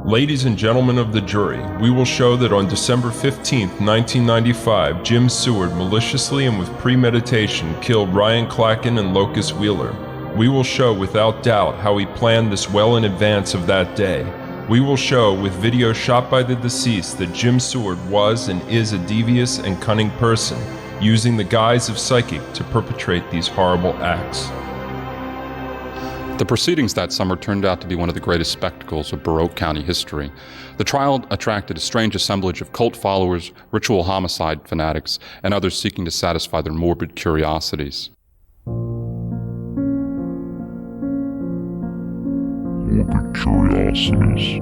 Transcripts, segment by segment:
Ladies and gentlemen of the jury, we will show that on December 15, 1995, Jim Seward maliciously and with premeditation killed Ryan Clacken and Locust Wheeler. We will show without doubt how he planned this well in advance of that day. We will show with video shot by the deceased that Jim Seward was and is a devious and cunning person, using the guise of psychic to perpetrate these horrible acts. The proceedings that summer turned out to be one of the greatest spectacles of Baroque County history. The trial attracted a strange assemblage of cult followers, ritual homicide fanatics, and others seeking to satisfy their morbid curiosities. Morbid Curiosities.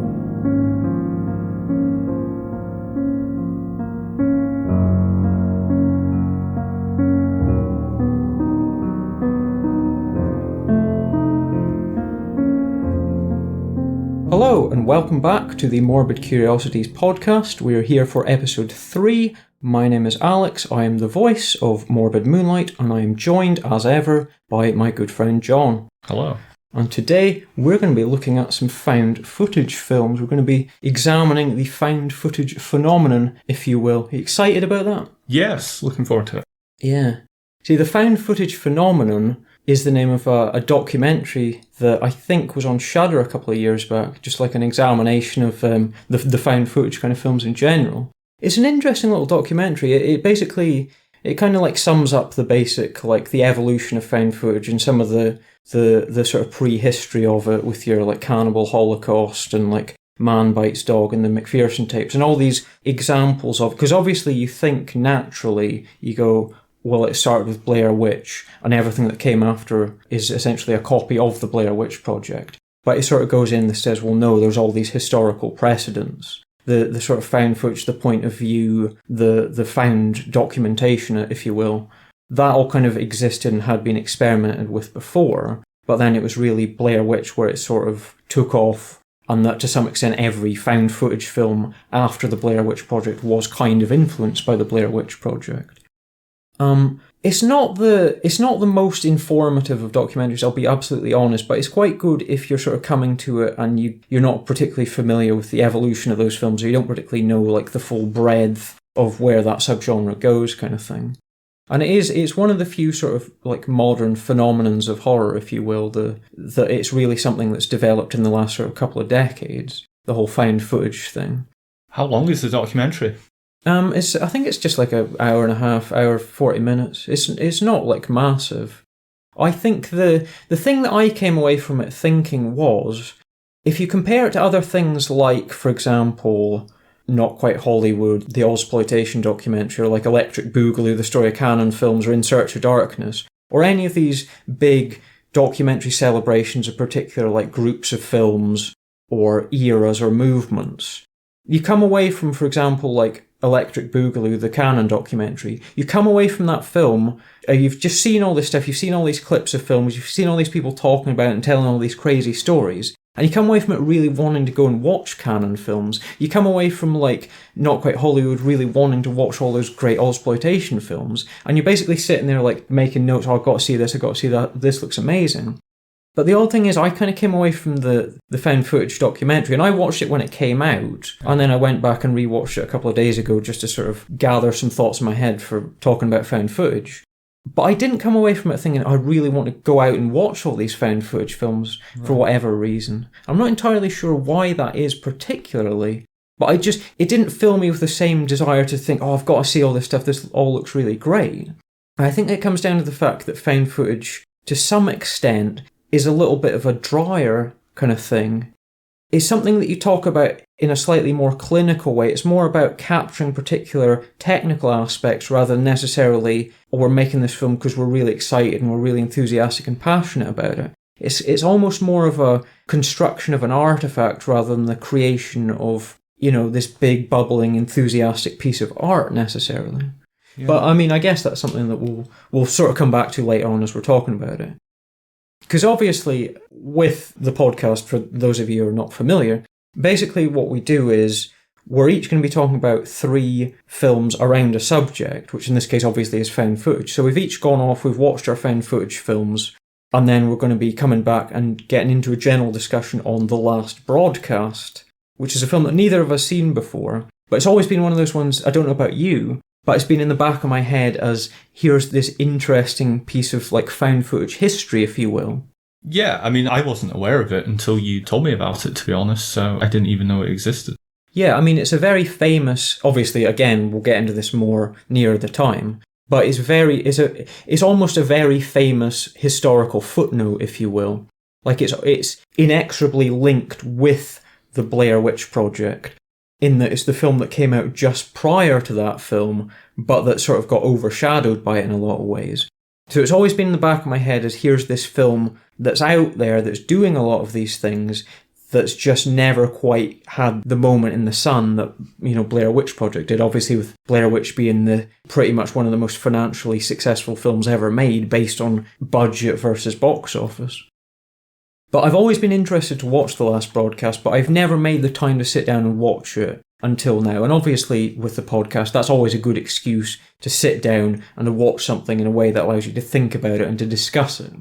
Hello and welcome back to the Morbid Curiosities Podcast. We are here for episode 3. My name is Alex, I am the voice of Morbid Moonlight, and I am joined, as ever, by my good friend John. Hello. And today we're going to be looking at some found footage films. We're going to be examining the found footage phenomenon, if you will. Are you excited about that? Yes, looking forward to it. Yeah. See, the found footage phenomenon is the name of a documentary that I think was on Shudder a couple of years back, just like an examination of the found footage kind of films in general. It's an interesting little documentary. It basically kind of like sums up the basic, like the evolution of found footage and some of the sort of prehistory of it with your like Cannibal Holocaust and like Man Bites Dog and the McPherson tapes and all these examples of, because obviously you think naturally, you go, well, it started with Blair Witch, and everything that came after is essentially a copy of the Blair Witch Project. But it sort of goes in that says, well, no, there's all these historical precedents. The sort of found footage, the point of view, the found documentation, if you will, that all kind of existed and had been experimented with before. But then it was really Blair Witch where it sort of took off, and that to some extent every found footage film after the Blair Witch Project was kind of influenced by the Blair Witch Project. It's not the most informative of documentaries, I'll be absolutely honest, but it's quite good if you're sort of coming to it and you're not particularly familiar with the evolution of those films, or you don't particularly know like the full breadth of where that subgenre goes kind of thing. And it's one of the few sort of like modern phenomenons of horror, if you will, that it's really something that's developed in the last sort of couple of decades, the whole found footage thing. How long is the documentary? I think it's just like an hour and a half, hour 40 minutes. It's not like massive. I think the thing that I came away from it thinking was, if you compare it to other things like, for example, Not Quite Hollywood, the Ozploitation documentary, or like Electric Boogaloo, the story of Cannon films, or In Search of Darkness, or any of these big documentary celebrations of particular like groups of films or eras or movements, you come away from, for example, like Electric Boogaloo, the Cannon documentary, you come away from that film, you've just seen all this stuff, you've seen all these clips of films, you've seen all these people talking about it and telling all these crazy stories, and you come away from it really wanting to go and watch Cannon films. You come away from, like, Not Quite Hollywood really wanting to watch all those great Ozploitation films, and you're basically sitting there, like, making notes, oh, I've got to see this, I've got to see that, this looks amazing. But the odd thing is, I kind of came away from the found footage documentary, and I watched it when it came out, and then I went back and rewatched it a couple of days ago just to sort of gather some thoughts in my head for talking about found footage. But I didn't come away from it thinking, I really want to go out and watch all these found footage films for whatever reason. I'm not entirely sure why that is particularly, but it didn't fill me with the same desire to think, oh, I've got to see all this stuff, this all looks really great. And I think it comes down to the fact that found footage, to some extent, is a little bit of a drier kind of thing. It's something that you talk about in a slightly more clinical way. It's more about capturing particular technical aspects rather than necessarily, oh, we're making this film because we're really excited and we're really enthusiastic and passionate about it. It's almost more of a construction of an artifact rather than the creation of, this big, bubbling, enthusiastic piece of art necessarily. Yeah. But, I mean, I guess that's something that we'll sort of come back to later on as we're talking about it. Because obviously, with the podcast, for those of you who are not familiar, basically what we do is we're each going to be talking about 3 films around a subject, which in this case obviously is found footage. So we've each gone off, we've watched our found footage films, and then we're going to be coming back and getting into a general discussion on the last broadcast which is a film that neither of us seen before, but it's always been one of those ones, I don't know about you, but it's been in the back of my head as here's this interesting piece of like found footage history, if you will. Yeah, I mean, I wasn't aware of it until you told me about it, to be honest, so I didn't even know it existed. Yeah, I mean, it's a very famous, obviously, again, we'll get into this more near the time, but it's almost a very famous historical footnote, if you will. Like, it's inexorably linked with the Blair Witch Project, in that it's the film that came out just prior to that film, but that sort of got overshadowed by it in a lot of ways. So it's always been in the back of my head as here's this film that's out there, that's doing a lot of these things, that's just never quite had the moment in the sun that, you know, Blair Witch Project did. Obviously, with Blair Witch being pretty much one of the most financially successful films ever made based on budget versus box office. But I've always been interested to watch the last broadcast, but I've never made the time to sit down and watch it until now. And obviously, with the podcast, that's always a good excuse to sit down and to watch something in a way that allows you to think about it and to discuss it.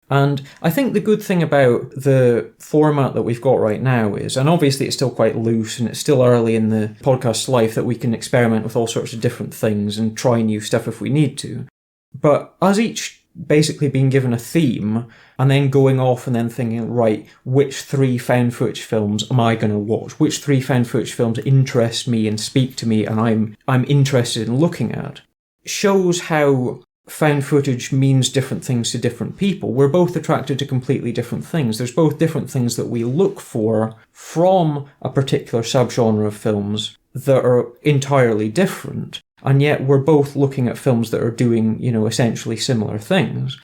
And I think the good thing about the format that we've got right now is, and obviously it's still quite loose and it's still early in the podcast's life that we can experiment with all sorts of different things and try new stuff if we need to. But us each basically being given a theme and then going off and then thinking, right, which 3 found footage films am I going to watch? Which 3 found footage films interest me and speak to me and I'm interested in looking at? Shows how found footage means different things to different people. We're both attracted to completely different things. There's both different things that we look for from a particular subgenre of films that are entirely different. And yet we're both looking at films that are doing, you know, essentially similar things.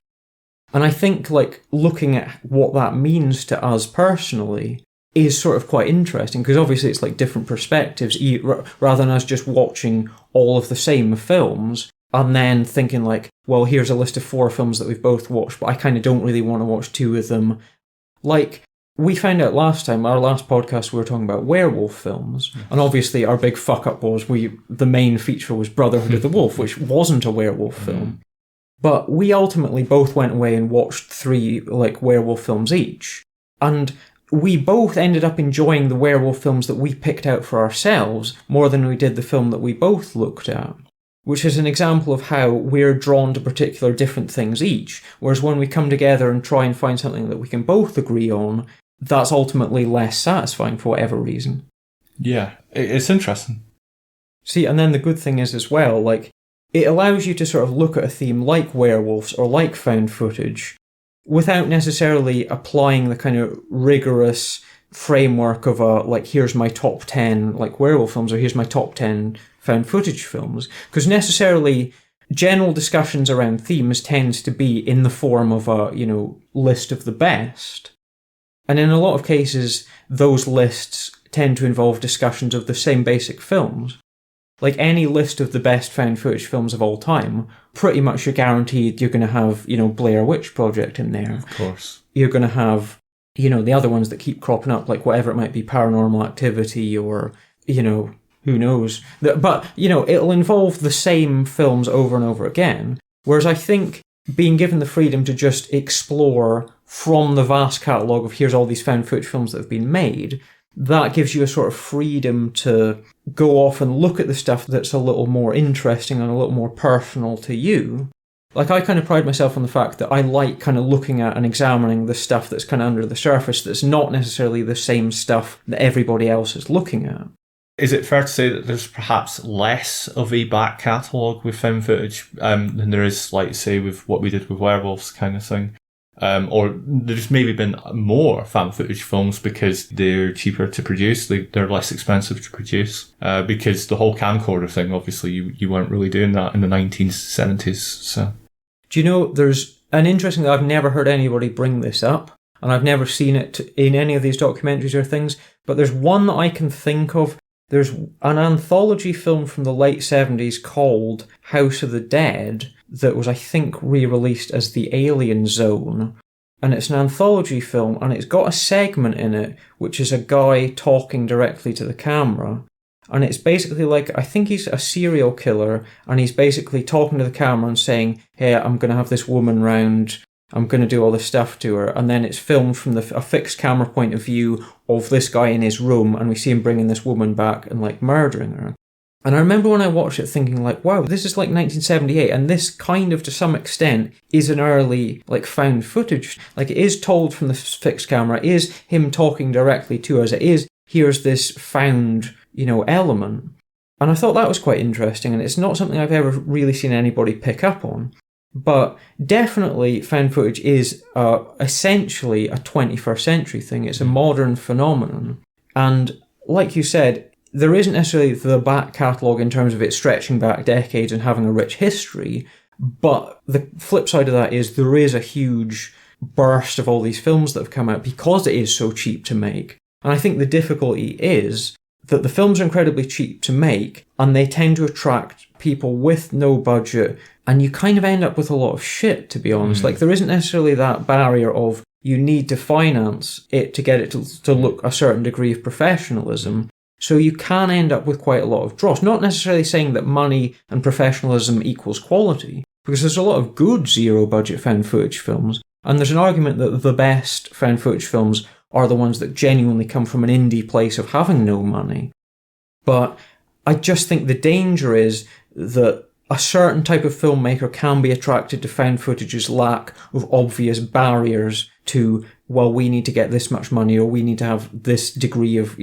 And I think, like, looking at what that means to us personally is sort of quite interesting, because obviously it's like different perspectives, rather than us just watching all of the same films and then thinking like, well, here's a list of 4 films that we've both watched, but I kind of don't really want to watch 2 of them. Like, we found out last time, our last podcast, we were talking about werewolf films, and obviously our big fuck-up was the main feature was Brotherhood of the Wolf, which wasn't a werewolf film. But we ultimately both went away and watched 3, like, werewolf films each, and we both ended up enjoying the werewolf films that we picked out for ourselves more than we did the film that we both looked at. Which is an example of how we're drawn to particular different things each, whereas when we come together and try and find something that we can both agree on, that's ultimately less satisfying for whatever reason. Yeah, it's interesting. See, and then the good thing is as well, like, it allows you to sort of look at a theme like werewolves or like found footage without necessarily applying the kind of rigorous framework of here's my top 10 like werewolf films, or here's my top 10 found footage films, because necessarily general discussions around themes tends to be in the form of a, you know, list of the best. And in a lot of cases, those lists tend to involve discussions of the same basic films. Like any list of the best found footage films of all time, pretty much you're guaranteed you're going to have, you know, Blair Witch Project in there. Of course. You're going to have, you know, the other ones that keep cropping up, like whatever it might be, Paranormal Activity or, you know, who knows? But, you know, it'll involve the same films over and over again. Whereas I think being given the freedom to just explore from the vast catalogue of here's all these found footage films that have been made, that gives you a sort of freedom to go off and look at the stuff that's a little more interesting and a little more personal to you. Like, I kind of pride myself on the fact that I like kind of looking at and examining the stuff that's kind of under the surface that's not necessarily the same stuff that everybody else is looking at. Is it fair to say that there's perhaps less of a back catalogue with found footage than there is, like, say, with what we did with werewolves kind of thing? Or there's maybe been more found footage films because they're cheaper to produce, they're less expensive to produce, because the whole camcorder thing, obviously, you weren't really doing that in the 1970s. So, do you know, there's an interesting, I've never heard anybody bring this up, and I've never seen it in any of these documentaries or things, but there's one that I can think of. There's an anthology film from the late 70s called House of the Dead that was, I think, re-released as The Alien Zone. And it's an anthology film, and it's got a segment in it which is a guy talking directly to the camera. And it's basically like, I think he's a serial killer, and he's basically talking to the camera and saying, hey, I'm going to have this woman round, I'm going to do all this stuff to her. And then it's filmed from a fixed camera point of view of this guy in his room, and we see him bringing this woman back and like murdering her. And I remember when I watched it thinking like, wow, this is like 1978, and this kind of, to some extent, is an early like found footage. Like, it is told from the fixed camera, it is him talking directly to us, it is, here's this found, element. And I thought that was quite interesting, and it's not something I've ever really seen anybody pick up on. But definitely found footage is essentially a 21st century thing. It's a modern phenomenon. And like you said, there isn't necessarily the back catalogue in terms of it stretching back decades and having a rich history, but the flip side of that is there is a huge burst of all these films that have come out because it is so cheap to make. And I think the difficulty is that the films are incredibly cheap to make, and they tend to attract people with no budget, and you kind of end up with a lot of shit, to be honest. Like, there isn't necessarily that barrier of you need to finance it to get it to look a certain degree of professionalism. So you can end up with quite a lot of dross. Not necessarily saying that money and professionalism equals quality, because there's a lot of good zero-budget found footage films, and there's an argument that the best found footage films are the ones that genuinely come from an indie place of having no money. But I just think the danger is that a certain type of filmmaker can be attracted to found footage's lack of obvious barriers to, well, we need to get this much money, or we need to have this degree of,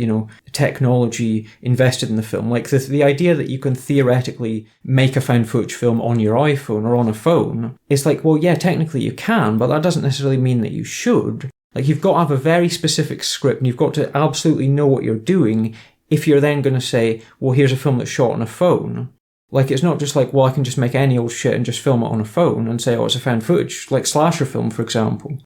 technology invested in the film. Like the idea that you can theoretically make a found footage film on your iPhone or on a phone, it's like, well, yeah, technically you can, but that doesn't necessarily mean that you should. Like, you've got to have a very specific script, and you've got to absolutely know what you're doing if you're then going to say, well, here's a film that's shot on a phone. Like, it's not just like, well, I can just make any old shit and just film it on a phone and say, oh, it's a found footage, like slasher film, for example.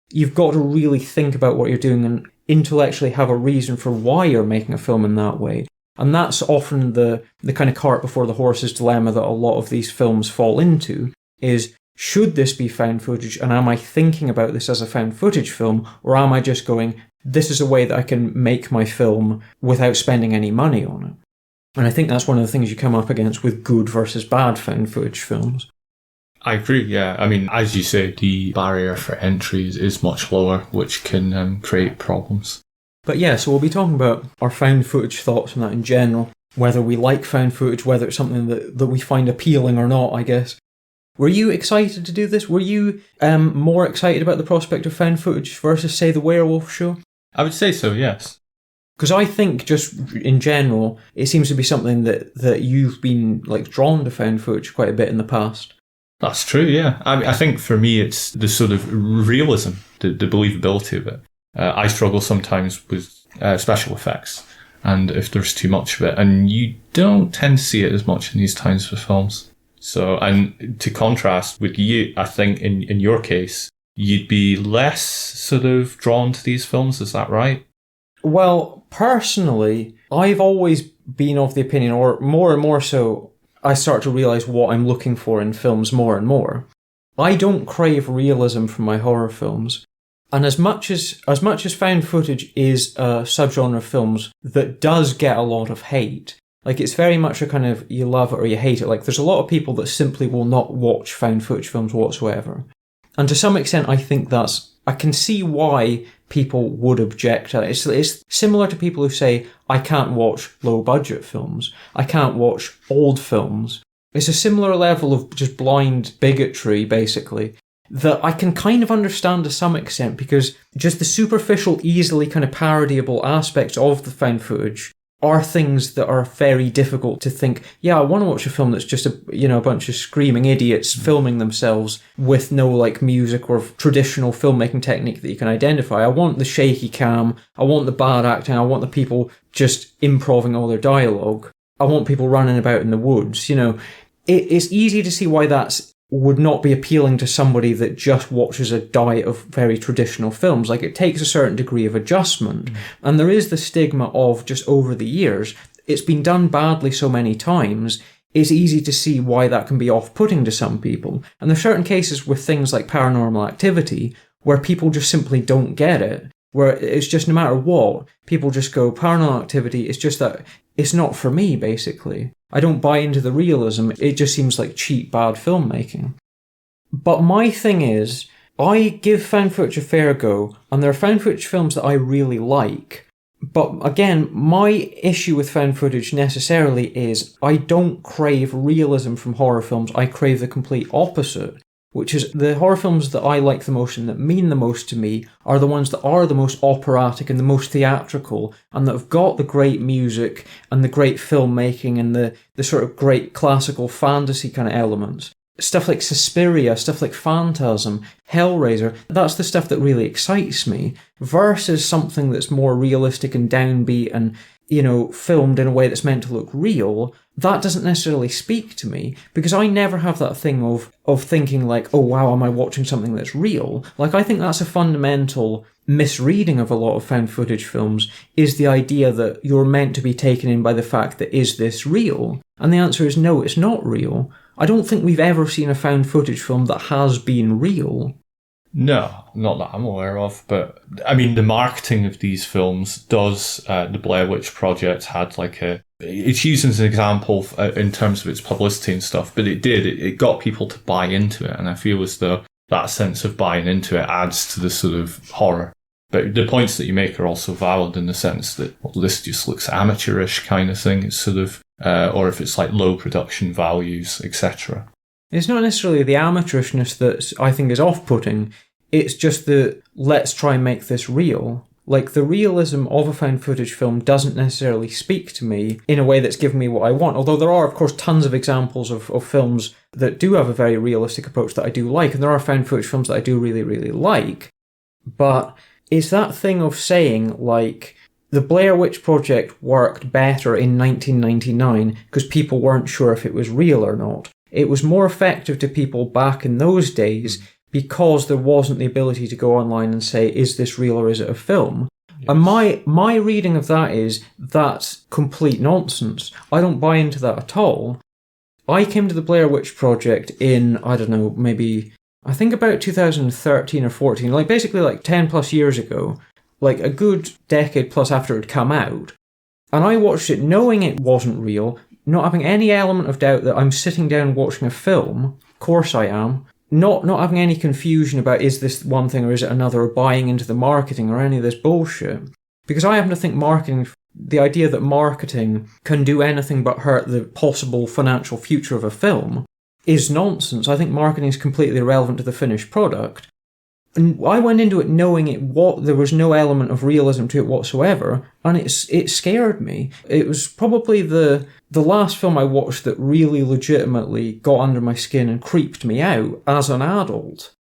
You've got to really think about what you're doing and intellectually have a reason for why you're making a film in that way. And that's often the kind of cart before the horse's dilemma that a lot of these films fall into, is, should this be found footage, and am I thinking about this as a found footage film, or am I just going, this is a way that I can make my film without spending any money on it? And I think that's one of the things you come up against with good versus bad found footage films. I agree, yeah. I mean, as you say, the barrier for entry is much lower, which can create problems. But yeah, so we'll be talking about our found footage thoughts on that in general, whether we like found footage, whether it's something that we find appealing or not, I guess. Were you excited to do this? Were you more excited about the prospect of found footage versus, say, The Werewolf Show? I would say so, yes. Because I think, just in general, it seems to be something that you've been like drawn to found footage quite a bit in the past. That's true, yeah. I think for me it's the sort of realism, the believability of it. I struggle sometimes with special effects, and if there's too much of it, and you don't tend to see it as much in these kinds of films. So, and to contrast with you, I think in your case, you'd be less sort of drawn to these films, is that right? Well, personally, I've always been of the opinion, or more and more so, I start to realise what I'm looking for in films more and more. I don't crave realism from my horror films. And as much as found footage is a subgenre of films that does get a lot of hate, like, it's very much a kind of, you love it or you hate it. Like, there's a lot of people that simply will not watch found footage films whatsoever. And to some extent, I think I can see why people would object to it. It's similar to people who say, I can't watch low-budget films. I can't watch old films. It's a similar level of just blind bigotry, basically, that I can kind of understand to some extent, because just the superficial, easily kind of parodyable aspects of the found footage are things that are very difficult to think, yeah, I want to watch a film that's just a bunch of screaming idiots filming themselves with no like music or traditional filmmaking technique that you can identify. I want the shaky cam, I want the bad acting, I want the people just improvising all their dialogue. I want people running about in the woods, It's easy to see why that's would not be appealing to somebody that just watches a diet of very traditional films. Like, it takes a certain degree of adjustment. And there is the stigma of, just over the years, it's been done badly so many times, it's easy to see why that can be off-putting to some people. And there are certain cases with things like Paranormal Activity where people just simply don't get it, where it's just no matter what, people just go, Paranormal Activity, it's just that it's not for me, basically. I don't buy into the realism, it just seems like cheap, bad filmmaking. But my thing is, I give found footage a fair go, and there are found footage films that I really like. But again, my issue with found footage necessarily is I don't crave realism from horror films, I crave the complete opposite. Which is, the horror films that I like the most and that mean the most to me are the ones that are the most operatic and the most theatrical, and that have got the great music and the great filmmaking and the sort of great classical fantasy kind of elements. Stuff like Suspiria, stuff like Phantasm, Hellraiser, that's the stuff that really excites me, versus something that's more realistic and downbeat and, filmed in a way that's meant to look real. That doesn't necessarily speak to me, because I never have that thing of thinking like, oh wow, am I watching something that's real? Like, I think that's a fundamental misreading of a lot of found footage films, is the idea that you're meant to be taken in by the fact that, is this real? And the answer is no, it's not real. I don't think we've ever seen a found footage film that has been real. No, not that I'm aware of, but I mean, the marketing of these films does, the Blair Witch Project had it's used as an example in terms of its publicity and stuff, but it got people to buy into it, and I feel as though that sense of buying into it adds to the sort of horror. But the points that you make are also valid in the sense that, well, this just looks amateurish kind of thing. It's sort of, or if it's like low production values, etc. It's not necessarily the amateurishness that I think is off-putting. It's just the, let's try and make this real. Like, the realism of a found footage film doesn't necessarily speak to me in a way that's given me what I want. Although there are, of course, tons of examples of films that do have a very realistic approach that I do like. And there are found footage films that I do really, really like. But it's that thing of saying, like, the Blair Witch Project worked better in 1999 because people weren't sure if it was real or not. It was more effective to people back in those days because there wasn't the ability to go online and say, is this real or is it a film? Yes. And my reading of that is, that's complete nonsense. I don't buy into that at all. I came to the Blair Witch Project in, I don't know, maybe, I think about 2013 or 14, like basically like 10 plus years ago, like a good decade plus after it had come out. And I watched it knowing it wasn't real, not having any element of doubt that I'm sitting down watching a film. Of course I am. Not having any confusion about, is this one thing or is it another, or buying into the marketing or any of this bullshit. Because I happen to think marketing, the idea that marketing can do anything but hurt the possible financial future of a film, is nonsense. I think marketing is completely irrelevant to the finished product. And I went into it knowing there was no element of realism to it whatsoever, and it scared me. It was probably the last film I watched that really legitimately got under my skin and creeped me out as an adult.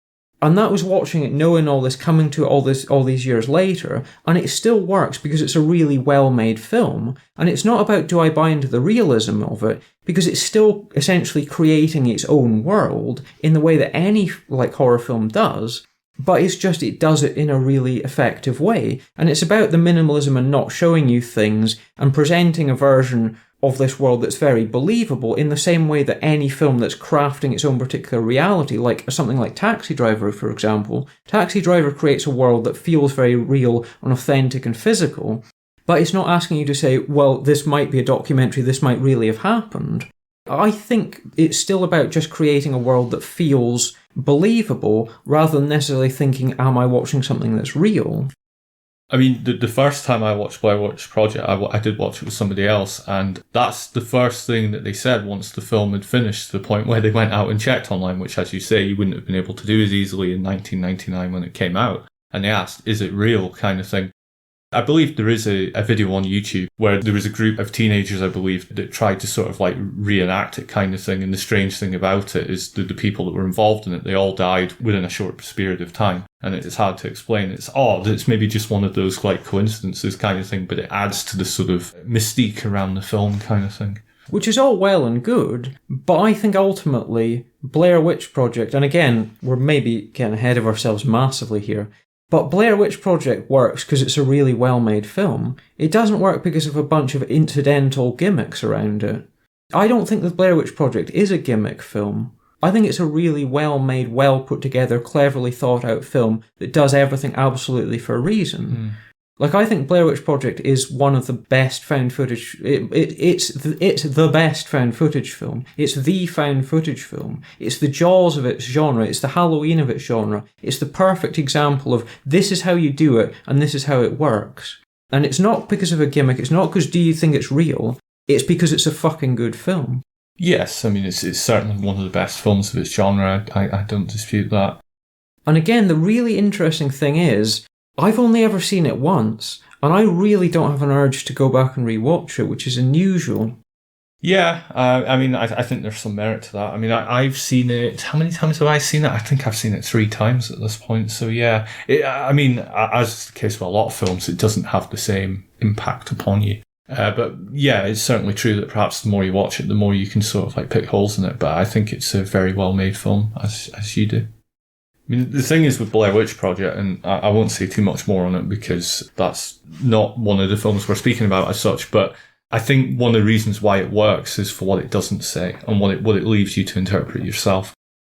And that was watching it, knowing all this, coming to it all these years later, and it still works because it's a really well-made film. And it's not about, do I buy into the realism of it, because it's still essentially creating its own world in the way that any like horror film does. But it's just, it does it in a really effective way. And it's about the minimalism and not showing you things and presenting a version of this world that's very believable in the same way that any film that's crafting its own particular reality, like something like Taxi Driver, for example. Taxi Driver creates a world that feels very real and authentic and physical, but it's not asking you to say, well, this might be a documentary, this might really have happened. I think it's still about just creating a world that feels believable rather than necessarily thinking, am I watching something that's real? I mean, the first time I watched Blair Witch Project, I did watch it with somebody else, and that's the first thing that they said once the film had finished, to the point where they went out and checked online, which, as you say, you wouldn't have been able to do as easily in 1999 when it came out. And they asked, is it real, kind of thing. I believe there is a video on YouTube where there was a group of teenagers, I believe, that tried to sort of like reenact it, kind of thing. And the strange thing about it is the people that were involved in it, they all died within a short period of time. And it's hard to explain. It's odd. It's maybe just one of those like coincidences kind of thing, but it adds to the sort of mystique around the film kind of thing. Which is all well and good, but I think ultimately Blair Witch Project, and again, we're maybe getting ahead of ourselves massively here, but Blair Witch Project works because it's a really well-made film. It doesn't work because of a bunch of incidental gimmicks around it. I don't think the Blair Witch Project is a gimmick film. I think it's a really well-made, well-put-together, cleverly thought-out film that does everything absolutely for a reason. Like, I think Blair Witch Project is one of the best found footage. It's the best found footage film. It's the found footage film. It's the Jaws of its genre. It's the Halloween of its genre. It's the perfect example of this is how you do it and this is how it works. And it's not because of a gimmick. It's not because do you think it's real. It's because it's a fucking good film. Yes, I mean, it's certainly one of the best films of its genre. I don't dispute that. And again, the really interesting thing is, I've only ever seen it once, and I really don't have an urge to go back and rewatch it, which is unusual. Yeah, I mean, I think there's some merit to that. I mean, I've seen it. How many times have I seen it? I think I've seen it 3 times at this point. So yeah, I mean, as is the case with a lot of films, it doesn't have the same impact upon you. But yeah, it's certainly true that perhaps the more you watch it, the more you can sort of like pick holes in it. But I think it's a very well made film, as you do. I mean, the thing is with Blair Witch Project, and I won't say too much more on it because that's not one of the films we're speaking about as such, but I think one of the reasons why it works is for what it doesn't say and what it leaves you to interpret yourself.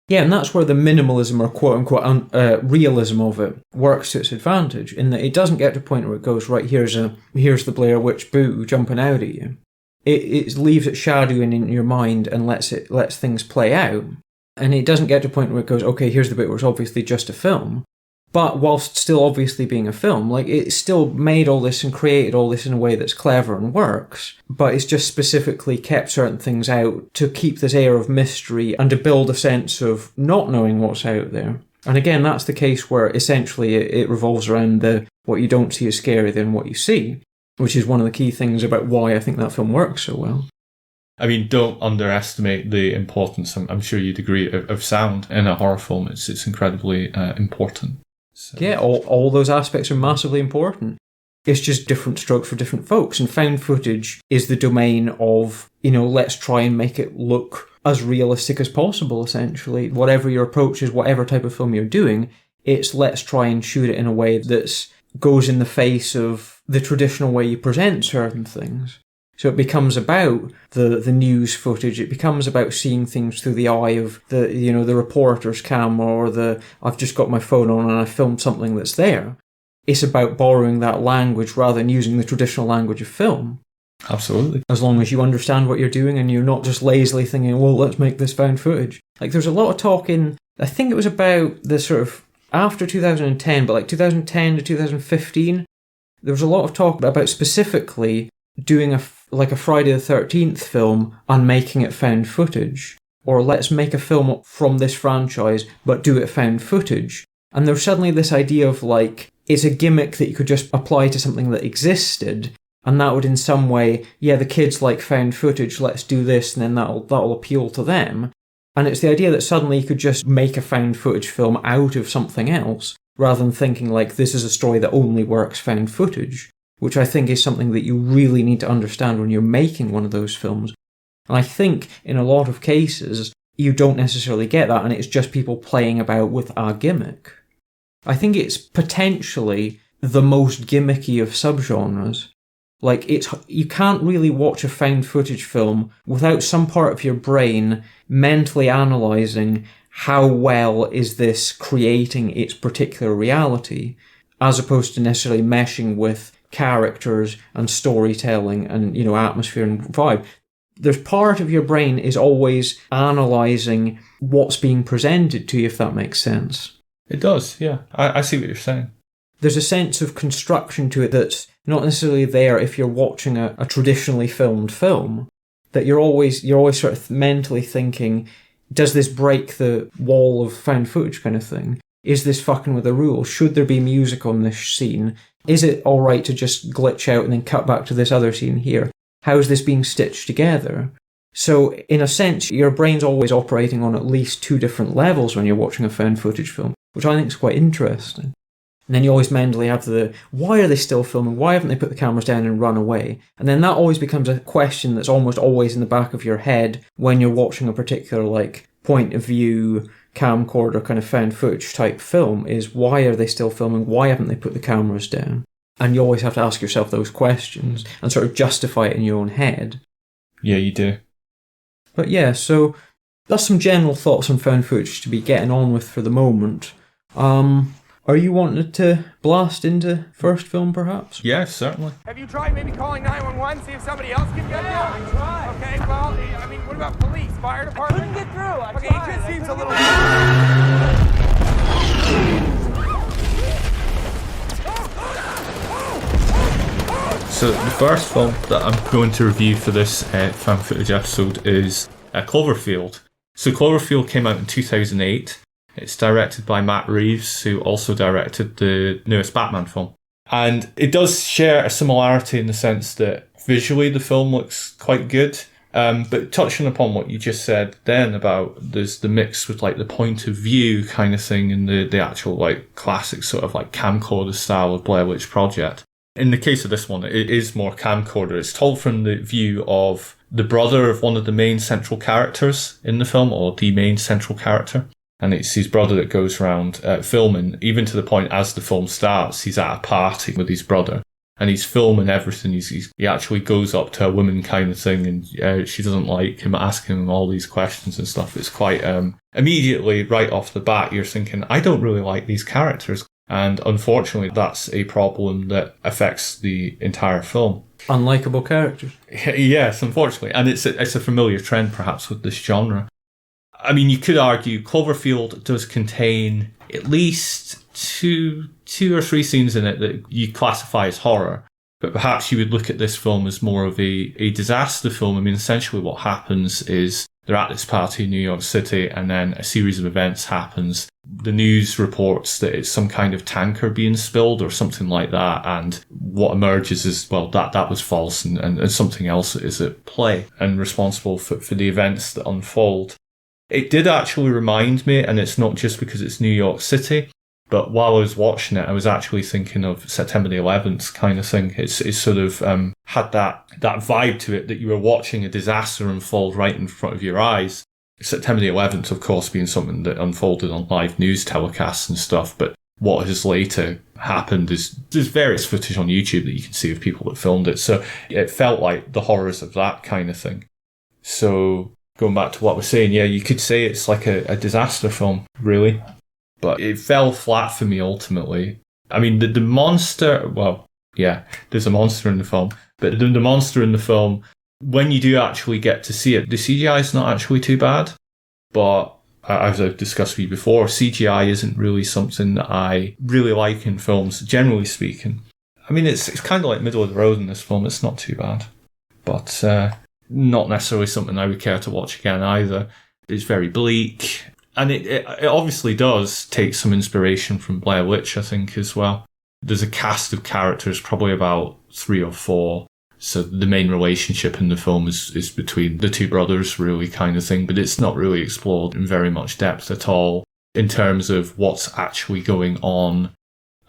Yeah, and that's where the minimalism or quote-unquote realism of it works to its advantage, in that it doesn't get to a point where it goes, right, here's the Blair Witch boo jumping out at you. It leaves it shadowing in your mind and lets things play out. And it doesn't get to a point where it goes, okay, here's the bit where it's obviously just a film. But whilst still obviously being a film, like, it still made all this and created all this in a way that's clever and works. But it's just specifically kept certain things out to keep this air of mystery and to build a sense of not knowing what's out there. And again, that's the case where essentially it revolves around what you don't see is scarier than what you see, which is one of the key things about why I think that film works so well. I mean, don't underestimate the importance, I'm sure you'd agree, of sound in a horror film. It's incredibly important. So. Yeah, all those aspects are massively important. It's just different strokes for different folks. And found footage is the domain of, let's try and make it look as realistic as possible, essentially. Whatever your approach is, whatever type of film you're doing, it's let's try and shoot it in a way that goes in the face of the traditional way you present certain things. So it becomes about the news footage. It becomes about seeing things through the eye of the reporter's camera or I've just got my phone on and I filmed something that's there. It's about borrowing that language rather than using the traditional language of film. Absolutely. As long as you understand what you're doing and you're not just lazily thinking, well, let's make this found footage. Like, there's a lot of talk I think it was about the sort of after 2010, but like 2010 to 2015, there was a lot of talk about specifically doing a Friday the 13th film and making it found footage. Or let's make a film from this franchise, but do it found footage. And there's suddenly this idea of like, it's a gimmick that you could just apply to something that existed. And that would in some way, yeah, the kids like found footage, let's do this, and then that'll appeal to them. And it's the idea that suddenly you could just make a found footage film out of something else, rather than thinking like, this is a story that only works found footage. Which I think is something that you really need to understand when you're making one of those films. And I think in a lot of cases, you don't necessarily get that, and it's just people playing about with a gimmick. I think it's potentially the most gimmicky of subgenres. Like, you can't really watch a found footage film without some part of your brain mentally analysing how well is this creating its particular reality, as opposed to necessarily meshing with characters and storytelling and, atmosphere and vibe. There's part of your brain is always analysing what's being presented to you, if that makes sense. It does, yeah. I see what you're saying. There's a sense of construction to it that's not necessarily there if you're watching a traditionally filmed film, that you're always sort of mentally thinking, does this break the wall of found footage kind of thing? Is this fucking with the rules? Should there be music on this scene? Is it alright to just glitch out and then cut back to this other scene here? How is this being stitched together? So, in a sense, your brain's always operating on at least 2 different levels when you're watching a found footage film, which I think is quite interesting. And then you always mentally have why are they still filming? Why haven't they put the cameras down and run away? And then that always becomes a question that's almost always in the back of your head when you're watching a particular, like, point of view, camcorder kind of found footage type film, is why are they still filming? Why haven't they put the cameras down? And you always have to ask yourself those questions and sort of justify it in your own head. Yeah, you do. But yeah, so that's some general thoughts on found footage to be getting on with for the moment. Are you wanting to blast into first film, perhaps? Yeah, certainly. Have you tried maybe calling 911, see if somebody else can get there? I tried. Okay, well, I mean, what about police, fire department? I couldn't get through. Okay, it just seems a little... So the first film that I'm going to review for this fan footage episode is Cloverfield. So Cloverfield came out in 2008. It's directed by Matt Reeves, who also directed the newest Batman film. And it does share a similarity in the sense that visually the film looks quite good. But touching upon what you just said then about there's the mix with like the point of view kind of thing and the actual like classic sort of like camcorder style of Blair Witch Project. In the case of this one, it is more camcorder. It's told from the view of the brother of one of the main central characters in the film, or the main central character. And it's his brother that goes around filming, even to the point as the film starts, he's at a party with his brother. And he's filming everything. He actually goes up to a woman kind of thing, and she doesn't like him asking him all these questions and stuff. It's quite, immediately, right off the bat, you're thinking, I don't really like these characters. And unfortunately, that's a problem that affects the entire film. Unlikable characters. Yes, unfortunately. And it's a familiar trend, perhaps, with this genre. I mean, you could argue Cloverfield does contain at least two or three scenes in it that you classify as horror. But perhaps you would look at this film as more of a disaster film. I mean, essentially what happens is they're at this party in New York City, and then a series of events happens. The news reports that it's some kind of tanker being spilled or something like that, and what emerges is, well, that was false, and something else is at play and responsible for the events that unfold. It did actually remind me, and it's not just because it's New York City, but while I was watching it, I was actually thinking of September the 11th kind of thing. It's sort of had that vibe to it that you were watching a disaster unfold right in front of your eyes. September the 11th, of course, being something that unfolded on live news telecasts and stuff, but what has later happened is there's various footage on YouTube that you can see of people that filmed it. So it felt like the horrors of that kind of thing. So going back to what we're saying, yeah, you could say it's like a disaster film, really. But it fell flat for me ultimately. I mean, the monster, well, yeah, there's a monster in the film. But the monster in the film, when you do actually get to see it, the CGI is not actually too bad. But as I've discussed with you before, CGI isn't really something that I really like in films, generally speaking. I mean, it's kind of like middle of the road in this film. It's not too bad. But not necessarily something I would care to watch again either. It's very bleak. And it obviously does take some inspiration from Blair Witch, I think, as well. There's a cast of characters, probably about 3 or 4. So the main relationship in the film is between the two brothers, really, kind of thing. But it's not really explored in very much depth at all in terms of what's actually going on.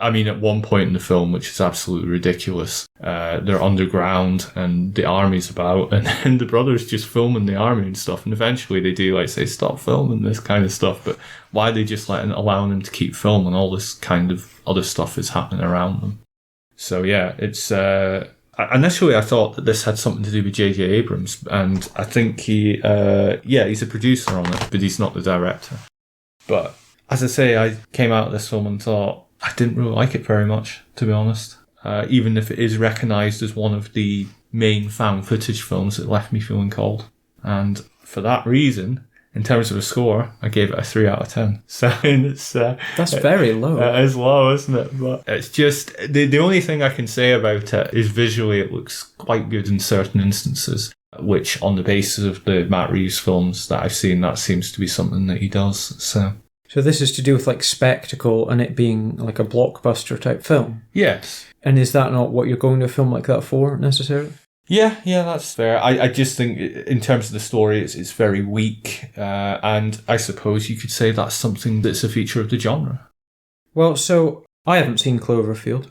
I mean, at one point in the film, which is absolutely ridiculous, they're underground and the army's about, and then the brothers just filming the army and stuff. And eventually they do, like, say, stop filming this kind of stuff. But why are they just allowing them to keep filming? All this kind of other stuff is happening around them. So, yeah, it's... initially, I thought that this had something to do with J.J. Abrams, and I think he's a producer on it, but he's not the director. But, as I say, I came out of this film and thought, I didn't really like it very much, to be honest. Even if it is recognised as one of the main found footage films, it left me feeling cold. And for that reason, in terms of a score, I gave it a 3 out of 10. So it's... That's very low. It's low, isn't it? But it's just... The only thing I can say about it is visually it looks quite good in certain instances, which on the basis of the Matt Reeves films that I've seen, that seems to be something that he does, So this is to do with like spectacle and it being like a blockbuster type film? Yes. And is that not what you're going to a film like that for, necessarily? Yeah, that's fair. I just think in terms of the story, it's very weak. And I suppose you could say that's something that's a feature of the genre. Well, so I haven't seen Cloverfield.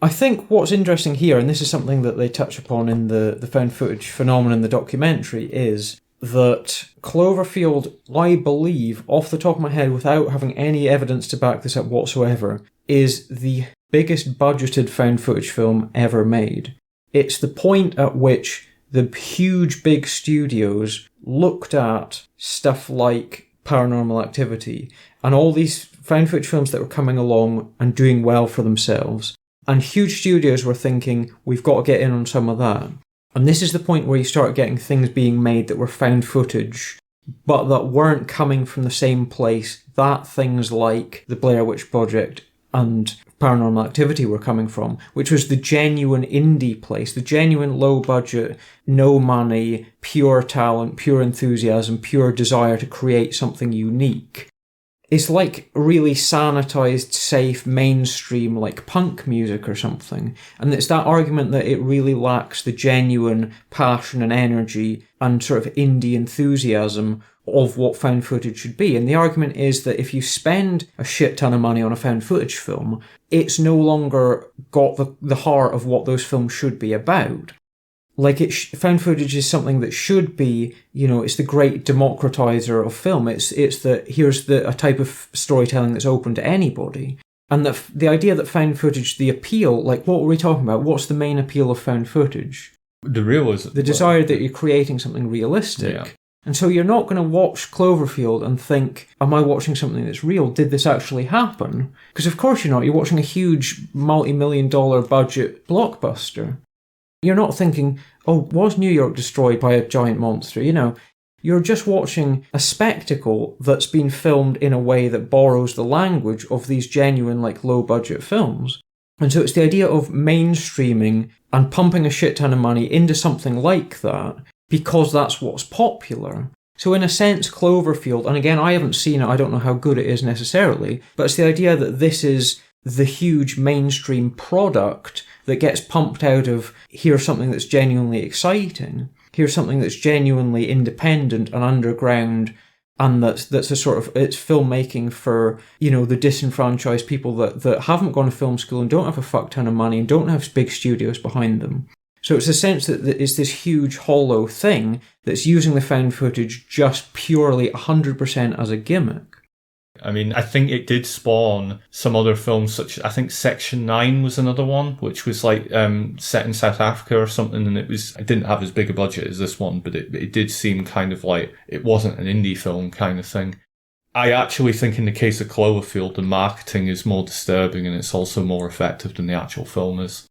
I think what's interesting here, and this is something that they touch upon in the found footage phenomenon in the documentary, is that Cloverfield, I believe, off the top of my head, without having any evidence to back this up whatsoever, is the biggest budgeted found footage film ever made. It's the point at which the huge big studios looked at stuff like Paranormal Activity and all these found footage films that were coming along and doing well for themselves. And huge studios were thinking, we've got to get in on some of that. And this is the point where you start getting things being made that were found footage, but that weren't coming from the same place that things like the Blair Witch Project and Paranormal Activity were coming from, which was the genuine indie place, the genuine low budget, no money, pure talent, pure enthusiasm, pure desire to create something unique. It's like really sanitized, safe, mainstream, like punk music or something. And it's that argument that it really lacks the genuine passion and energy and sort of indie enthusiasm of what found footage should be. And the argument is that if you spend a shit ton of money on a found footage film, it's no longer got the heart of what those films should be about. Like, found footage is something that should be, it's the great democratizer of film. It's that here's a type of storytelling that's open to anybody. And the idea that found footage, the appeal, like, what were we talking about? What's the main appeal of found footage? The realism. The desire that you're creating something realistic. Yeah. And so you're not going to watch Cloverfield and think, am I watching something that's real? Did this actually happen? Because of course you're not. You're watching a huge multi-million-dollar budget blockbuster. You're not thinking, oh, was New York destroyed by a giant monster? You're just watching a spectacle that's been filmed in a way that borrows the language of these genuine, like, low-budget films. And so it's the idea of mainstreaming and pumping a shit ton of money into something like that because that's what's popular. So in a sense, Cloverfield, and again, I haven't seen it, I don't know how good it is necessarily, but it's the idea that this is the huge mainstream product that gets pumped out of, here's something that's genuinely exciting, here's something that's genuinely independent and underground, and that's a sort of, it's filmmaking for, the disenfranchised people that haven't gone to film school and don't have a fuck ton of money and don't have big studios behind them. So it's a sense that it's this huge hollow thing that's using the found footage just purely 100% as a gimmick. I mean, I think it did spawn some other films, such as, I think Section 9 was another one, which was like set in South Africa or something, and it didn't have as big a budget as this one, but it did seem kind of like it wasn't an indie film kind of thing. I actually think in the case of Cloverfield, the marketing is more disturbing and it's also more effective than the actual film is.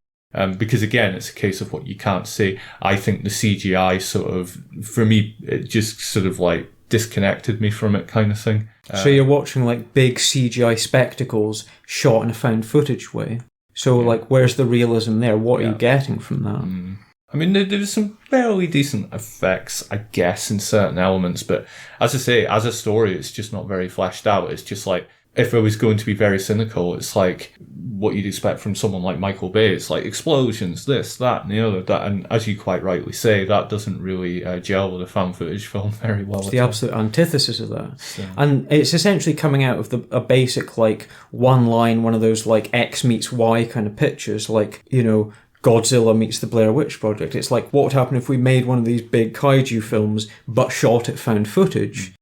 Because again, it's a case of what you can't see. I think the CGI sort of, for me, it just sort of like disconnected me from it kind of thing. So you're watching like big CGI spectacles shot in a found footage way. So like, where's the realism there? What are you getting from that? I mean, there's some fairly decent effects, I guess, in certain elements. But as I say, as a story, it's just not very fleshed out. It's just like, if I was going to be very cynical, it's like what you'd expect from someone like Michael Bay. It's like explosions, this, that, and the other. That, and as you quite rightly say, that doesn't really gel with a found footage film very well. It's the absolute antithesis of that. So. And it's essentially coming out of a basic, like, one line, one of those, like, X meets Y kind of pictures, like, Godzilla meets the Blair Witch Project. It's like, what would happen if we made one of these big kaiju films, but shot at found footage?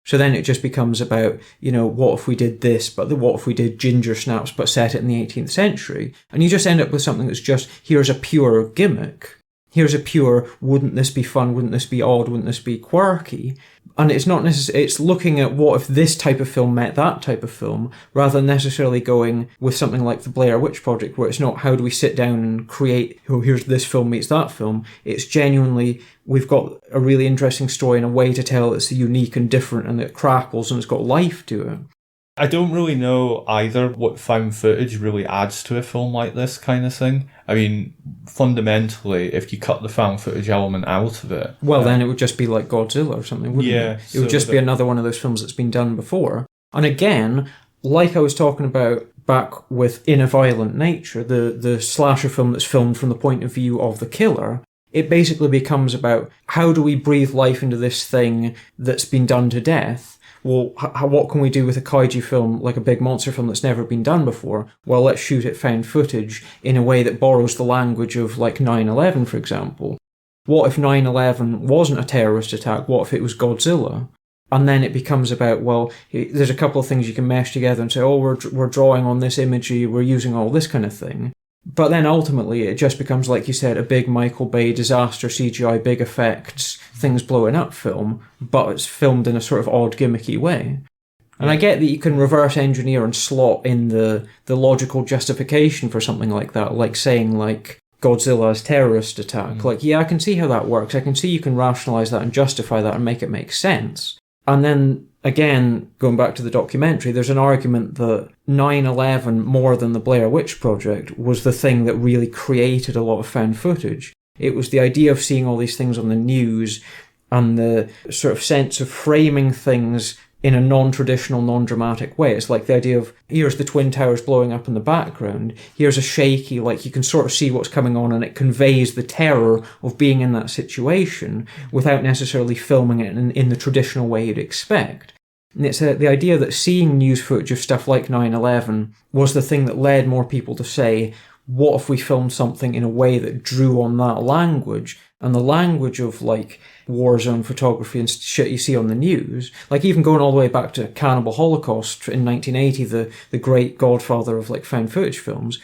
So then it just becomes about, what if we did this, but what if we did Ginger Snaps, but set it in the 18th century? And you just end up with something that's just, here's a pure gimmick. Here's a pure, wouldn't this be fun? Wouldn't this be odd? Wouldn't this be quirky? And it's not necessarily, it's looking at what if this type of film met that type of film, rather than necessarily going with something like the Blair Witch Project, where it's not how do we sit down and create, here's this film meets that film. It's genuinely, we've got a really interesting story and a way to tell it's unique and different and it crackles and it's got life to it. I don't really know either what found footage really adds to a film like this kind of thing. I mean, fundamentally, if you cut the found footage element out of it... Well, then it would just be like Godzilla or something, wouldn't it? It would just be another one of those films that's been done before. And again, like I was talking about back with In a Violent Nature, the slasher film that's filmed from the point of view of the killer, it basically becomes about how do we breathe life into this thing that's been done to death? Well, what can we do with a kaiju film, like a big monster film that's never been done before? Well, let's shoot it found footage in a way that borrows the language of, like, 9/11, for example. What if 9/11 wasn't a terrorist attack? What if it was Godzilla? And then it becomes about, well, there's a couple of things you can mesh together and say, oh, we're drawing on this imagery, we're using all this kind of thing. But then ultimately it just becomes, like you said, a big Michael Bay disaster CGI, big effects, things blowing up film, but it's filmed in a sort of odd, gimmicky way. And I get that you can reverse engineer and slot in the logical justification for something like that, like saying like Godzilla's terrorist attack. Like, yeah, I can see how that works. I can see you can rationalize that and justify that and make it make sense. And then, again, going back to the documentary, there's an argument that 9/11, more than the Blair Witch Project, was the thing that really created a lot of found footage. It was the idea of seeing all these things on the news and the sort of sense of framing things in a non-traditional, non-dramatic way. It's like the idea of, here's the Twin Towers blowing up in the background, here's a shaky, like you can sort of see what's coming on, and it conveys the terror of being in that situation without necessarily filming it in the traditional way you'd expect. And it's the idea that seeing news footage of stuff like 9/11 was the thing that led more people to say, what if we filmed something in a way that drew on that language? And the language of like war zone photography and shit you see on the news, like even going all the way back to Cannibal Holocaust in 1980, the great godfather of like found footage films,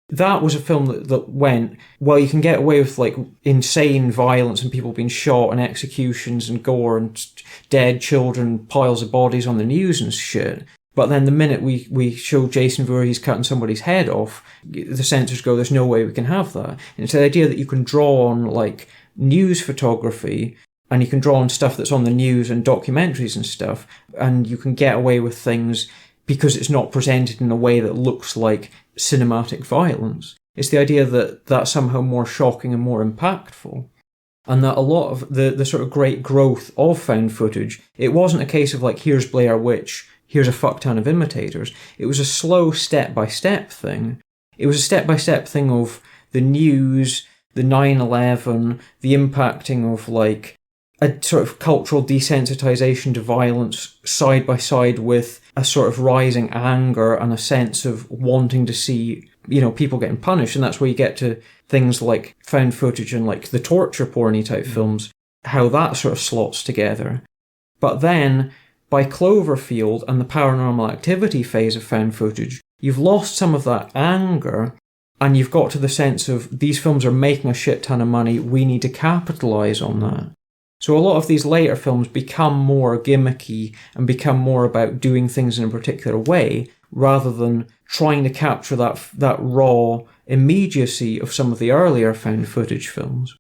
that was a film that went, well, you can get away with like insane violence and people being shot and executions and gore and dead children, piles of bodies on the news and shit. But then the minute we show Jason Voorhees cutting somebody's head off, the censors go, there's no way we can have that. And it's the idea that you can draw on like news photography, and you can draw on stuff that's on the news and documentaries and stuff, and you can get away with things because it's not presented in a way that looks like cinematic violence. It's the idea that that's somehow more shocking and more impactful. And that a lot of the sort of great growth of found footage, it wasn't a case of like, here's Blair Witch, here's a fuck ton of imitators. It was a slow step-by-step thing. It was a step-by-step thing of the news, the 9/11, the impacting of like a sort of cultural desensitization to violence side by side with a sort of rising anger and a sense of wanting to see, people getting punished. And that's where you get to things like found footage and like the torture porny type films, how that sort of slots together. But then by Cloverfield and the paranormal activity phase of found footage, you've lost some of that anger, and you've got to the sense of these films are making a shit ton of money, we need to capitalise on that. So a lot of these later films become more gimmicky and become more about doing things in a particular way, rather than trying to capture that raw immediacy of some of the earlier found footage films.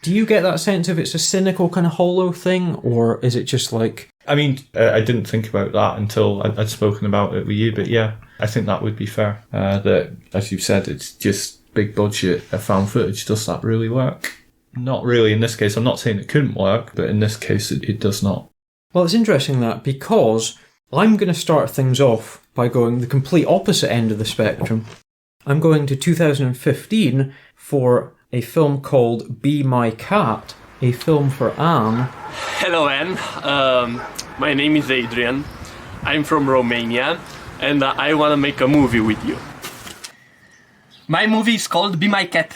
Do you get that sense of it's a cynical kind of hollow thing, or is it just like... I mean, I didn't think about that until I'd spoken about it with you, but yeah, I think that would be fair. That, as you've said, it's just big budget found footage. Does that really work? Not really in this case. I'm not saying it couldn't work, but in this case it does not. Well, it's interesting that, because I'm going to start things off by going the complete opposite end of the spectrum. I'm going to 2015 for a film called Be My Cat, a film for Anne. Hello, Anne. My name is Adrian. I'm from Romania, and I want to make a movie with you. My movie is called Be My Cat,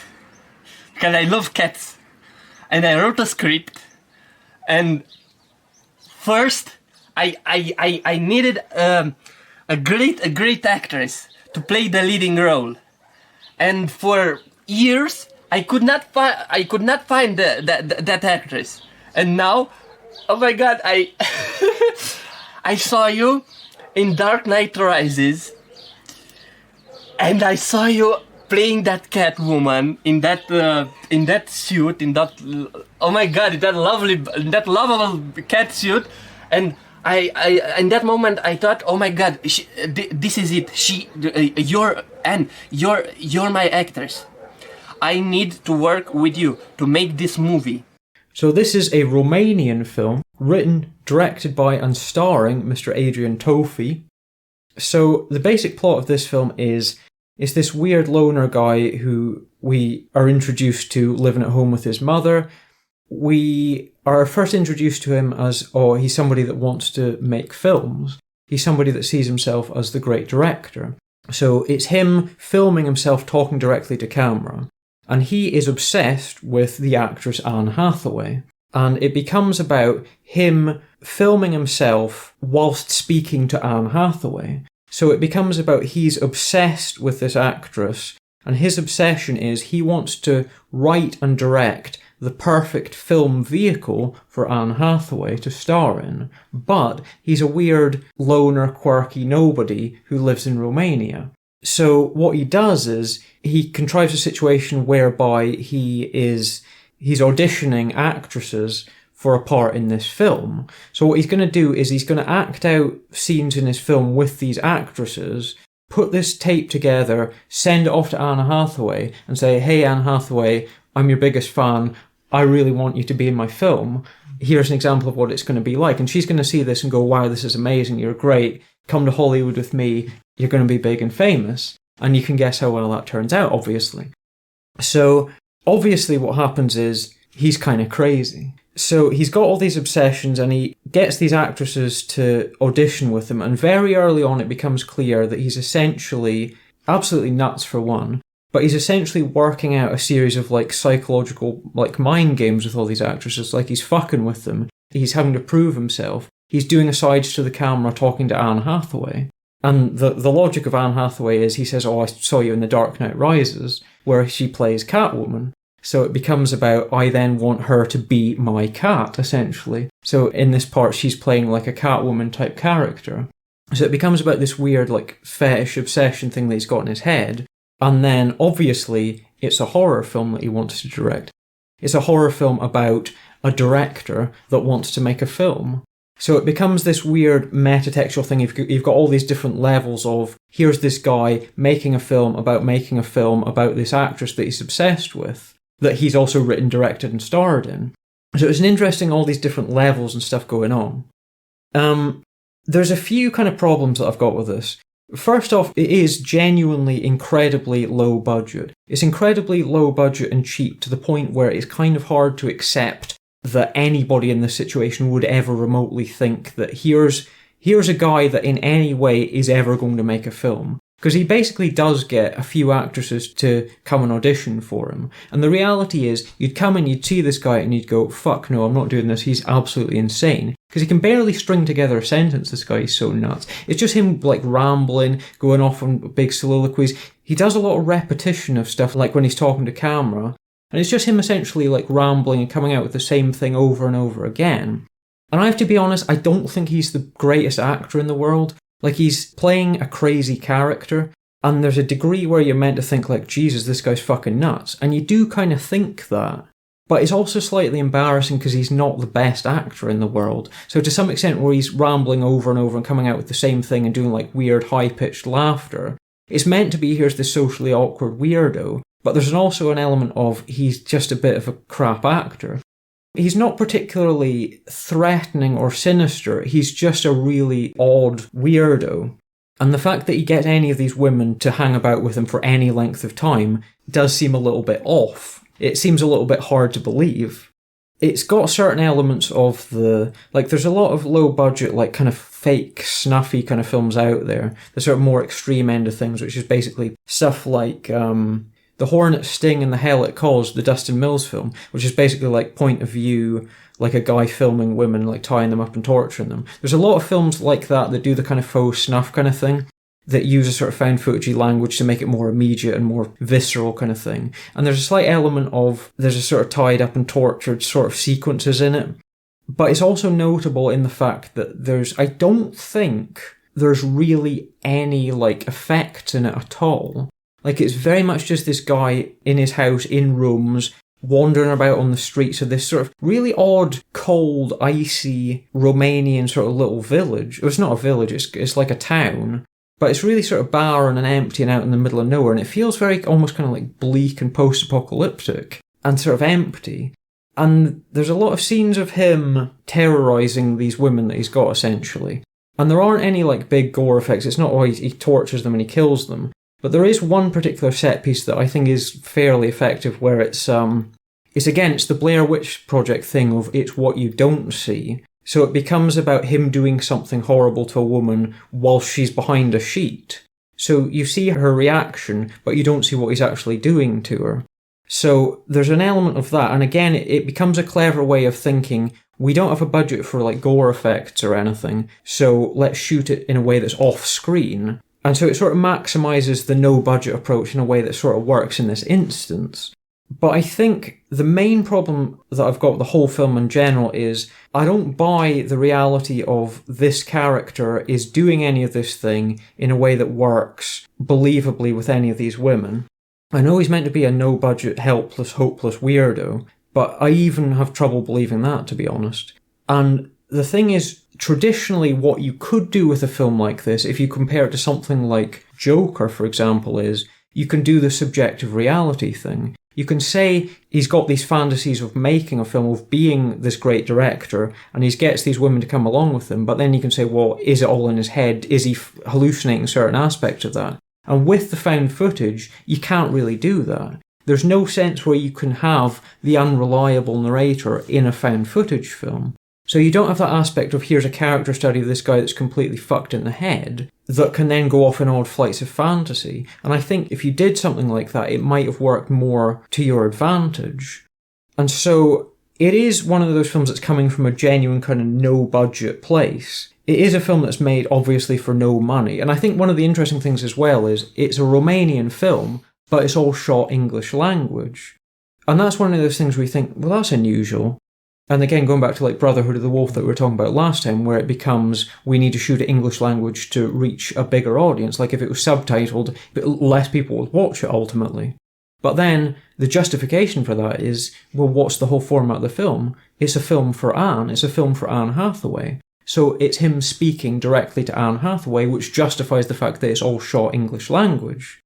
because I love cats. And I wrote a script, and first I needed a great actress to play the leading role, and for years I could not find that actress, and now, oh my God, I saw you in Dark Knight Rises, and I saw you playing that Catwoman in that suit, oh my God, that lovable cat suit, and I in that moment I thought, oh my God, this is it. You're Anne, you're my actress. I need to work with you to make this movie. So this is a Romanian film, written, directed by and starring Mr. Adrian Tofi. So the basic plot of this film is, it's this weird loner guy who we are introduced to living at home with his mother. We are first introduced to him as, he's somebody that wants to make films. He's somebody that sees himself as the great director. So it's him filming himself talking directly to camera. And he is obsessed with the actress Anne Hathaway. And it becomes about him filming himself whilst speaking to Anne Hathaway. So it becomes about he's obsessed with this actress, and his obsession is he wants to write and direct the perfect film vehicle for Anne Hathaway to star in, but he's a weird, loner, quirky nobody who lives in Romania. So what he does is he contrives a situation whereby he's auditioning actresses for a part in this film. So what he's going to do is he's going to act out scenes in his film with these actresses, put this tape together, send it off to Anne Hathaway and say, hey, Anne Hathaway, I'm your biggest fan. I really want you to be in my film. Here's an example of what it's going to be like. And she's going to see this and go, wow, this is amazing. You're great. Come to Hollywood with me. You're going to be big and famous. And you can guess how well that turns out, obviously. So obviously what happens is he's kind of crazy. So he's got all these obsessions and he gets these actresses to audition with him. And very early on, it becomes clear that he's essentially absolutely nuts for one, but he's essentially working out a series of like psychological like mind games with all these actresses. Like he's fucking with them. He's having to prove himself. He's doing asides to the camera talking to Anne Hathaway. And the logic of Anne Hathaway is he says, oh, I saw you in The Dark Knight Rises, where she plays Catwoman. So it becomes about, I then want her to be my cat, essentially. So in this part, she's playing like a Catwoman type character. So it becomes about this weird like fetish obsession thing that he's got in his head. And then obviously it's a horror film that he wants to direct. It's a horror film about a director that wants to make a film. So it becomes this weird metatextual thing. You've got all these different levels of, here's this guy making a film about this actress that he's obsessed with, that he's also written, directed, and starred in. So it's an interesting, all these different levels and stuff going on. There's a few kind of problems that I've got with this. First off, it is genuinely incredibly low budget. It's incredibly low budget and cheap to the point where it's kind of hard to accept that anybody in this situation would ever remotely think that here's a guy that in any way is ever going to make a film. Because he basically does get a few actresses to come and audition for him. And the reality is, you'd come and you'd see this guy and you'd go, fuck no, I'm not doing this, he's absolutely insane. Because he can barely string together a sentence, this guy is so nuts. It's just him like rambling, going off on big soliloquies. He does a lot of repetition of stuff, like when he's talking to camera. And it's just him essentially like rambling and coming out with the same thing over and over again. And I have to be honest, I don't think he's the greatest actor in the world. Like, he's playing a crazy character, and there's a degree where you're meant to think, like, Jesus, this guy's fucking nuts. And you do kind of think that. But it's also slightly embarrassing because he's not the best actor in the world. So to some extent where he's rambling over and over and coming out with the same thing and doing, like, weird high-pitched laughter, it's meant to be, here's this socially awkward weirdo. But there's also an element of he's just a bit of a crap actor. He's not particularly threatening or sinister, he's just a really odd weirdo. And the fact that he gets any of these women to hang about with him for any length of time does seem a little bit off. It seems a little bit hard to believe. It's got certain elements of there's a lot of low budget, like kind of fake, snuffy kind of films out there. The sort of more extreme end of things, which is basically stuff like The Hornet's Sting and the Hell It Caused, the Dustin Mills film, which is basically like point of view, like a guy filming women, like tying them up and torturing them. There's a lot of films like that that do the kind of faux snuff kind of thing, that use a sort of found footagey language to make it more immediate and more visceral kind of thing. And there's a slight element of, there's a sort of tied up and tortured sort of sequences in it. But it's also notable in the fact that I don't think there's really any like effects in it at all. Like, it's very much just this guy in his house, in rooms, wandering about on the streets of this sort of really odd, cold, icy, Romanian sort of little village. It's not a village, it's like a town. But it's really sort of barren and empty and out in the middle of nowhere. And it feels very almost kind of like bleak and post-apocalyptic and sort of empty. And there's a lot of scenes of him terrorising these women that he's got, essentially. And there aren't any like big gore effects. It's not, he tortures them and he kills them. But there is one particular set piece that I think is fairly effective, where it's the Blair Witch Project thing of it's what you don't see. So it becomes about him doing something horrible to a woman while she's behind a sheet. So you see her reaction, but you don't see what he's actually doing to her. So there's an element of that, and again, it becomes a clever way of thinking, we don't have a budget for like gore effects or anything, so let's shoot it in a way that's off screen. And so it sort of maximises the no-budget approach in a way that sort of works in this instance. But I think the main problem that I've got with the whole film in general is I don't buy the reality of this character is doing any of this thing in a way that works believably with any of these women. I know he's meant to be a no-budget, helpless, hopeless weirdo, but I even have trouble believing that, to be honest. And the thing is, traditionally what you could do with a film like this, if you compare it to something like Joker, for example, is you can do the subjective reality thing. You can say he's got these fantasies of making a film, of being this great director, and he gets these women to come along with him, but then you can say, well, is it all in his head? Is he hallucinating certain aspects of that? And with the found footage, you can't really do that. There's no sense where you can have the unreliable narrator in a found footage film. So you don't have that aspect of here's a character study of this guy that's completely fucked in the head that can then go off in odd flights of fantasy. And I think if you did something like that, it might have worked more to your advantage. And so it is one of those films that's coming from a genuine kind of no-budget place. It is a film that's made, obviously, for no money. And I think one of the interesting things as well is it's a Romanian film, but it's all shot English language. And that's one of those things where you think, well, that's unusual. And again, going back to like Brotherhood of the Wolf that we were talking about last time, where it becomes, we need to shoot it English language to reach a bigger audience. Like if it was subtitled, less people would watch it ultimately. But then the justification for that is, well, what's the whole format of the film? It's a film for Anne. It's a film for Anne Hathaway. So it's him speaking directly to Anne Hathaway, which justifies the fact that it's all shot English language.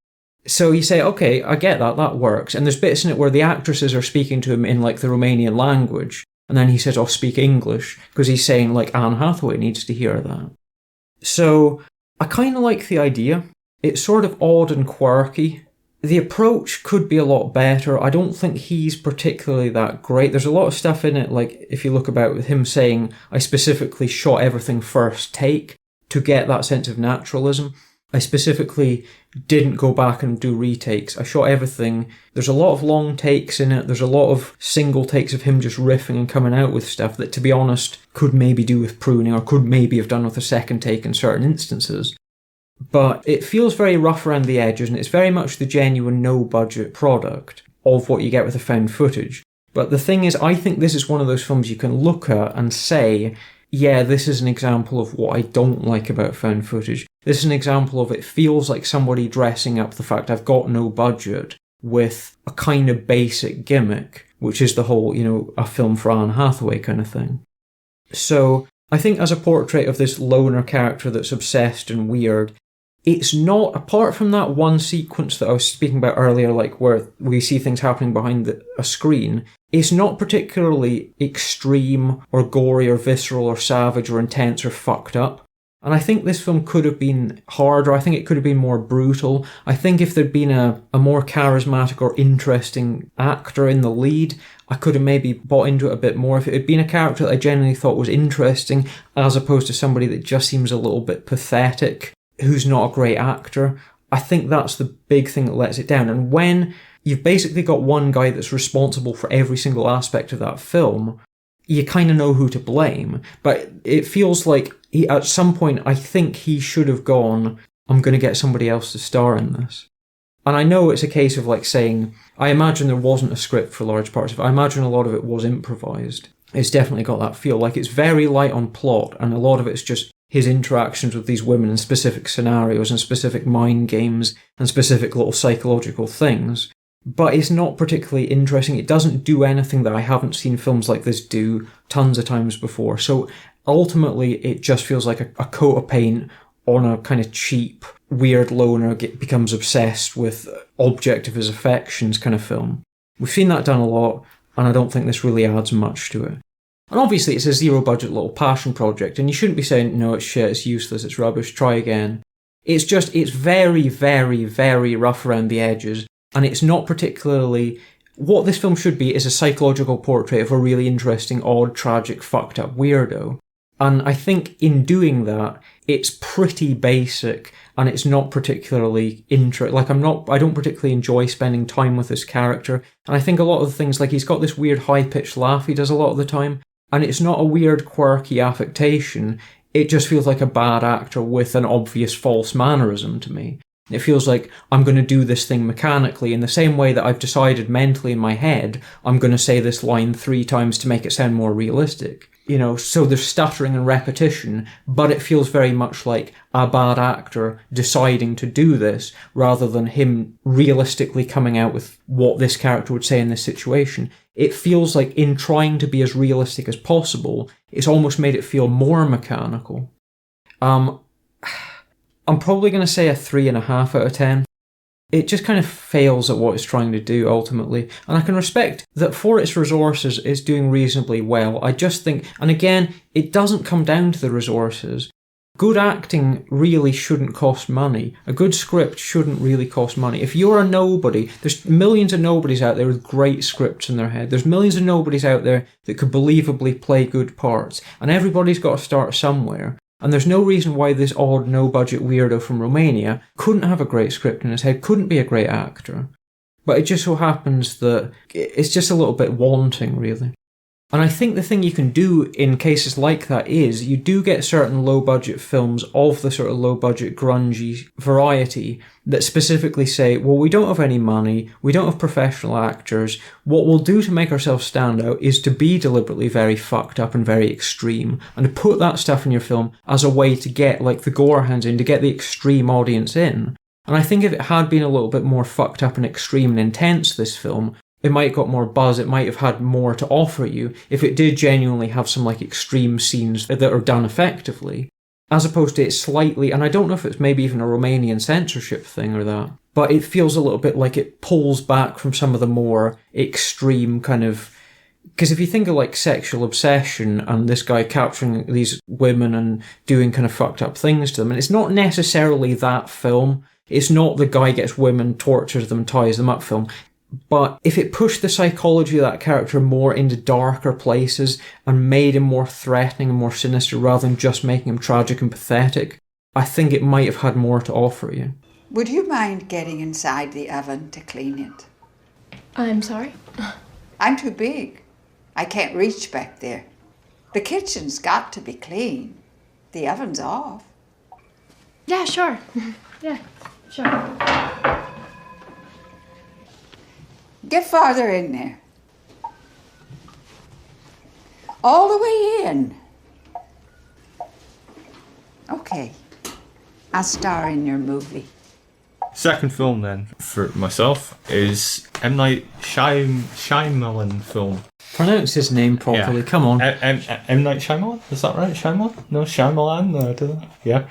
So you say, okay, I get that, that works. And there's bits in it where the actresses are speaking to him in like the Romanian language. And then he says, I'll speak English, because he's saying, like, Anne Hathaway needs to hear that. So I kind of like the idea. It's sort of odd and quirky. The approach could be a lot better. I don't think he's particularly that great. There's a lot of stuff in it, like, if you look about with him saying, I specifically shot everything first take to get that sense of naturalism. I specifically didn't go back and do retakes. I shot everything. There's a lot of long takes in it. There's a lot of single takes of him just riffing and coming out with stuff that, to be honest, could maybe do with pruning or could maybe have done with a second take in certain instances. But it feels very rough around the edges, and it's very much the genuine no-budget product of what you get with the found footage. But the thing is, I think this is one of those films you can look at and say, yeah, this is an example of what I don't like about found footage. This is an example of it feels like somebody dressing up the fact I've got no budget with a kind of basic gimmick, which is the whole, a film for Anne Hathaway kind of thing. So I think as a portrait of this loner character that's obsessed and weird, it's not, apart from that one sequence that I was speaking about earlier, like where we see things happening behind a screen, it's not particularly extreme or gory or visceral or savage or intense or fucked up. And I think this film could have been harder. I think it could have been more brutal. I think if there'd been a more charismatic or interesting actor in the lead, I could have maybe bought into it a bit more. If it had been a character that I genuinely thought was interesting, as opposed to somebody that just seems a little bit pathetic, who's not a great actor, I think that's the big thing that lets it down. And when you've basically got one guy that's responsible for every single aspect of that film, you kind of know who to blame. But it feels like at some point, I think he should have gone, I'm going to get somebody else to star in this. And I know it's a case of like saying, I imagine there wasn't a script for large parts of it. I imagine a lot of it was improvised. It's definitely got that feel. Like it's very light on plot, and a lot of it's just his interactions with these women in specific scenarios and specific mind games and specific little psychological things. But it's not particularly interesting. It doesn't do anything that I haven't seen films like this do tons of times before. So ultimately, it just feels like a coat of paint on a kind of cheap, weird loner becomes obsessed with object of his affections kind of film. We've seen that done a lot, and I don't think this really adds much to it. And obviously, it's a zero-budget little passion project, and you shouldn't be saying, no, it's shit, it's useless, it's rubbish, try again. It's very, very, very rough around the edges, and it's not particularly... What this film should be is a psychological portrait of a really interesting, odd, tragic, fucked up weirdo. And I think in doing that, it's pretty basic, and it's not particularly interesting. Like, I don't particularly enjoy spending time with this character. And I think a lot of the things, like he's got this weird high-pitched laugh he does a lot of the time, and it's not a weird, quirky affectation. It just feels like a bad actor with an obvious false mannerism to me. It feels like I'm going to do this thing mechanically in the same way that I've decided mentally in my head I'm going to say this line 3 times to make it sound more realistic. So there's stuttering and repetition, but it feels very much like a bad actor deciding to do this rather than him realistically coming out with what this character would say in this situation. It feels like in trying to be as realistic as possible, it's almost made it feel more mechanical. I'm probably going to say a 3.5 out of 10. It just kind of fails at what it's trying to do ultimately. And I can respect that for its resources it's doing reasonably well. I just think, and again, it doesn't come down to the resources. Good acting really shouldn't cost money. A good script shouldn't really cost money. If you're a nobody, there's millions of nobodies out there with great scripts in their head. There's millions of nobodies out there that could believably play good parts. And everybody's got to start somewhere. And there's no reason why this odd, no-budget weirdo from Romania couldn't have a great script in his head, couldn't be a great actor. But it just so happens that it's just a little bit wanting, really. And I think the thing you can do in cases like that is you do get certain low-budget films of the sort of low-budget grungy variety that specifically say, well, we don't have any money, we don't have professional actors, what we'll do to make ourselves stand out is to be deliberately very fucked up and very extreme, and to put that stuff in your film as a way to get, like, the gore hounds in, to get the extreme audience in. And I think if it had been a little bit more fucked up and extreme and intense, this film, it might have got more buzz, it might have had more to offer you if it did genuinely have some like extreme scenes that are done effectively, as opposed to it slightly, and I don't know if it's maybe even a Romanian censorship thing or that, but it feels a little bit like it pulls back from some of the more extreme kind of, because if you think of like Sexual Obsession and this guy capturing these women and doing kind of fucked up things to them, and it's not necessarily that film, it's not the guy gets women, tortures them, ties them up film. But if it pushed the psychology of that character more into darker places and made him more threatening and more sinister rather than just making him tragic and pathetic, I think it might have had more to offer you. Would you mind getting inside the oven to clean it? I'm sorry? I'm too big. I can't reach back there. The kitchen's got to be clean. The oven's off. Yeah, sure. Yeah, sure. Get farther in there. All the way in. Okay. I'll star in your movie. Second film then for myself is M. Night Shyamalan film. Pronounce his name properly, Yeah. come on. M. Night Shyamalan? Is that right? Shyamalan? No, Shyamalan? Yeah.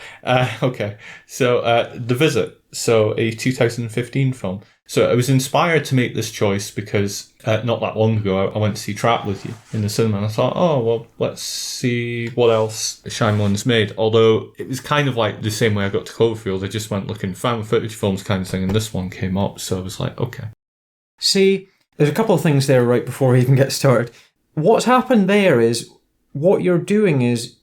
Okay. So, The Visit. So, a 2015 film. So, I was inspired to make this choice because not that long ago I went to see Trapped with You in the cinema and I thought, oh, well, let's see what else Shyamalan's made. Although it was kind of like the same way I got to Cloverfield. I just went looking found footage films kind of thing and this one came up. So I was like, okay. See, there's a couple of things there right before we even get started. What's happened there is what you're doing is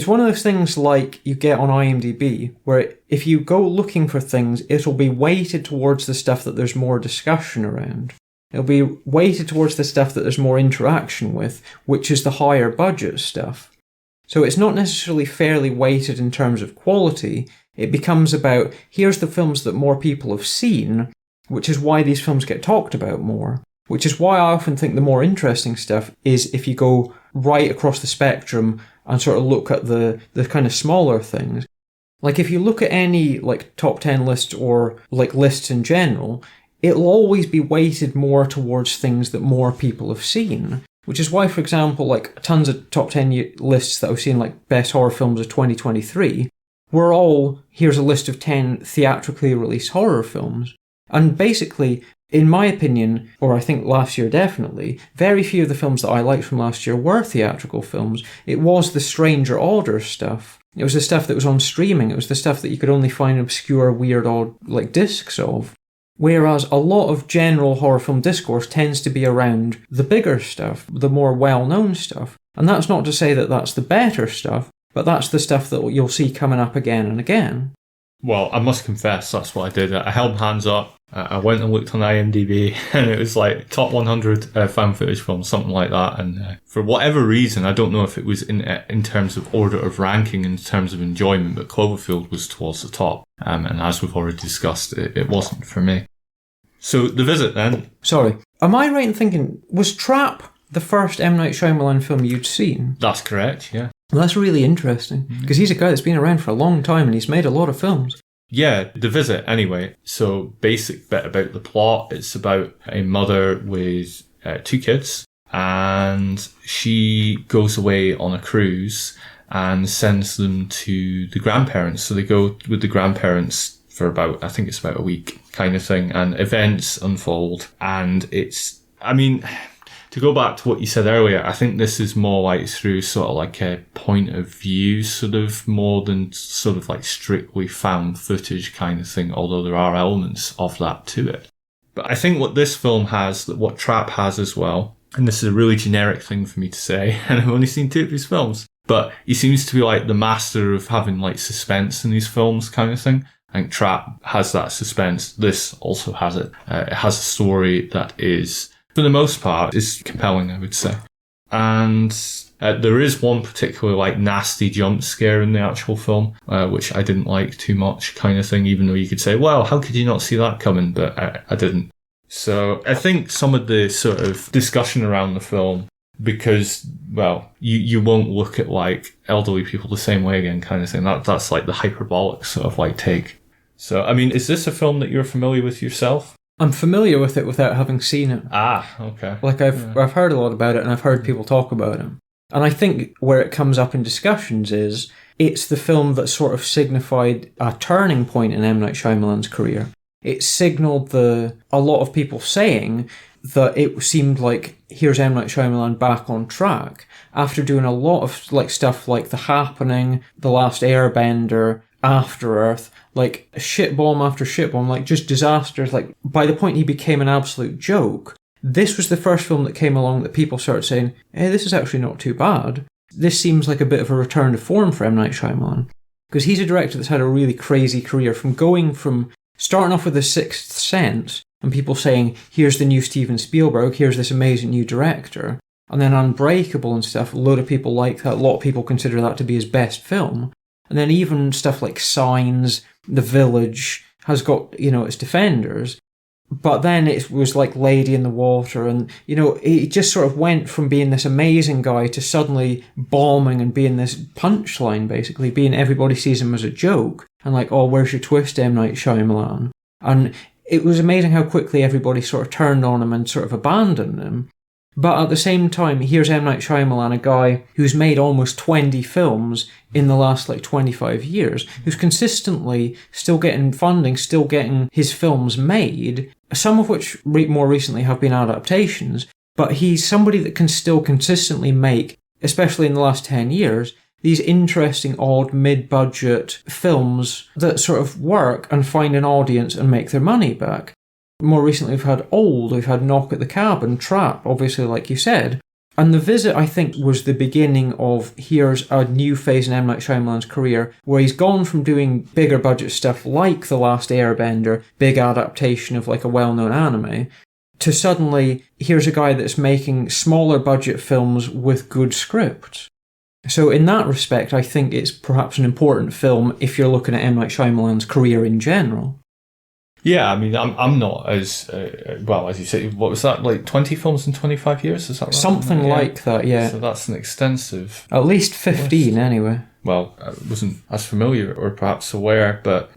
one of those things like you get on IMDb, where if you go looking for things, it'll be weighted towards the stuff that there's more discussion around. It'll be weighted towards the stuff that there's more interaction with, which is the higher budget stuff. So it's not necessarily fairly weighted in terms of quality. It becomes about, here's the films that more people have seen, which is why these films get talked about more. Which is why I often think the more interesting stuff is if you go right across the spectrum and sort of look at the kind of smaller things. Like if you look at any like top 10 lists or like lists in general, it'll always be weighted more towards things that more people have seen. Which is why, for example, like tons of top 10 lists that I've seen, like best horror films of 2023, were all, here's a list of 10 theatrically released horror films. And basically, in my opinion, or I think last year definitely, very few of the films that I liked from last year were theatrical films. It was the stranger, odder stuff. It was the stuff that was on streaming. It was the stuff that you could only find obscure, weird, odd, like, discs of. Whereas a lot of general horror film discourse tends to be around the bigger stuff, the more well-known stuff. And that's not to say that that's the better stuff, but that's the stuff that you'll see coming up again and again. Well, I must confess, that's what I did. I held my hands up. I went and looked on IMDb, and it was like top 100 found footage films, something like that. And for whatever reason, I don't know if it was in terms of order of ranking, in terms of enjoyment, but Cloverfield was towards the top. And as we've already discussed, it wasn't for me. So, The Visit then. Sorry, am I right in thinking, was Trap the first M. Night Shyamalan film you'd seen? That's correct, yeah. Well, that's really interesting, because he's a guy that's been around for a long time and he's made a lot of films. Yeah, The Visit, anyway. So, basic bit about the plot. It's about a mother with 2 kids, and she goes away on a cruise and sends them to the grandparents. So they go with the grandparents for about, I think it's about a week kind of thing, and events unfold. And it's, I mean, to go back to what you said earlier, I think this is more like through sort of like a point of view, sort of more than sort of like strictly found footage kind of thing, although there are elements of that to it. But I think what this film has, what Trap has as well, and this is a really generic thing for me to say, and I've only seen 2 of his films, but he seems to be like the master of having like suspense in these films kind of thing. I think Trap has that suspense. This also has it. It has a story that is, for the most part, is compelling, I would say. And there is one particular like nasty jump scare in the actual film, which I didn't like too much kind of thing, even though you could say, well, how could you not see that coming? But I didn't. So I think some of the sort of discussion around the film, because, well, you won't look at like elderly people the same way again kind of thing. That's like the hyperbolic sort of like take. So, I mean, is this a film that you're familiar with yourself? I'm familiar with it without having seen it. Ah, okay. Like, I've heard a lot about it, and I've heard people talk about it. And I think where it comes up in discussions is, it's the film that sort of signified a turning point in M. Night Shyamalan's career. It signalled a lot of people saying that it seemed like, here's M. Night Shyamalan back on track, after doing a lot of like stuff like The Happening, The Last Airbender, After Earth, like shit bomb after shit bomb, like just disasters. Like, by the point he became an absolute joke, this was the first film that came along that people started saying, hey, this is actually not too bad. This seems like a bit of a return to form for M. Night Shyamalan. Because he's a director that's had a really crazy career, from starting off with The Sixth Sense, and people saying, here's the new Steven Spielberg, here's this amazing new director, and then Unbreakable and stuff, a load of people like that, a lot of people consider that to be his best film. And then even stuff like Signs, The Village, has got, its defenders. But then it was like Lady in the Water, and, it just sort of went from being this amazing guy to suddenly bombing and being this punchline, basically, being everybody sees him as a joke. And like, oh, where's your twist, M. Night Shyamalan? And it was amazing how quickly everybody sort of turned on him and sort of abandoned him. But at the same time, here's M. Night Shyamalan, a guy who's made almost 20 films in the last 25 years, who's consistently still getting funding, still getting his films made, some of which more recently have been adaptations, but he's somebody that can still consistently make, especially in the last 10 years, these interesting, odd, mid-budget films that sort of work and find an audience and make their money back. More recently, we've had Old, we've had Knock at the Cabin, Trap, obviously, like you said. And The Visit, I think, was the beginning of, here's a new phase in M. Night Shyamalan's career, where he's gone from doing bigger budget stuff like The Last Airbender, big adaptation of like a well-known anime, to suddenly, here's a guy that's making smaller budget films with good scripts. So in that respect, I think it's perhaps an important film if you're looking at M. Night Shyamalan's career in general. Yeah, I mean, I'm not as, well, as you say, what was that, like 20 films in 25 years? Is that right? Something like that, yeah. So that's an extensive... At least 15, anyway. Well, I wasn't as familiar or perhaps aware, but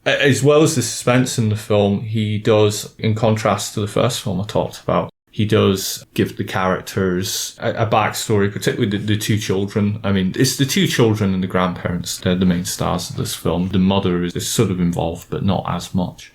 as well as the suspense in the film, he does, in contrast to the first film I talked about, he does give the characters a backstory, particularly the 2 children. I mean, it's the 2 children and the grandparents. They're the main stars of this film. The mother is sort of involved, but not as much.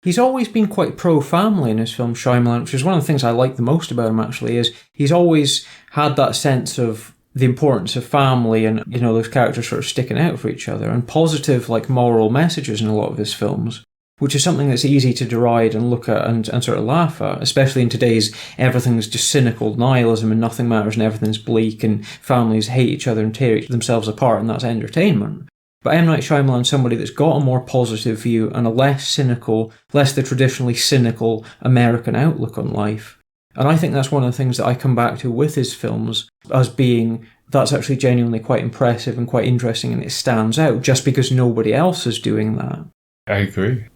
He's always been quite pro-family in his film, Shyamalan, which is one of the things I like the most about him, actually, is he's always had that sense of the importance of family and, those characters sort of sticking out for each other, and positive, moral messages in a lot of his films, which is something that's easy to deride and look at and sort of laugh at, especially in today's everything's just cynical nihilism and nothing matters and everything's bleak and families hate each other and tear themselves apart and that's entertainment. But M. Night Shyamalan's somebody that's got a more positive view and a less cynical, less the traditionally cynical American outlook on life. And I think that's one of the things that I come back to with his films as being, that's actually genuinely quite impressive and quite interesting, and it stands out just because nobody else is doing that. I agree.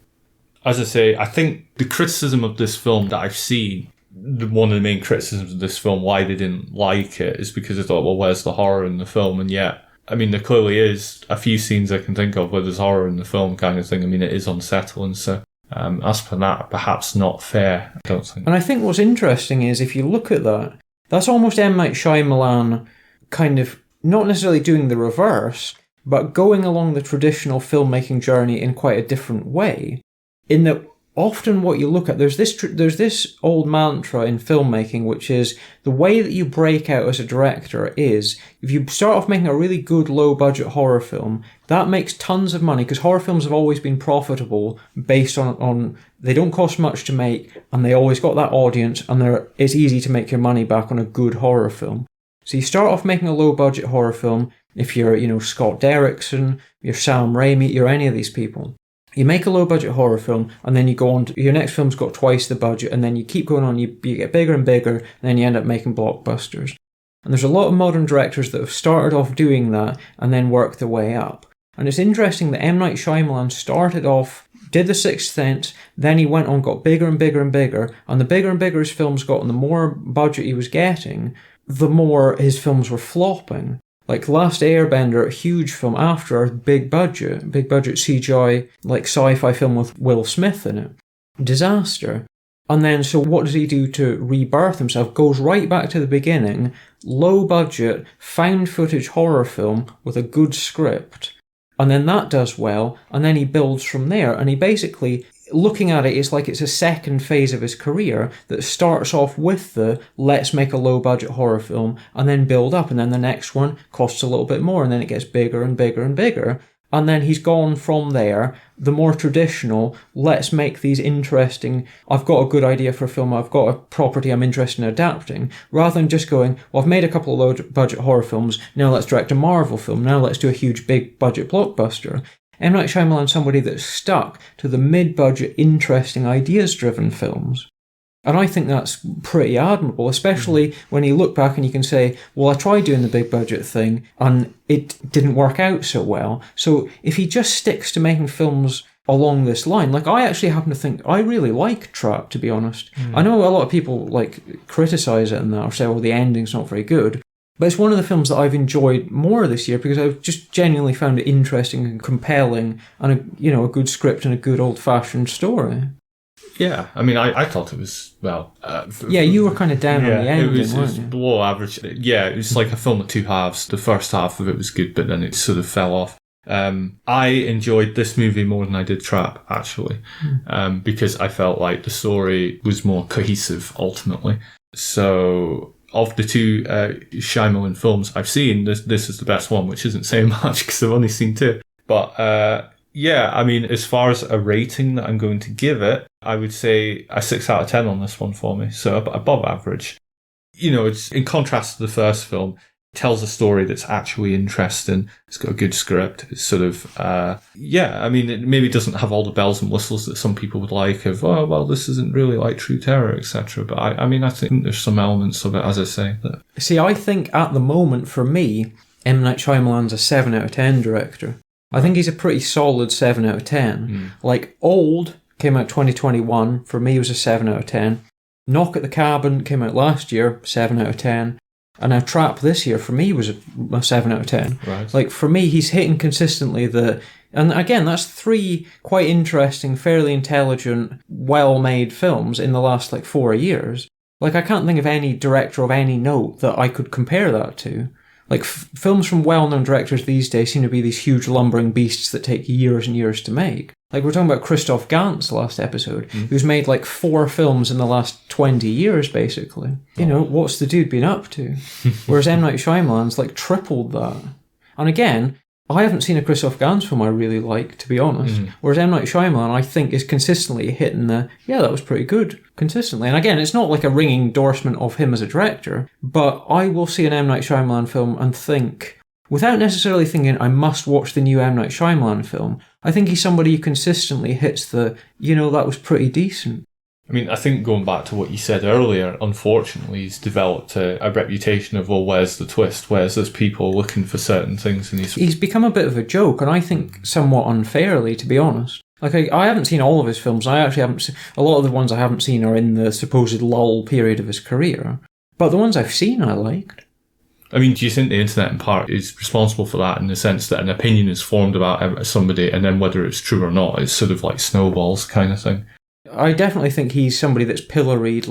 As I say, I think the criticism of this film that I've seen, one of the main criticisms of this film, why they didn't like it, is because they thought, well, where's the horror in the film? And yet, I mean, there clearly is a few scenes I can think of where there's horror in the film kind of thing. I mean, it is unsettling, so as for that, perhaps not fair, I don't think. And I think what's interesting is, if you look at that, that's almost M. Night Shyamalan kind of not necessarily doing the reverse, but going along the traditional filmmaking journey in quite a different way, in that often what you look at, there's this old mantra in filmmaking, which is the way that you break out as a director is, if you start off making a really good low-budget horror film, that makes tons of money, because horror films have always been profitable based on they don't cost much to make, and they always got that audience, and it's easy to make your money back on a good horror film. So you start off making a low-budget horror film, if you're, Scott Derrickson, you're Sam Raimi, you're any of these people. You make a low-budget horror film, and then you go on to, your next film's got twice the budget, and then you keep going on, you get bigger and bigger, and then you end up making blockbusters. And there's a lot of modern directors that have started off doing that, and then worked their way up. And it's interesting that M. Night Shyamalan started off, did The Sixth Sense, then he went on, got bigger and bigger and bigger, and the bigger and bigger his films got, and the more budget he was getting, the more his films were flopping. Like Last Airbender, a huge film after a big budget CGI, like sci-fi film with Will Smith in it. Disaster. And then, so what does he do to rebirth himself? Goes right back to the beginning, low budget, found footage horror film with a good script. And then that does well, and then he builds from there, and he basically, looking at it, it's like it's a second phase of his career that starts off with the let's make a low-budget horror film and then build up, and then the next one costs a little bit more, and then it gets bigger and bigger and bigger. And then he's gone from there, the more traditional, let's make these interesting, I've got a good idea for a film, I've got a property I'm interested in adapting, rather than just going, well, I've made a couple of low-budget horror films, now let's direct a Marvel film, now let's do a huge big-budget blockbuster. M. Night Shyamalan's somebody that's stuck to the mid-budget, interesting, ideas-driven films. And I think that's pretty admirable, especially when you look back and you can say, well, I tried doing the big-budget thing, and it didn't work out so well. So if he just sticks to making films along this line, like I actually happen to think, I really like Trap, to be honest. I know a lot of people criticise it and that, or say, well, the ending's not very good. But it's one of the films that I've enjoyed more this year because I've just genuinely found it interesting and compelling, and a good script and a good old-fashioned story. Yeah, I mean, I thought it was, well... you were kind of down on the ending, it was you? below average. Yeah, it was like a film of two halves. The first half of it was good, but then it sort of fell off. I enjoyed this movie more than I did Trap, actually, because I felt like the story was more cohesive, ultimately. So... of the two Shyamalan films I've seen, this is the best one, which isn't saying much because I've only seen two. But I mean, as far as a rating that I'm going to give it, I would say a 6 out of 10 on this one for me. So above average. It's in contrast to the first film. It tells a story that's actually interesting. It's got a good script. It's sort of, I mean, it maybe doesn't have all the bells and whistles that some people would like of, oh, well, this isn't really like True Terror, etc. But I mean, I think there's some elements of it, as I say. See, I think at the moment, for me, M. Night Shyamalan's a 7 out of 10 director. I think he's a pretty solid 7 out of 10. Like, Old came out 2021. For me, it was a 7 out of 10. Knock at the Cabin came out last year, 7 out of 10. And now Trap this year, for me, was a 7 out of 10. Right. Like, for me, he's hitting consistently and again, that's 3 quite interesting, fairly intelligent, well-made films in the last, 4 years. Like, I can't think of any director of any note that I could compare that to. Like, films from well-known directors these days seem to be these huge lumbering beasts that take years and years to make. Like, we're talking about Christoph Gans last episode, who's made 4 films in the last 20 years, basically. What's the dude been up to? Whereas M. Night Shyamalan's, tripled that. And again, I haven't seen a Christoph Gans film I really like, to be honest. Whereas M. Night Shyamalan, I think, is consistently hitting that was pretty good, consistently. And again, it's not like a ringing endorsement of him as a director, but I will see an M. Night Shyamalan film and think, without necessarily thinking I must watch the new M. Night Shyamalan film, I think he's somebody who consistently hits the, that was pretty decent. I mean, I think going back to what you said earlier, unfortunately, he's developed a reputation of, well, where's the twist? Where's there's people looking for certain things? And he's become a bit of a joke, and I think somewhat unfairly, to be honest. Like, I haven't seen all of his films. I actually haven't seen, a lot of the ones I haven't seen are in the supposed lull period of his career. But the ones I've seen, I liked. I mean, do you think the internet in part is responsible for that in the sense that an opinion is formed about somebody and then whether it's true or not, it's sort of like snowballs kind of thing? I definitely think he's somebody that's pilloried,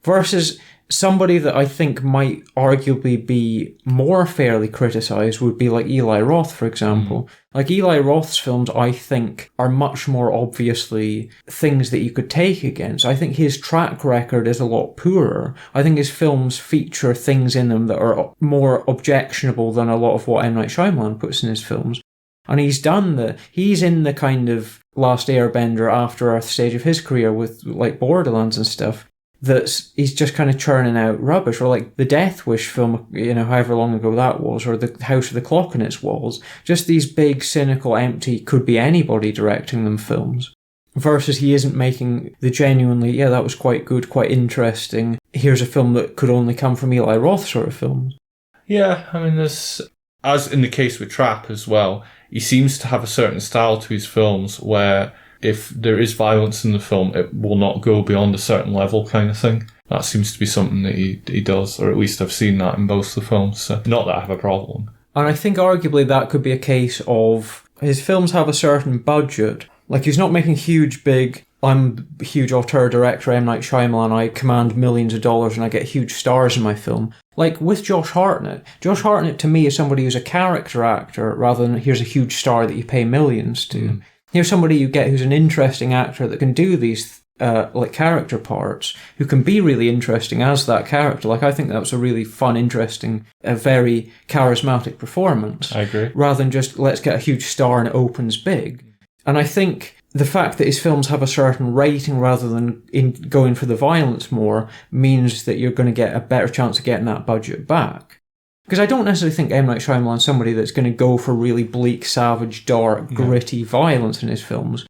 versus somebody that I think might arguably be more fairly criticised would be like Eli Roth, for example. Like Eli Roth's films, I think, are much more obviously things that you could take against. I think his track record is a lot poorer. I think his films feature things in them that are more objectionable than a lot of what M. Night Shyamalan puts in his films. And he's in the kind of Last Airbender, After Earth stage of his career with like Borderlands and stuff, he's just kind of churning out rubbish, or like the Death Wish film, however long ago that was, or the House with the Clock in its Walls, just these big, cynical, empty, could be anybody directing them films. Versus he isn't making the genuinely, that was quite good, quite interesting, here's a film that could only come from Eli Roth sort of films. Yeah, I mean, there's, as in the case with Trap as well, he seems to have a certain style to his films where if there is violence in the film, it will not go beyond a certain level kind of thing. That seems to be something that he does, or at least I've seen that in both the films. So not that I have a problem. And I think arguably that could be a case of his films have a certain budget. Like, he's not making I'm a huge auteur director, M. Night Shyamalan, I command millions of dollars and I get huge stars in my film. Like with Josh Hartnett to me is somebody who's a character actor rather than here's a huge star that you pay millions to. Here's somebody you get who's an interesting actor that can do these character parts, who can be really interesting as that character. Like, I think that was a really fun, interesting, a very charismatic performance. I agree. Rather than just let's get a huge star and it opens big. And I think the fact that his films have a certain rating rather than going for the violence more means that you're going to get a better chance of getting that budget back. Because I don't necessarily think M. Night Shyamalan is somebody that's going to go for really bleak, savage, dark, gritty violence in his films.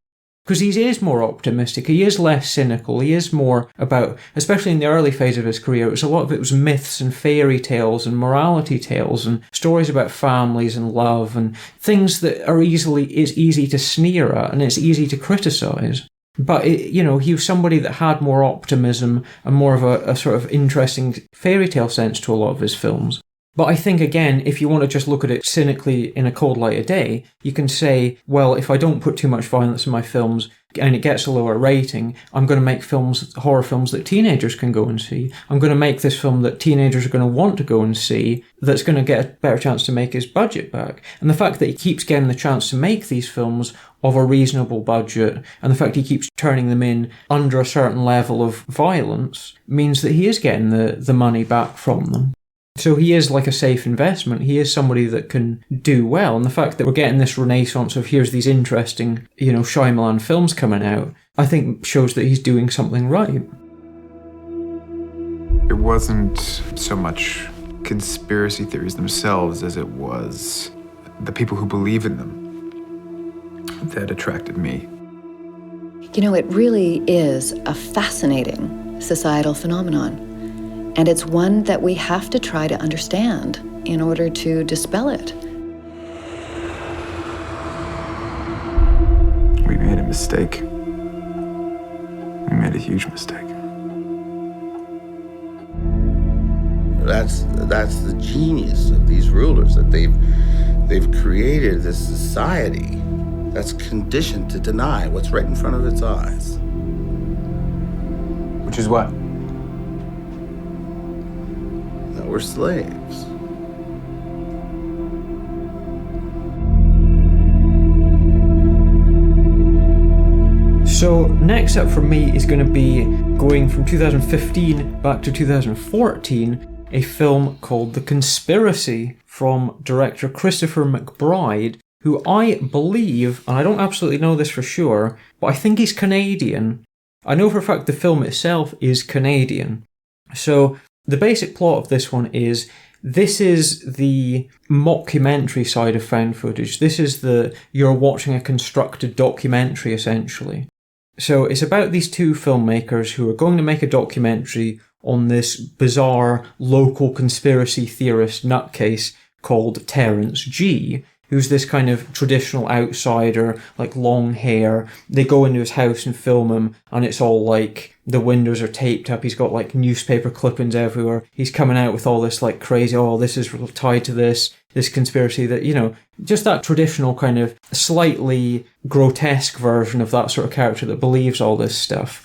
Because he is more optimistic, he is less cynical, he is more about, especially in the early phase of his career, a lot of it was myths and fairy tales and morality tales and stories about families and love and things that is easy to sneer at and it's easy to criticise. But, he was somebody that had more optimism and more of a sort of interesting fairy tale sense to a lot of his films. But I think, again, if you want to just look at it cynically in a cold light of day, you can say, well, if I don't put too much violence in my films and it gets a lower rating, I'm going to make horror films that teenagers can go and see. I'm going to make this film that teenagers are going to want to go and see that's going to get a better chance to make his budget back. And the fact that he keeps getting the chance to make these films of a reasonable budget, and the fact he keeps turning them in under a certain level of violence, means that he is getting the money back from them. So he is like a safe investment. He is somebody that can do well. And the fact that we're getting this renaissance of here's these interesting, Shyamalan films coming out, I think shows that he's doing something right. It wasn't so much conspiracy theories themselves as it was the people who believe in them that attracted me. It really is a fascinating societal phenomenon. And it's one that we have to try to understand in order to dispel it. We made a mistake. We made a huge mistake. That's the genius of these rulers, that they've created this society that's conditioned to deny what's right in front of its eyes. Which is what? We're slaves. So next up for me is going to be going from 2015 back to 2014, a film called The Conspiracy from director Christopher McBride, who I believe, and I don't absolutely know this for sure, but I think he's Canadian. I know for a fact the film itself is Canadian. So the basic plot of this one is this is the mockumentary side of found footage. This is you're watching a constructed documentary, essentially. So it's about these two filmmakers who are going to make a documentary on this bizarre local conspiracy theorist nutcase called Terence G, who's this kind of traditional outsider, like long hair. They go into his house and film him, and it's all like the windows are taped up. He's got like newspaper clippings everywhere. He's coming out with all this like crazy, oh, this is tied to this conspiracy that, you know, just that traditional kind of slightly grotesque version of that sort of character that believes all this stuff.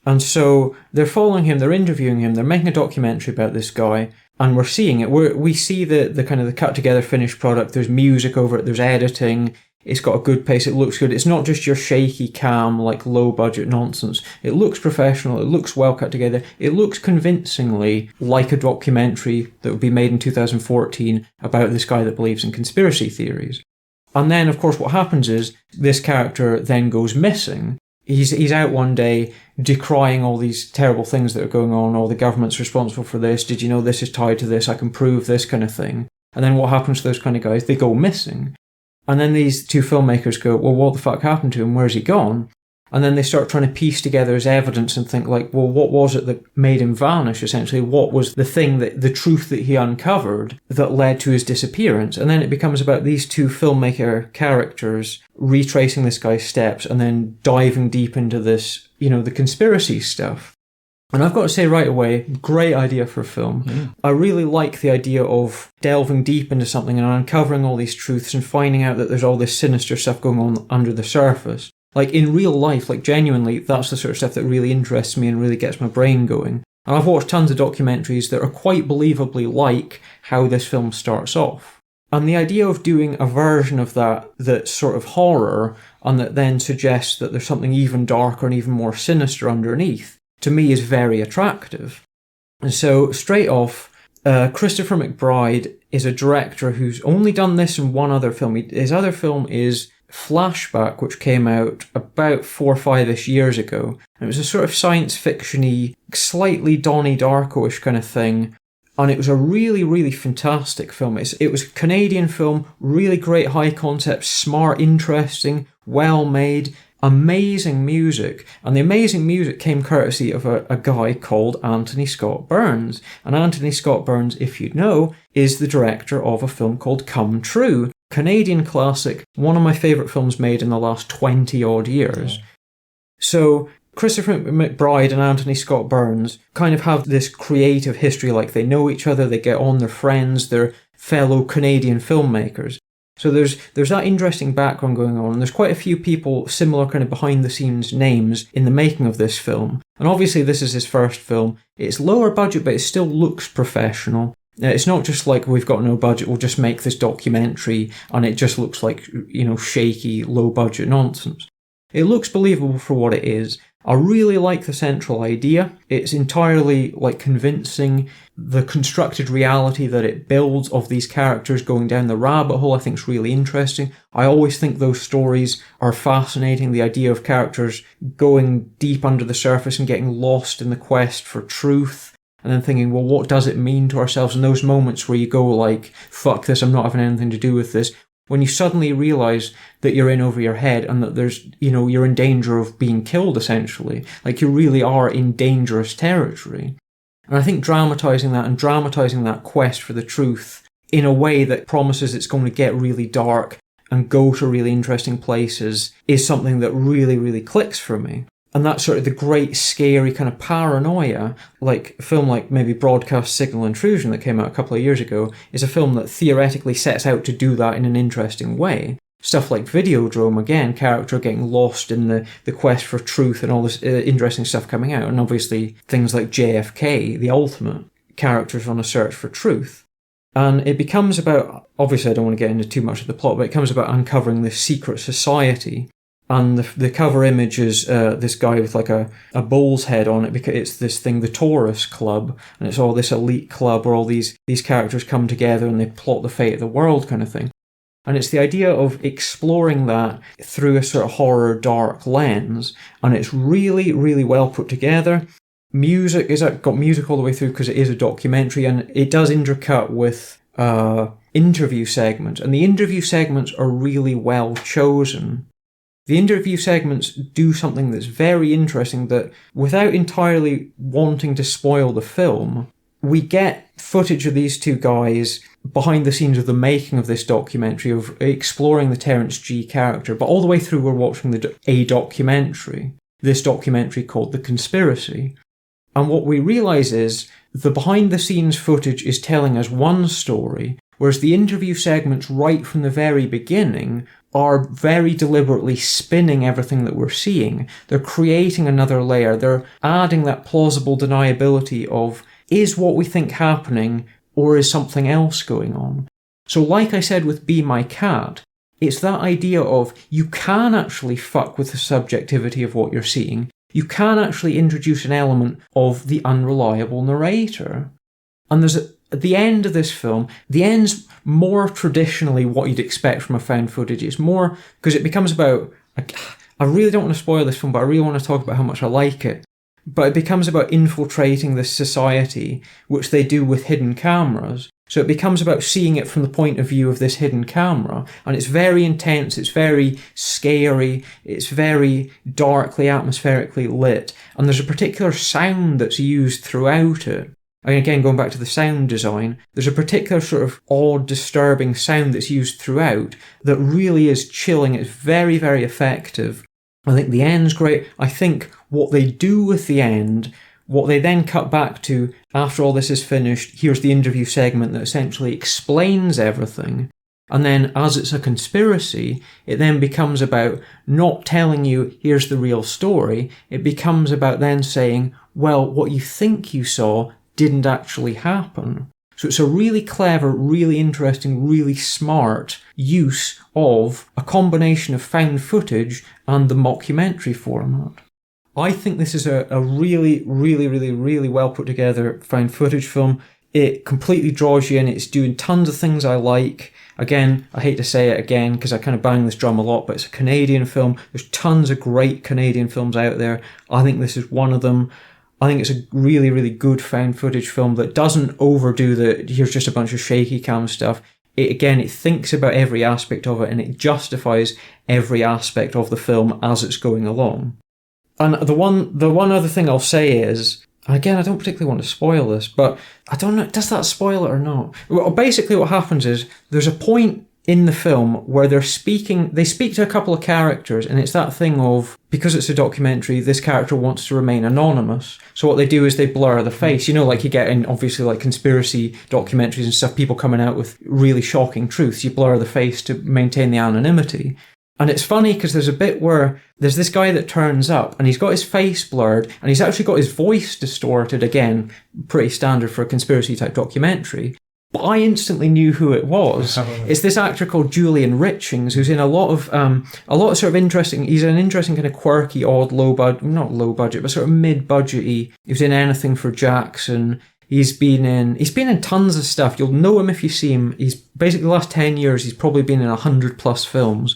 And so they're following him, they're interviewing him, they're making a documentary about this guy, and we're seeing it. We see the kind of the cut together finished product. There's music over it, there's editing, it's got a good pace, it looks good. It's not just your shaky cam, like low budget nonsense. It looks professional, it looks well cut together, it looks convincingly like a documentary that would be made in 2014 about this guy that believes in conspiracy theories. And then, of course, what happens is this character then goes missing. He's out one day decrying all these terrible things that are going on. Oh, the government's responsible for this. Did you know this is tied to this? I can prove this kind of thing. And then what happens to those kind of guys? They go missing. And then these two filmmakers go, well, what the fuck happened to him? Where's he gone? And then they start trying to piece together his evidence and think like, well, what was it that made him vanish, essentially? What was the thing the truth that he uncovered that led to his disappearance? And then it becomes about these two filmmaker characters retracing this guy's steps and then diving deep into this, you know, the conspiracy stuff. And I've got to say right away, great idea for a film. Mm. I really like the idea of delving deep into something and uncovering all these truths and finding out that there's all this sinister stuff going on under the surface. Like in real life, like genuinely, that's the sort of stuff that really interests me and really gets my brain going. And I've watched tons of documentaries that are quite believably like how this film starts off. And the idea of doing a version of that that's sort of horror and that then suggests that there's something even darker and even more sinister underneath, to me is very attractive. And so straight off, Christopher McBride is a director who's only done this in one other film. His other film is Flashback, which came out about 4 or 5-ish years ago. And it was a sort of science fiction-y, slightly Donnie Darko-ish kind of thing. And it was a really, really fantastic film. It was a Canadian film, really great high concept, smart, interesting, well made, amazing music. And the amazing music came courtesy of a guy called Anthony Scott Burns. And Anthony Scott Burns, if you know, is the director of a film called Come True. Canadian classic, one of my favourite films made in the last 20 odd years. Yeah. So Christopher McBride and Anthony Scott Burns kind of have this creative history, like they know each other, they get on, they're friends, they're fellow Canadian filmmakers. So there's that interesting background going on, and there's quite a few people, similar kind of behind the scenes names in the making of this film. And obviously this is his first film. It's lower budget, but it still looks professional. It's not just like we've got no budget, we'll just make this documentary and it just looks like, you know, shaky, low budget nonsense. It looks believable for what it is. I really like the central idea. It's entirely like convincing. The constructed reality that it builds of these characters going down the rabbit hole I think is really interesting. I always think those stories are fascinating. The idea of characters going deep under the surface and getting lost in the quest for truth. And then thinking, well, what does it mean to ourselves? And those moments where you go like, fuck this, I'm not having anything to do with this. When you suddenly realise that you're in over your head and that there's, you know, you're in danger of being killed, essentially. Like you really are in dangerous territory. And I think dramatising that and dramatising that quest for the truth in a way that promises it's going to get really dark and go to really interesting places is something that really, really clicks for me. And that's sort of the great, scary kind of paranoia, like a film like maybe Broadcast Signal Intrusion that came out a couple of years ago, is a film that theoretically sets out to do that in an interesting way. Stuff like Videodrome, again, character getting lost in the quest for truth and all this interesting stuff coming out. And obviously things like JFK, the ultimate, characters on a search for truth. And it becomes about, obviously I don't want to get into too much of the plot, but it comes about uncovering this secret society. And the cover image is this guy with like a bull's head on it, because it's this thing, the Taurus Club, and it's all this elite club where all these characters come together and they plot the fate of the world kind of thing. And it's the idea of exploring that through a sort of horror dark lens, and it's really, really well put together. music is got music all the way through because it is a documentary, and it does intercut with interview segments, and the interview segments are really well chosen. The interview segments do something that's very interesting, that without entirely wanting to spoil the film, we get footage of these two guys behind the scenes of the making of this documentary, of exploring the Terence G character, but all the way through we're watching a documentary, this documentary called The Conspiracy. And what we realise is the behind the scenes footage is telling us one story, whereas the interview segments right from the very beginning are very deliberately spinning everything that we're seeing. They're creating another layer. They're adding that plausible deniability of, is what we think happening, or is something else going on? So like I said with Be My Cat, it's that idea of you can actually fuck with the subjectivity of what you're seeing. You can actually introduce an element of the unreliable narrator. And there's at the end of this film, the end's more traditionally what you'd expect from a found footage. It's more, because it becomes about, I really don't want to spoil this film, but I really want to talk about how much I like it. But it becomes about infiltrating this society, which they do with hidden cameras. So it becomes about seeing it from the point of view of this hidden camera. And it's very intense, it's very scary, it's very darkly, atmospherically lit. And there's a particular sound that's used throughout it. And again, going back to the sound design, there's a particular sort of odd, disturbing sound that's used throughout that really is chilling. It's very, very effective. I think the end's great. I think what they do with the end, what they then cut back to after all this is finished, here's the interview segment that essentially explains everything. And then as it's a conspiracy, it then becomes about not telling you, here's the real story. It becomes about then saying, well, what you think you saw didn't actually happen. So it's a really clever, really interesting, really smart use of a combination of found footage and the mockumentary format. I think this is a really, really, really, really well put together found footage film. It completely draws you in. It's doing tons of things I like. Again, I hate to say it again because I kind of bang this drum a lot, but it's a Canadian film. There's tons of great Canadian films out there. I think this is one of them. I think it's a really, really good found footage film that doesn't overdo here's just a bunch of shaky cam stuff. It thinks about every aspect of it, and it justifies every aspect of the film as it's going along. And the one other thing I'll say is, again, I don't particularly want to spoil this, but I don't know, does that spoil it or not? Well, basically what happens is, there's a point in the film where they speak to a couple of characters, and it's that thing of, because it's a documentary, this character wants to remain anonymous. So what they do is they blur the face. You know, like you get in, obviously, like conspiracy documentaries and stuff, people coming out with really shocking truths. You blur the face to maintain the anonymity. And it's funny because there's a bit where there's this guy that turns up and he's got his face blurred and he's actually got his voice distorted, again, pretty standard for a conspiracy type documentary. But I instantly knew who it was. It's this actor called Julian Richings, who's in a lot of sort of interesting, he's an interesting kind of quirky, odd, not low budget, but sort of mid-budget-y. He was in Anything for Jackson. He's been in tons of stuff. You'll know him if you see him. He's basically the last 10 years, he's probably been in 100 plus films.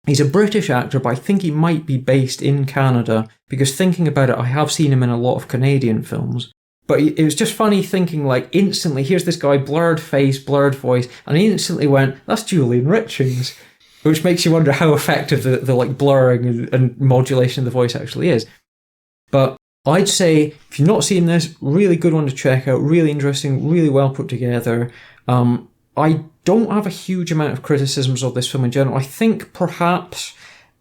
He's a British actor, but I think he might be based in Canada, because thinking about it, I have seen him in a lot of Canadian films. But it was just funny thinking, like, instantly, here's this guy, blurred face, blurred voice, and I instantly went, that's Julian Richings, which makes you wonder how effective the like blurring and modulation of the voice actually is. But I'd say, if you've not seen this, really good one to check out, really interesting, really well put together. I don't have a huge amount of criticisms of this film in general. I think perhaps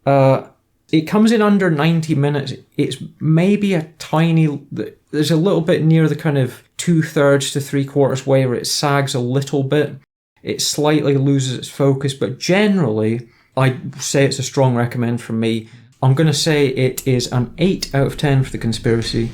it comes in under 90 minutes. It's maybe a tiny... There's a little bit near the kind of 2/3 to 3/4 way where it sags a little bit. It slightly loses its focus, but generally, I'd say it's a strong recommend from me. I'm going to say it is an 8 out of 10 for The Conspiracy.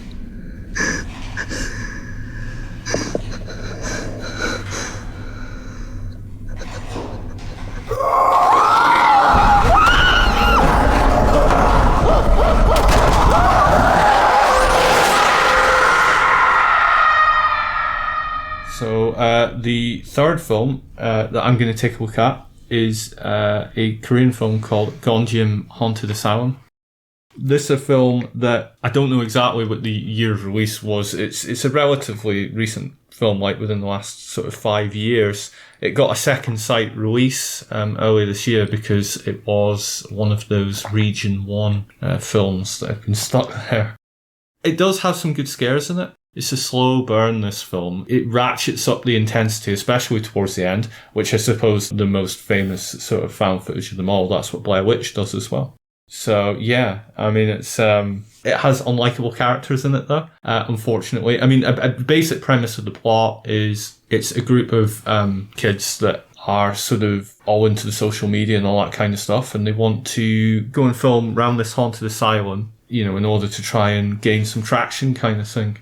So the third film that I'm going to take a look at is a Korean film called Gonjiam Haunted Asylum. This is a film that I don't know exactly what the year of release was. It's a relatively recent film, like within the last sort of 5 years. It got a second sight release earlier this year because it was one of those Region 1 films that have been stuck there. It does have some good scares in it. It's a slow burn, this film. It ratchets up the intensity, especially towards the end, which I suppose the most famous sort of found footage of them all. That's what Blair Witch does as well. So, yeah, I mean, it has unlikable characters in it, though, unfortunately. I mean, a basic premise of the plot is it's a group of kids that are sort of all into the social media and all that kind of stuff, and they want to go and film around this haunted asylum, you know, in order to try and gain some traction kind of thing.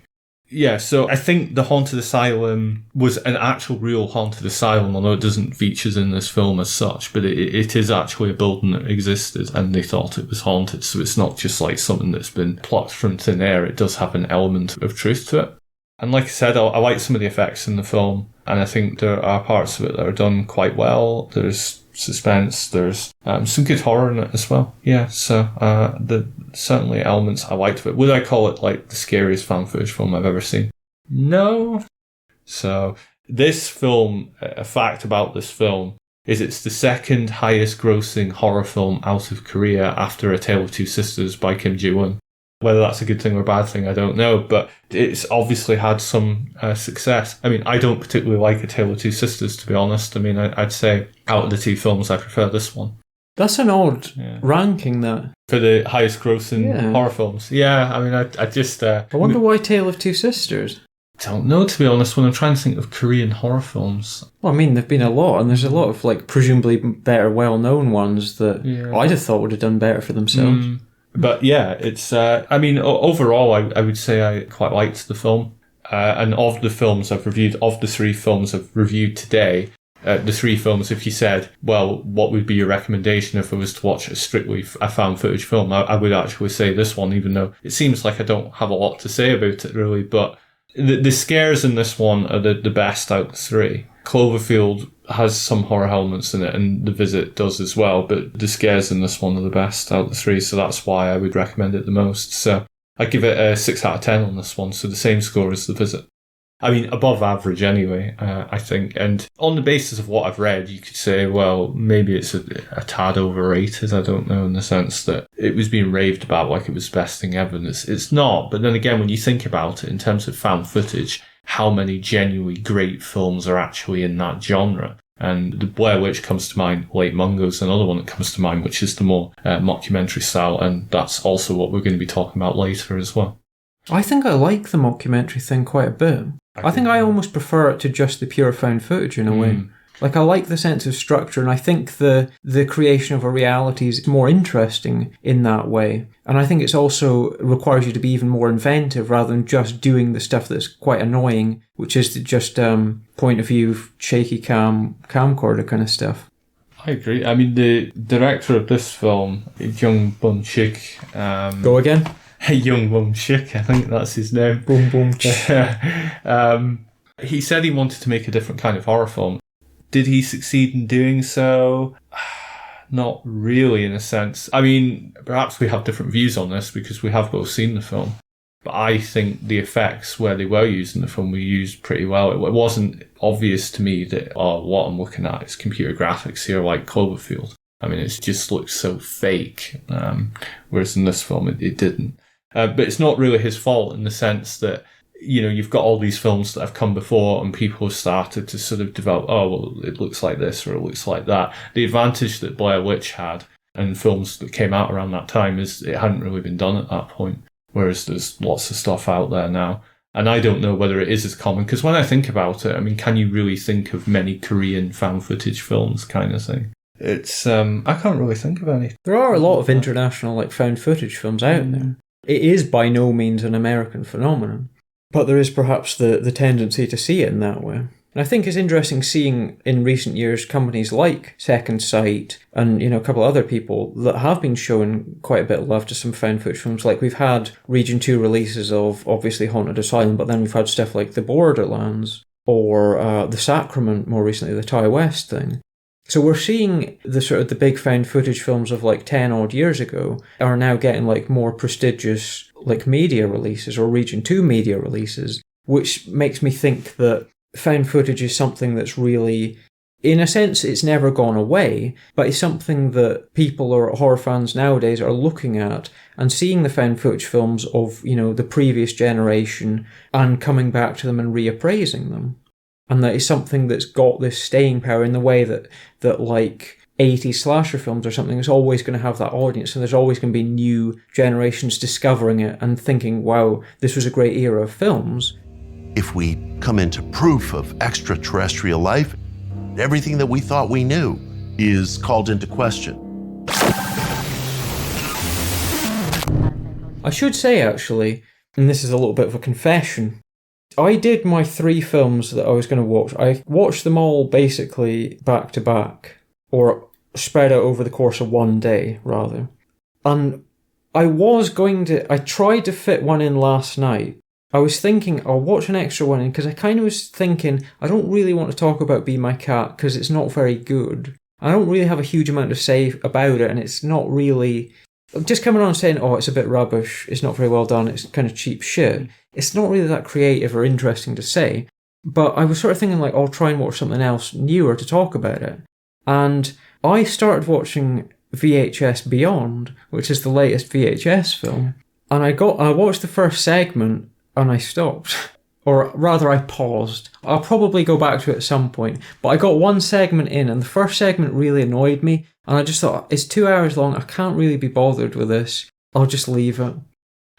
Yeah, so I think the haunted asylum was an actual real haunted asylum, although it doesn't feature in this film as such, but it is actually a building that existed and they thought it was haunted, so it's not just like something that's been plucked from thin air. It does have an element of truth to it. And like I said, I like some of the effects in the film, and I think there are parts of it that are done quite well. There's suspense, there's some good horror in it as well. Yeah, so the certainly elements I liked of it. Would I call it like the scariest found footage film I've ever seen? No. So this film, a fact about this film is it's the second highest grossing horror film out of Korea after A Tale of Two Sisters by Kim Ji-woon. Whether that's a good thing or a bad thing, I don't know, but it's obviously had some success. I mean, I don't particularly like A Tale of Two Sisters, to be honest. I mean, I'd say out of the two films, I prefer this one. That's an odd ranking, that. For the highest grossing horror films. Yeah, I mean, I just... I wonder why Tale of Two Sisters? Don't know, to be honest, when I'm trying to think of Korean horror films. Well, I mean, there've been a lot, and there's a lot of, like, presumably better, well-known ones that I'd have thought would have done better for themselves. But yeah, it's, I mean, overall, I would say I quite liked the film. And of the films I've reviewed, of the three films I've reviewed today, the three films, if you said, well, what would be your recommendation if I was to watch a strictly a found footage film, I would actually say this one, even though it seems like I don't have a lot to say about it, really. But the scares in this one are the best out of the three. Cloverfield has some horror elements in it, and The Visit does as well, but the scares in this one are the best out of the three, so that's why I would recommend it the most. So I give it a 6 out of 10 on this one, so the same score as The Visit. I mean, above average anyway, I think. And on the basis of what I've read, you could say, well, maybe it's a tad overrated, I don't know, in the sense that it was being raved about like it was the best thing ever, and it's not. But then again, when you think about it in terms of found footage, how many genuinely great films are actually in that genre? And The Blair Witch comes to mind, Late Mungo's another one that comes to mind, which is the more mockumentary style, and that's also what we're going to be talking about later as well. I think I like the mockumentary thing quite a bit. I think I almost prefer it to just the pure found footage in a way. Like, I like the sense of structure, and I think the creation of a reality is more interesting in that way. And I think it's also requires you to be even more inventive rather than just doing the stuff that's quite annoying, which is just point of view, shaky camcorder kind of stuff. I agree. I mean, the director of this film, Jung Bum-shik... Go again? Jung Bum-shik, I think that's his name. Boom boom. He said he wanted to make a different kind of horror film. Did he succeed in doing so? Not really, in a sense. I mean, perhaps we have different views on this because we have both seen the film. But I think the effects where they were used in the film were used pretty well. It wasn't obvious to me that, what I'm looking at is computer graphics here like Cloverfield. I mean, it just looks so fake. Whereas in this film, it didn't. But it's not really his fault in the sense that, you know, you've got all these films that have come before and people have started to sort of develop, it looks like this or it looks like that. The advantage that Blair Witch had and films that came out around that time is it hadn't really been done at that point, whereas there's lots of stuff out there now. And I don't know whether it is as common, because when I think about it, I mean, can you really think of many Korean found footage films kind of thing? It's, I can't really think of any. There are a lot of international, like, found footage films out there. It is by no means an American phenomenon. But there is perhaps the tendency to see it in that way. And I think it's interesting seeing in recent years companies like Second Sight and, you know, a couple of other people that have been showing quite a bit of love to some found footage films. Like, we've had Region 2 releases of, obviously, Haunted Asylum, but then we've had stuff like The Borderlands or The Sacrament, more recently, the Ty West thing. So we're seeing the sort of the big found footage films of like 10 odd years ago are now getting like more prestigious like media releases or Region 2 media releases, which makes me think that found footage is something that's really, in a sense, it's never gone away, but it's something that people or horror fans nowadays are looking at and seeing the found footage films of, you know, the previous generation and coming back to them and reappraising them. And that is something that's got this staying power in the way that like 80s slasher films or something is always going to have that audience, and there's always going to be new generations discovering it and thinking, wow, this was a great era of films. If we come into proof of extraterrestrial life, everything that we thought we knew is called into question. I should say, actually, and this is a little bit of a confession, I did my 3 films that I was going to watch. I watched them all basically back to back, or spread out over the course of one day, rather. And I tried to fit one in last night. I was thinking I'll watch an extra one in because I kind of was thinking I don't really want to talk about Be My Cat because it's not very good. I don't really have a huge amount to say about it, and it's not really... Just coming on saying, oh, it's a bit rubbish, it's not very well done, it's kind of cheap shit. It's not really that creative or interesting to say. But I was sort of thinking, like, I'll try and watch something else newer to talk about it. And I started watching VHS Beyond, which is the latest VHS film. And I watched the first segment and I stopped. Or rather, I paused. I'll probably go back to it at some point. But I got one segment in, and the first segment really annoyed me. And I just thought, it's 2 hours long, I can't really be bothered with this. I'll just leave it.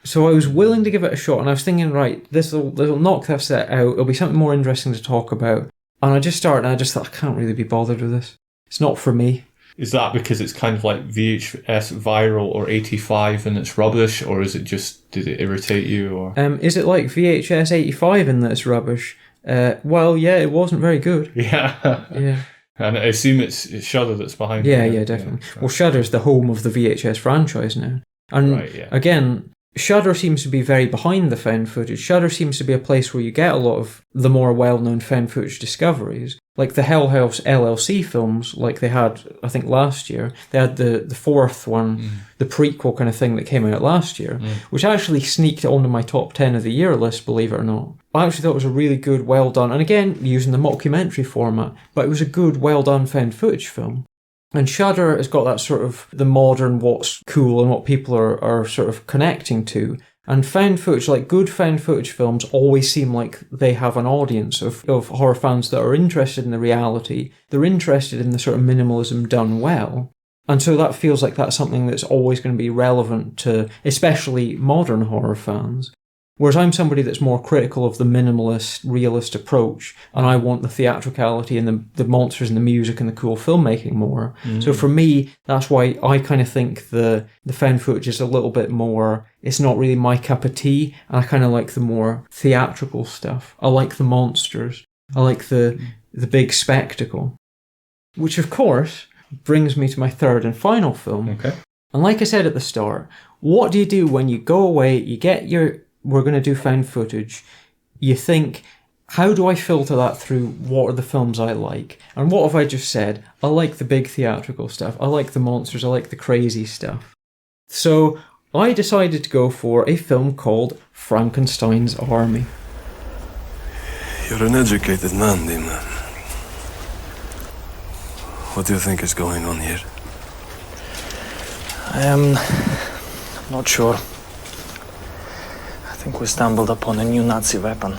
So I was willing to give it a shot, and I was thinking, right, this'll knock that set out, it'll be something more interesting to talk about. And I just started, and I just thought, I can't really be bothered with this. It's not for me. Is that because it's kind of like VHS viral or 85 and it's rubbish, or is it just, did it irritate you? Or is it like VHS 85 in that it's rubbish? Well, yeah, it wasn't very good. Yeah. Yeah. And I assume it's Shudder that's behind it. Yeah, definitely. Yeah, well, Shudder's the home of the VHS franchise now. And again, Shudder seems to be very behind the found footage. Shudder seems to be a place where you get a lot of the more well-known found footage discoveries. Like the Hell House LLC films, like they had, I think, last year. They had the fourth one, the prequel kind of thing that came out last year, which actually sneaked onto my top 10 of the year list, believe it or not. I actually thought it was a really good, well-done, and again, using the mockumentary format, but it was a good, well-done found footage film. And Shudder has got that sort of the modern what's cool and what people are sort of connecting to. And found footage, like good found footage films, always seem like they have an audience of horror fans that are interested in the reality. They're interested in the sort of minimalism done well. And so that feels like that's something that's always going to be relevant to especially modern horror fans. Whereas I'm somebody that's more critical of the minimalist, realist approach, and I want the theatricality and the monsters and the music and the cool filmmaking more. So for me, that's why I kind of think the found footage is a little bit more, it's not really my cup of tea, and I kind of like the more theatrical stuff. I like the monsters. I like the big spectacle. Which, of course, brings me to my third and final film. Okay. And like I said at the start, what do you do when you go away, you get we're going to do found footage, you think, how do I filter that through what are the films I like? And what have I just said? I like the big theatrical stuff. I like the monsters. I like the crazy stuff. So I decided to go for a film called Frankenstein's Army. You're an educated man, Dima. What do you think is going on here? I am not sure. I think we stumbled upon a new Nazi weapon.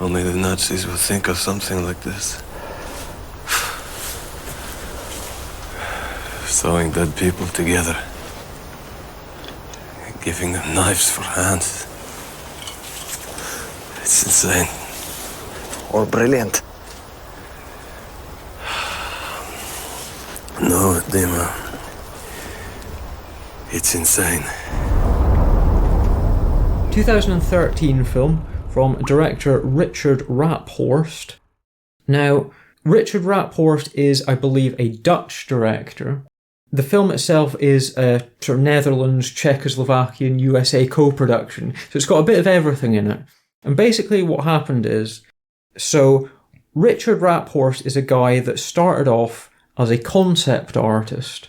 Only the Nazis would think of something like this. Sewing dead people together. Giving them knives for hands. It's insane. Or brilliant. No, Dima. It's insane. 2013 film from director Richard Raphorst. Now, Richard Raphorst is, I believe, a Dutch director. The film itself is a sort of Netherlands, Czechoslovakian, USA co-production, so it's got a bit of everything in it. And basically what happened is, so Richard Rapphorst is a guy that started off as a concept artist.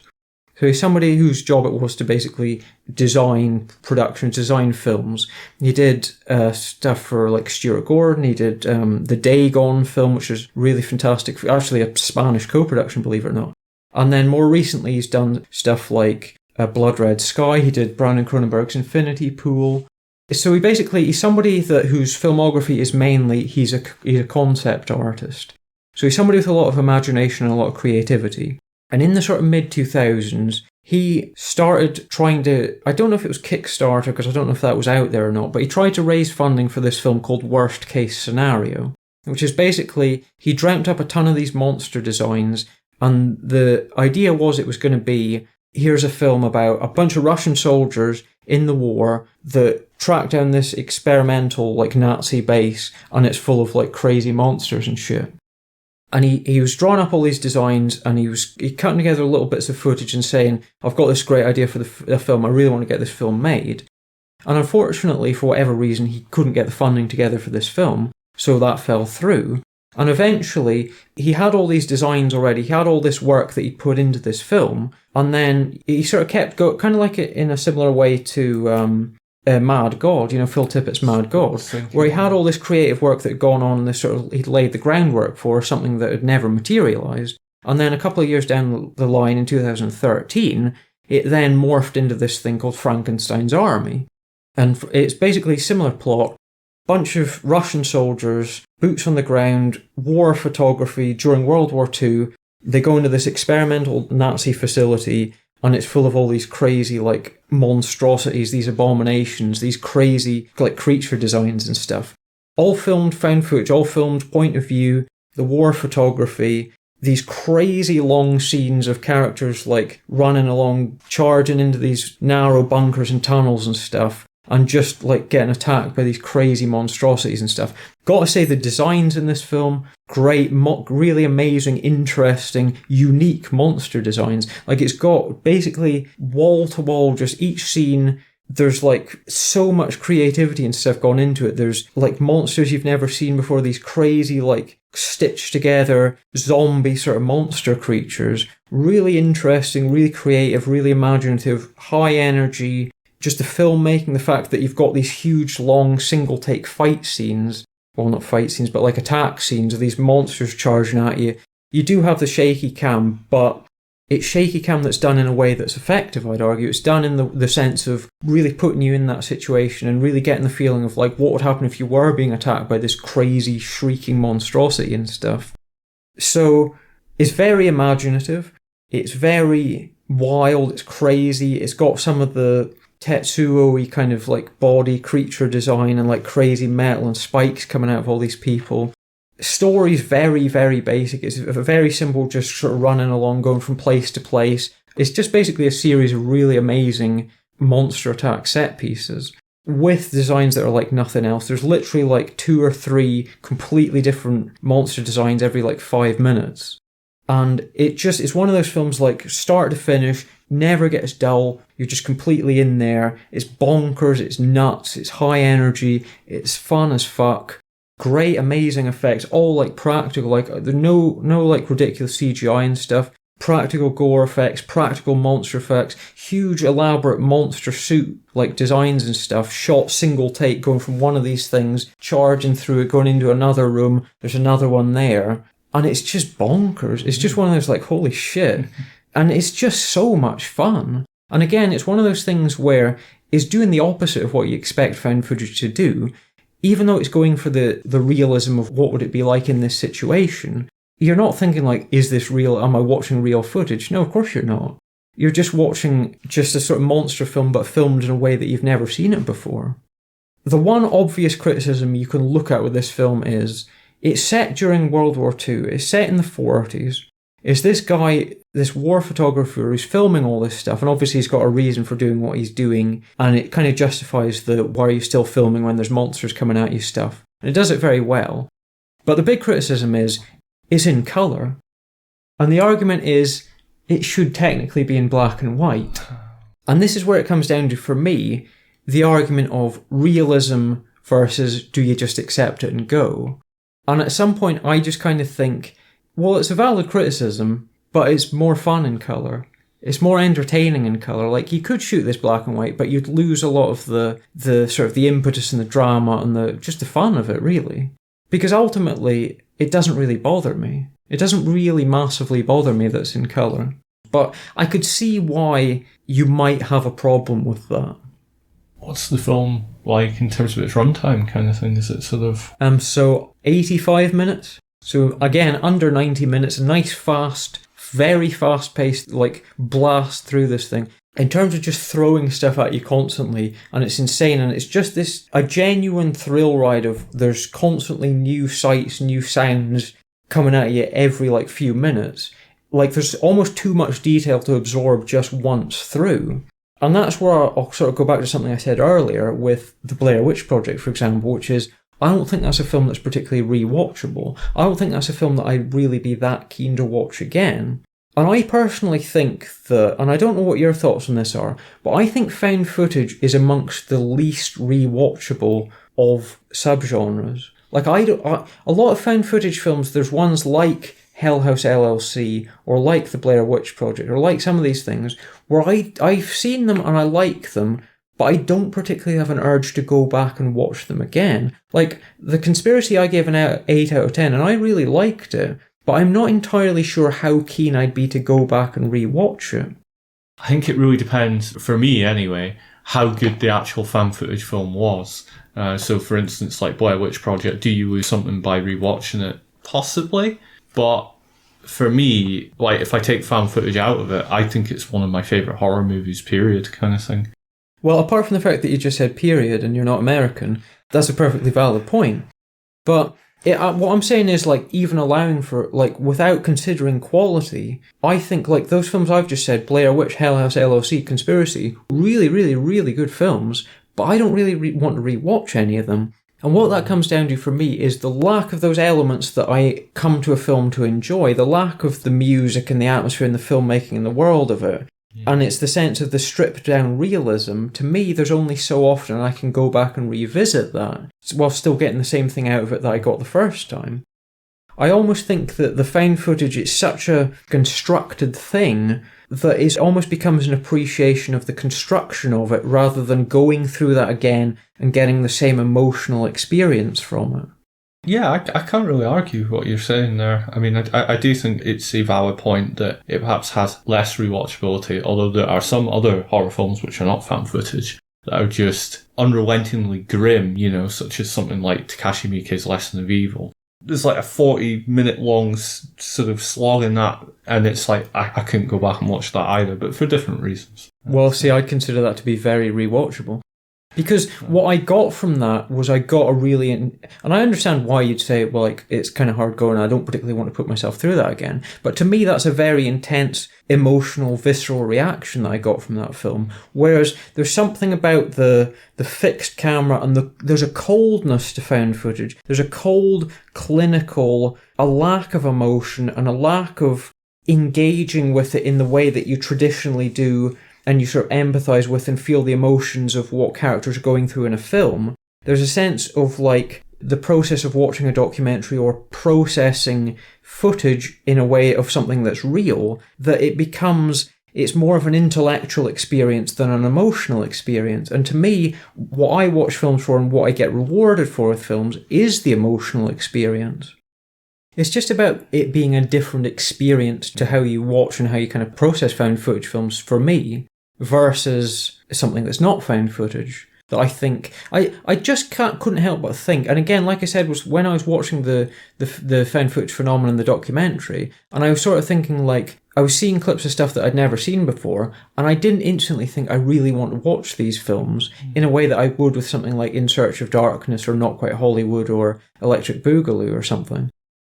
So he's somebody whose job it was to basically design productions, design films. He did stuff for like Stuart Gordon. He did the Dagon film, which was really fantastic. Actually, a Spanish co-production, believe it or not. And then more recently, he's done stuff like Blood Red Sky. He did Brandon Cronenberg's Infinity Pool. So he's somebody whose filmography is mainly he's a concept artist. So he's somebody with a lot of imagination and a lot of creativity. And in the sort of mid-2000s, he started trying to, I don't know if it was Kickstarter, because I don't know if that was out there or not, but he tried to raise funding for this film called Worst Case Scenario, which is basically, he dreamt up a ton of these monster designs, and the idea was it was going to be, here's a film about a bunch of Russian soldiers in the war that track down this experimental, like, Nazi base, and it's full of, like, crazy monsters and shit. And he was drawing up all these designs, and he cutting together little bits of footage and saying, I've got this great idea for the film, I really want to get this film made. And unfortunately, for whatever reason, he couldn't get the funding together for this film, so that fell through. And eventually, he had all these designs already, he had all this work that he'd put into this film, and then he sort of kept going, kind of like in a similar way to Mad God, Phil Tippett's Mad God, where he had all this creative work that had gone on, and he'd laid the groundwork for something that had never materialised. And then a couple of years down the line, in 2013, it then morphed into this thing called Frankenstein's Army. And it's basically a similar plot. Bunch of Russian soldiers, boots on the ground, war photography during World War II. They go into this experimental Nazi facility, and it's full of all these crazy, like, monstrosities, these abominations, these crazy, like, creature designs and stuff. All filmed found footage, all filmed point of view, the war photography, these crazy long scenes of characters, like, running along, charging into these narrow bunkers and tunnels and stuff, and just, like, getting attacked by these crazy monstrosities and stuff. Gotta say, the designs in this film, great, really amazing, interesting, unique monster designs. Like, it's got basically wall-to-wall, just each scene, there's, like, so much creativity and stuff gone into it. There's, like, monsters you've never seen before, these crazy, like, stitched-together zombie sort of monster creatures. Really interesting, really creative, really imaginative, high energy. Just the filmmaking, the fact that you've got these huge, long, single-take fight scenes, well, not fight scenes, but like attack scenes of these monsters charging at you. You do have the shaky cam, but it's shaky cam that's done in a way that's effective, I'd argue. It's done in the sense of really putting you in that situation and really getting the feeling of, like, what would happen if you were being attacked by this crazy, shrieking monstrosity and stuff. So, it's very imaginative. It's very wild. It's crazy. It's got some of the Tetsuo-y kind of, like, body creature design and, like, crazy metal and spikes coming out of all these people. Story's very, very basic. It's a very simple, just sort of running along, going from place to place. It's just basically a series of really amazing monster attack set pieces with designs that are like nothing else. There's literally like 2 or 3 completely different monster designs every like 5 minutes. And it's one of those films, like, start to finish, never gets dull. You're just completely in there. It's bonkers, it's nuts, it's high energy, it's fun as fuck. Great, amazing effects, all like practical, like there's no like ridiculous CGI and stuff. Practical gore effects, practical monster effects, huge elaborate monster suit like designs and stuff, shot single take, going from one of these things, charging through it, going into another room, there's another one there. And it's just bonkers. It's just one of those, like, holy shit. And it's just so much fun. And again, it's one of those things where it's doing the opposite of what you expect found footage to do. Even though it's going for the realism of what would it be like in this situation, you're not thinking, like, is this real? Am I watching real footage? No, of course you're not. You're just watching just a sort of monster film, but filmed in a way that you've never seen it before. The one obvious criticism you can look at with this film is, it's set during World War II. It's set in the 40s. It's this guy, this war photographer, who's filming all this stuff, and obviously he's got a reason for doing what he's doing, and it kind of justifies the why are you still filming when there's monsters coming at you stuff. And it does it very well. But the big criticism is, it's in colour. And the argument is, it should technically be in black and white. And this is where it comes down to, for me, the argument of realism versus do you just accept it and go. And at some point, I just kind of think, well, it's a valid criticism, but it's more fun in colour. It's more entertaining in colour. Like, you could shoot this black and white, but you'd lose a lot of the sort of the impetus and the drama and just the fun of it, really. Because ultimately, it doesn't really bother me. It doesn't really massively bother me that it's in colour. But I could see why you might have a problem with that. What's the film like in terms of its runtime kind of thing? Is it sort of... So 85 minutes. So again, under 90 minutes, a nice fast, very fast-paced, like, blast through this thing. In terms of just throwing stuff at you constantly, and it's insane, and it's just a genuine thrill ride of there's constantly new sights, new sounds coming at you every, like, few minutes. Like, there's almost too much detail to absorb just once through. And that's where I'll sort of go back to something I said earlier with the Blair Witch Project, for example, which is, I don't think that's a film that's particularly rewatchable. I don't think that's a film that I'd really be that keen to watch again. And I personally think that, and I don't know what your thoughts on this are, but I think found footage is amongst the least rewatchable of subgenres. Like, a lot of found footage films, there's ones like Hell House LLC, or like the Blair Witch Project, or like some of these things, where I've seen them and I like them, but I don't particularly have an urge to go back and watch them again. Like, The Conspiracy I gave an 8 out of 10, and I really liked it, but I'm not entirely sure how keen I'd be to go back and re-watch it. I think it really depends, for me anyway, how good the actual fan footage film was. So, for instance, like Blair Witch Project, do you lose something by rewatching it? Possibly. But for me, like, if I take fan footage out of it, I think it's one of my favourite horror movies, period, kind of thing. Well, apart from the fact that you just said period and you're not American, that's a perfectly valid point. But what I'm saying is, like, even allowing for, like, without considering quality, I think, like, those films I've just said, Blair Witch, Hell House, LLC, Conspiracy, really, really, really good films, but I don't really want to rewatch any of them. And what that comes down to for me is the lack of those elements that I come to a film to enjoy, the lack of the music and the atmosphere and the filmmaking and the world of it. And it's the sense of the stripped down realism. To me, there's only so often I can go back and revisit that, while still getting the same thing out of it that I got the first time. I almost think that the found footage is such a constructed thing that it almost becomes an appreciation of the construction of it rather than going through that again and getting the same emotional experience from it. Yeah, I can't really argue what you're saying there. I mean, I do think it's a valid point that it perhaps has less rewatchability, although there are some other horror films which are not found footage that are just unrelentingly grim, you know, such as something like Takashi Miike's Lesson of Evil. There's like a 40-minute long sort of slog in that, and it's like, I couldn't go back and watch that either, but for different reasons. Well, see, I'd consider that to be very rewatchable. Because what I got from that was I got a really... And I understand why you'd say, well, like, it's kind of hard going, I don't particularly want to put myself through that again. But to me, that's a very intense, emotional, visceral reaction that I got from that film. Whereas there's something about the fixed camera and there's a coldness to found footage. There's a cold, clinical, a lack of emotion and a lack of engaging with it in the way that you traditionally do, and you sort of empathise with and feel the emotions of what characters are going through in a film. There's a sense of, like, the process of watching a documentary or processing footage in a way of something that's real, that it's more of an intellectual experience than an emotional experience. And to me, what I watch films for and what I get rewarded for with films is the emotional experience. It's just about it being a different experience to how you watch and how you kind of process found footage films for me, versus something that's not found footage. That I think I just couldn't help but think, and again, like I said, was when I was watching the found footage phenomenon, the documentary, and I was sort of thinking, like, I was seeing clips of stuff that I'd never seen before, and I didn't instantly think I really want to watch these films in a way that I would with something like In Search of Darkness or Not Quite Hollywood or Electric Boogaloo or something.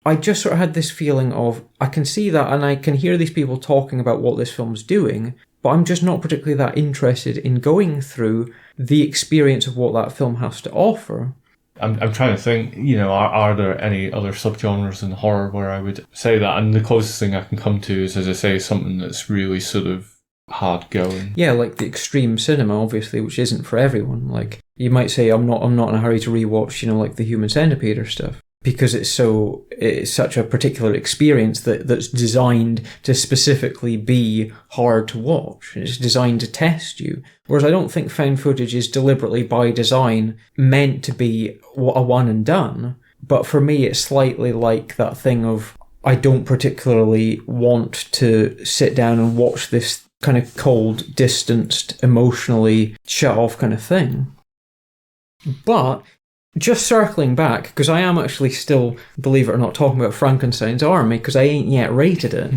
I just sort of had this feeling of, I can see that and I can hear these people talking about what this film's doing, but I'm just not particularly that interested in going through the experience of what that film has to offer. I'm trying to think, you know, are there any other subgenres in horror where I would say that? And the closest thing I can come to is, as I say, something that's really sort of hard going. Yeah, like the extreme cinema, obviously, which isn't for everyone. Like, you might say, I'm not in a hurry to rewatch, you know, like the Human Centipede or stuff. because it's such a particular experience that's designed to specifically be hard to watch. It's designed to test you. Whereas I don't think found footage is deliberately by design meant to be a one and done. But for me, it's slightly like that thing of, I don't particularly want to sit down and watch this kind of cold, distanced, emotionally shut off kind of thing. But just circling back, because I am actually still, believe it or not, talking about Frankenstein's Army, because I ain't yet rated it.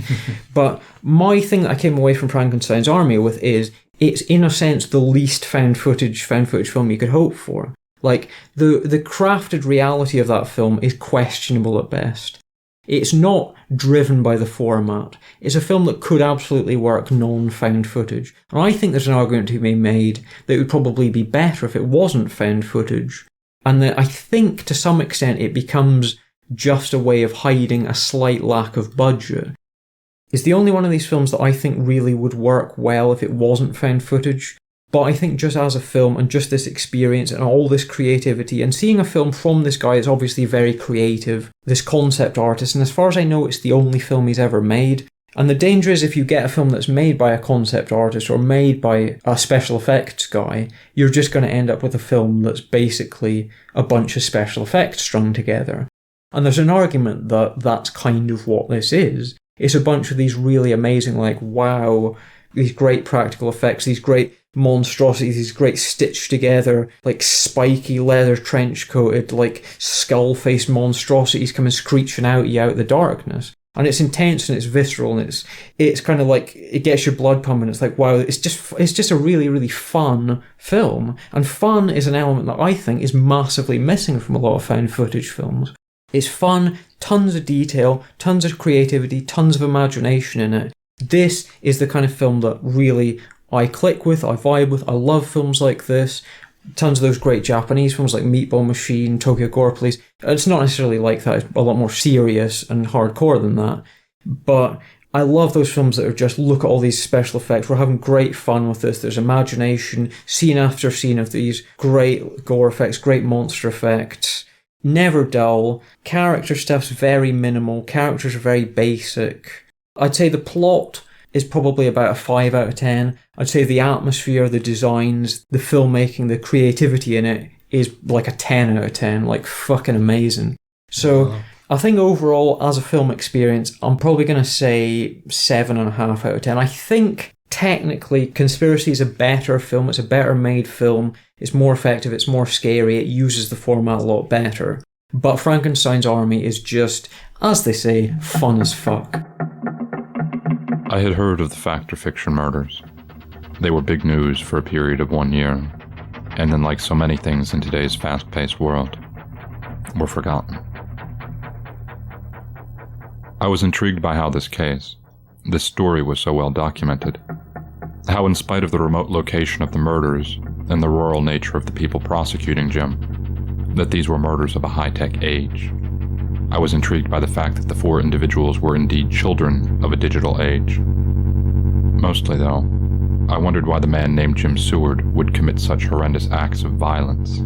But my thing that I came away from Frankenstein's Army with is, it's in a sense the least found footage film you could hope for. Like, the crafted reality of that film is questionable at best. It's not driven by the format. It's a film that could absolutely work non-found footage. And I think there's an argument to be made that it would probably be better if it wasn't found footage. And that I think to some extent it becomes just a way of hiding a slight lack of budget. It's the only one of these films that I think really would work well if it wasn't found footage. But I think just as a film and just this experience and all this creativity and seeing a film from this guy is obviously very creative, this concept artist, and as far as I know it's the only film he's ever made. And the danger is if you get a film that's made by a concept artist or made by a special effects guy, you're just going to end up with a film that's basically a bunch of special effects strung together. And there's an argument that that's kind of what this is. It's a bunch of these really amazing, like, wow, these great practical effects, these great monstrosities, these great stitched together, like spiky leather trench coated, like skull faced monstrosities coming screeching out you out of the darkness. And it's intense and it's visceral and it's kind of like, it gets your blood pumping. It's like, wow, it's just a really, really fun film. And fun is an element that I think is massively missing from a lot of found footage films. It's fun, tons of detail, tons of creativity, tons of imagination in it. This is the kind of film that really I click with, I vibe with. I love films like this. Tons of those great Japanese films like Meatball Machine, Tokyo Gore Police. It's not necessarily like that. It's a lot more serious and hardcore than that. But I love those films that are just, look at all these special effects. We're having great fun with this. There's imagination, scene after scene of these great gore effects, great monster effects. Never dull. Character stuff's very minimal. Characters are very basic. I'd say the plot is probably about a 5 out of 10. I'd say the atmosphere, the designs, the filmmaking, the creativity in it is like a 10 out of 10, like fucking amazing. So I think overall, as a film experience, I'm probably going to say 7.5 out of 10. I think technically Conspiracy is a better film, it's a better made film, it's more effective, it's more scary, it uses the format a lot better. But Frankenstein's Army is just, as they say, fun as fuck. I had heard of the fact or fiction murders. They were big news for a period of 1 year, and then, like so many things in today's fast-paced world, were forgotten. I was intrigued by how this story was so well documented. How, in spite of the remote location of the murders and the rural nature of the people prosecuting Jim, that these were murders of a high-tech age. I was intrigued by the fact that the 4 individuals were indeed children of a digital age. Mostly, though, I wondered why the man named Jim Seward would commit such horrendous acts of violence.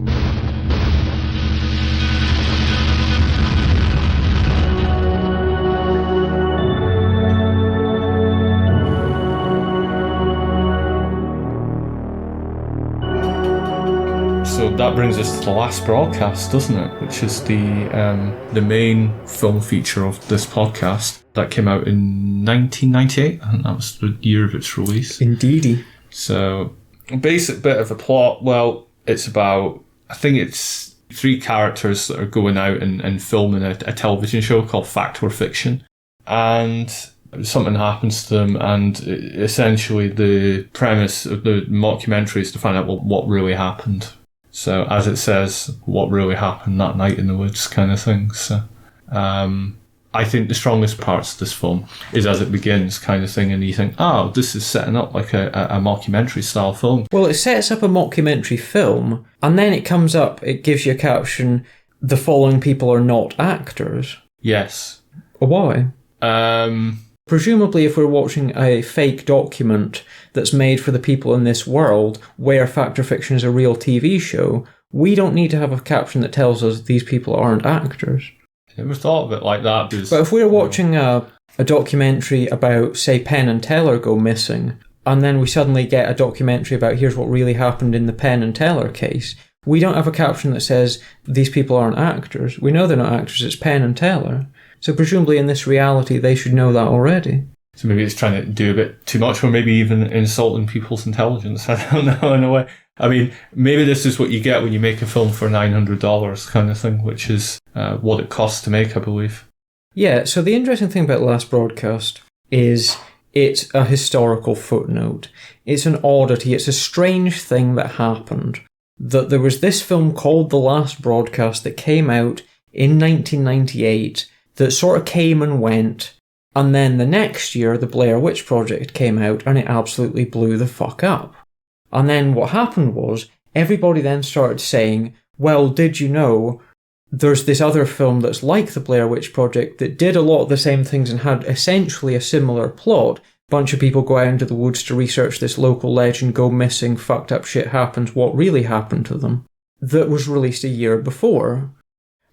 So that brings us to the last broadcast, doesn't it? Which is the main film feature of this podcast that came out in 1998. I think that was the year of its release. Indeedy. So, a basic bit of the plot. Well, it's about, I think it's 3 characters that are going out and filming a television show called Fact or Fiction, and something happens to them, and essentially the premise of the mockumentary is to find out what really happened. So, as it says, what really happened that night in the woods kind of thing. So, I think the strongest parts of this film is as it begins kind of thing, and you think, oh, this is setting up like a mockumentary style film. Well, it sets up a mockumentary film, and then it comes up, it gives you a caption, the following people are not actors. Yes. Why? Presumably, if we're watching a fake document that's made for the people in this world, where Fact or Fiction is a real TV show, we don't need to have a caption that tells us these people aren't actors. Never thought of it like that. But if we're watching a documentary about, say, Penn and Teller go missing, and then we suddenly get a documentary about here's what really happened in the Penn and Teller case, we don't have a caption that says these people aren't actors. We know they're not actors, it's Penn and Teller. So presumably in this reality they should know that already. So maybe it's trying to do a bit too much, or maybe even insulting people's intelligence. I don't know, in a way. I mean, maybe this is what you get when you make a film for $900 kind of thing, which is what it costs to make, I believe. Yeah, so the interesting thing about Last Broadcast is it's a historical footnote. It's an oddity. It's a strange thing that happened. That there was this film called The Last Broadcast that came out in 1998 that sort of came and went. And then the next year, the Blair Witch Project came out and it absolutely blew the fuck up. And then what happened was, everybody then started saying, well, did you know there's this other film that's like the Blair Witch Project that did a lot of the same things and had essentially a similar plot. Bunch of people go out into the woods to research this local legend, go missing, fucked up shit happens, what really happened to them, that was released a year before.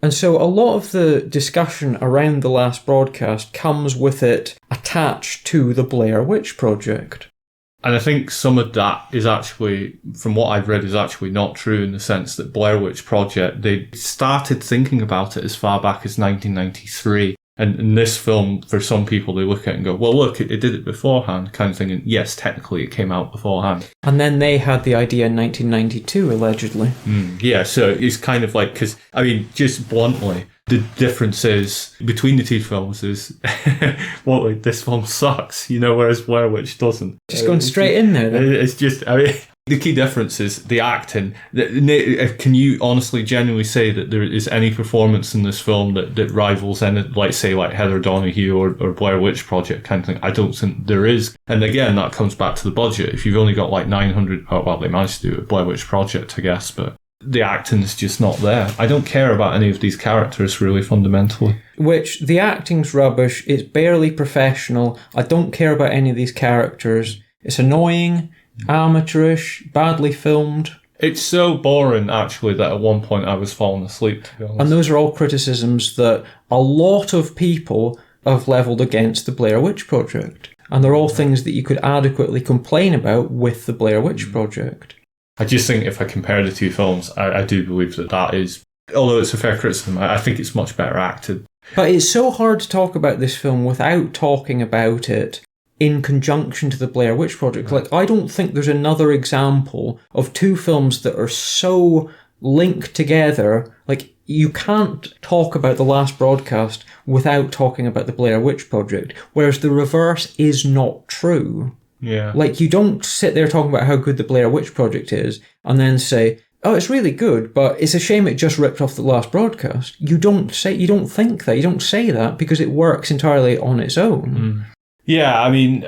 And so a lot of the discussion around The Last Broadcast comes with it attached to the Blair Witch Project. And I think some of that is actually, from what I've read, is actually not true, in the sense that Blair Witch Project, they started thinking about it as far back as 1993. And in this film, for some people, they look at it and go, well, look, it did it beforehand, kind of thing. And yes, technically it came out beforehand. And then they had the idea in 1992, allegedly. Yeah, so it's kind of like, because, I mean, just bluntly, the difference is, between the two films is, well, like, this film sucks, whereas Blair Witch doesn't. Just going straight in there, then. It's just, I mean, the key difference is the acting. Can you honestly, genuinely say that there is any performance in this film that rivals any, like, say, like Heather Donahue or Blair Witch Project kind of thing? I don't think there is. And again, that comes back to the budget. If you've only got like 900, well, they managed to do a Blair Witch Project, I guess, but the acting's just not there. I don't care about any of these characters, really, fundamentally. Which, the acting's rubbish, it's barely professional, I don't care about any of these characters, it's annoying, amateurish, badly filmed. It's so boring, actually, that at one point I was falling asleep, to be honest. And those are all criticisms that a lot of people have levelled against the Blair Witch Project. And they're all things that you could adequately complain about with the Blair Witch Project. I just think if I compare the two films, I do believe that is, although it's a fair criticism, I think it's much better acted. But it's so hard to talk about this film without talking about it in conjunction to the Blair Witch Project. Like, I don't think there's another example of two films that are so linked together. Like, you can't talk about The Last Broadcast without talking about the Blair Witch Project, whereas the reverse is not true. Yeah. Like, you don't sit there talking about how good the Blair Witch Project is and then say, oh, it's really good, but it's a shame it just ripped off The Last Broadcast. You don't think that. You don't say that because it works entirely on its own. Yeah, I mean,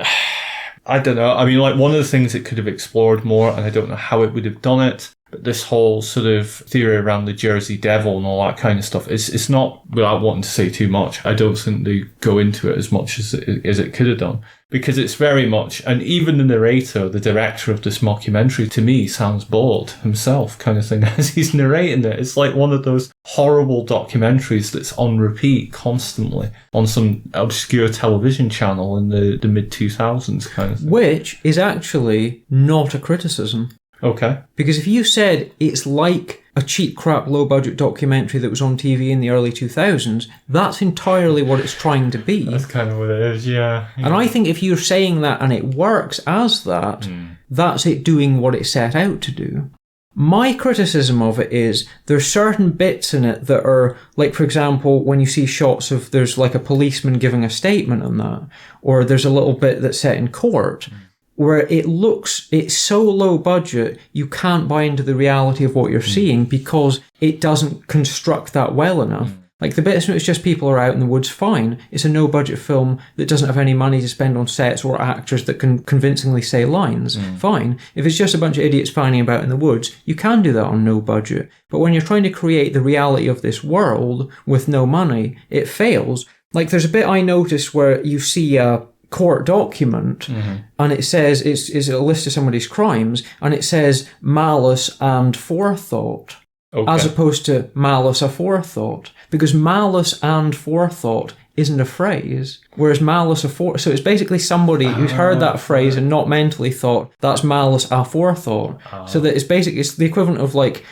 I don't know. I mean, like, one of the things it could have explored more, and I don't know how it would have done it, but this whole sort of theory around the Jersey Devil and all that kind of stuff, it's not, without wanting to say too much, I don't think they go into it as much as it could have done. Because it's very much, and even the narrator, the director of this mockumentary, to me, sounds bored himself, kind of thing, as he's narrating it. It's like one of those horrible documentaries that's on repeat constantly on some obscure television channel in the mid-2000s kind of thing. Which is actually not a criticism. Okay. Because if you said it's like a cheap, crap, low-budget documentary that was on TV in the early 2000s, that's entirely what it's trying to be. That's kind of what it is, yeah. And I think if you're saying that and it works as that, that's it doing what it set out to do. My criticism of it is there's certain bits in it that are, like, for example, when you see shots of there's like a policeman giving a statement on that, or there's a little bit that's set in court, where it's so low budget, you can't buy into the reality of what you're seeing because it doesn't construct that well enough. Like, the bits where it's just people are out in the woods, fine. It's a no-budget film that doesn't have any money to spend on sets or actors that can convincingly say lines, fine. If it's just a bunch of idiots fanning about in the woods, you can do that on no budget. But when you're trying to create the reality of this world with no money, it fails. Like, there's a bit I noticed where you see a court document and it says it's a list of somebody's crimes and it says malice and forethought. as opposed to malice aforethought, because malice and forethought isn't a phrase, whereas malice aforethought, so it's basically somebody who's heard that phrase and not mentally thought that's malice aforethought. So that it's basically, it's the equivalent of like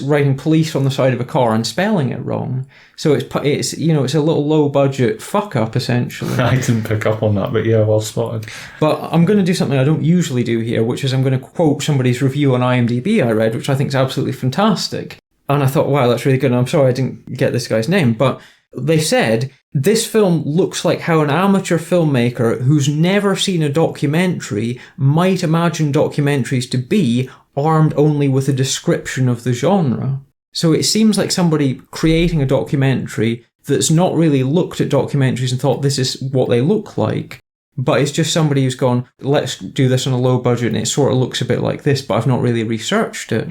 writing police on the side of a car and spelling it wrong. So it's you know, it's a little low budget fuck up essentially. I didn't pick up on that, but yeah, well spotted. But I'm going to do something I don't usually do here, which is I'm going to quote somebody's review on IMDb I read, which I think is absolutely fantastic. And I thought, wow, that's really good. And I'm sorry I didn't get this guy's name, but they said, this film looks like how an amateur filmmaker who's never seen a documentary might imagine documentaries to be, armed only with a description of the genre. So it seems like somebody creating a documentary that's not really looked at documentaries and thought this is what they look like, but it's just somebody who's gone, let's do this on a low budget and it sort of looks a bit like this, but I've not really researched it.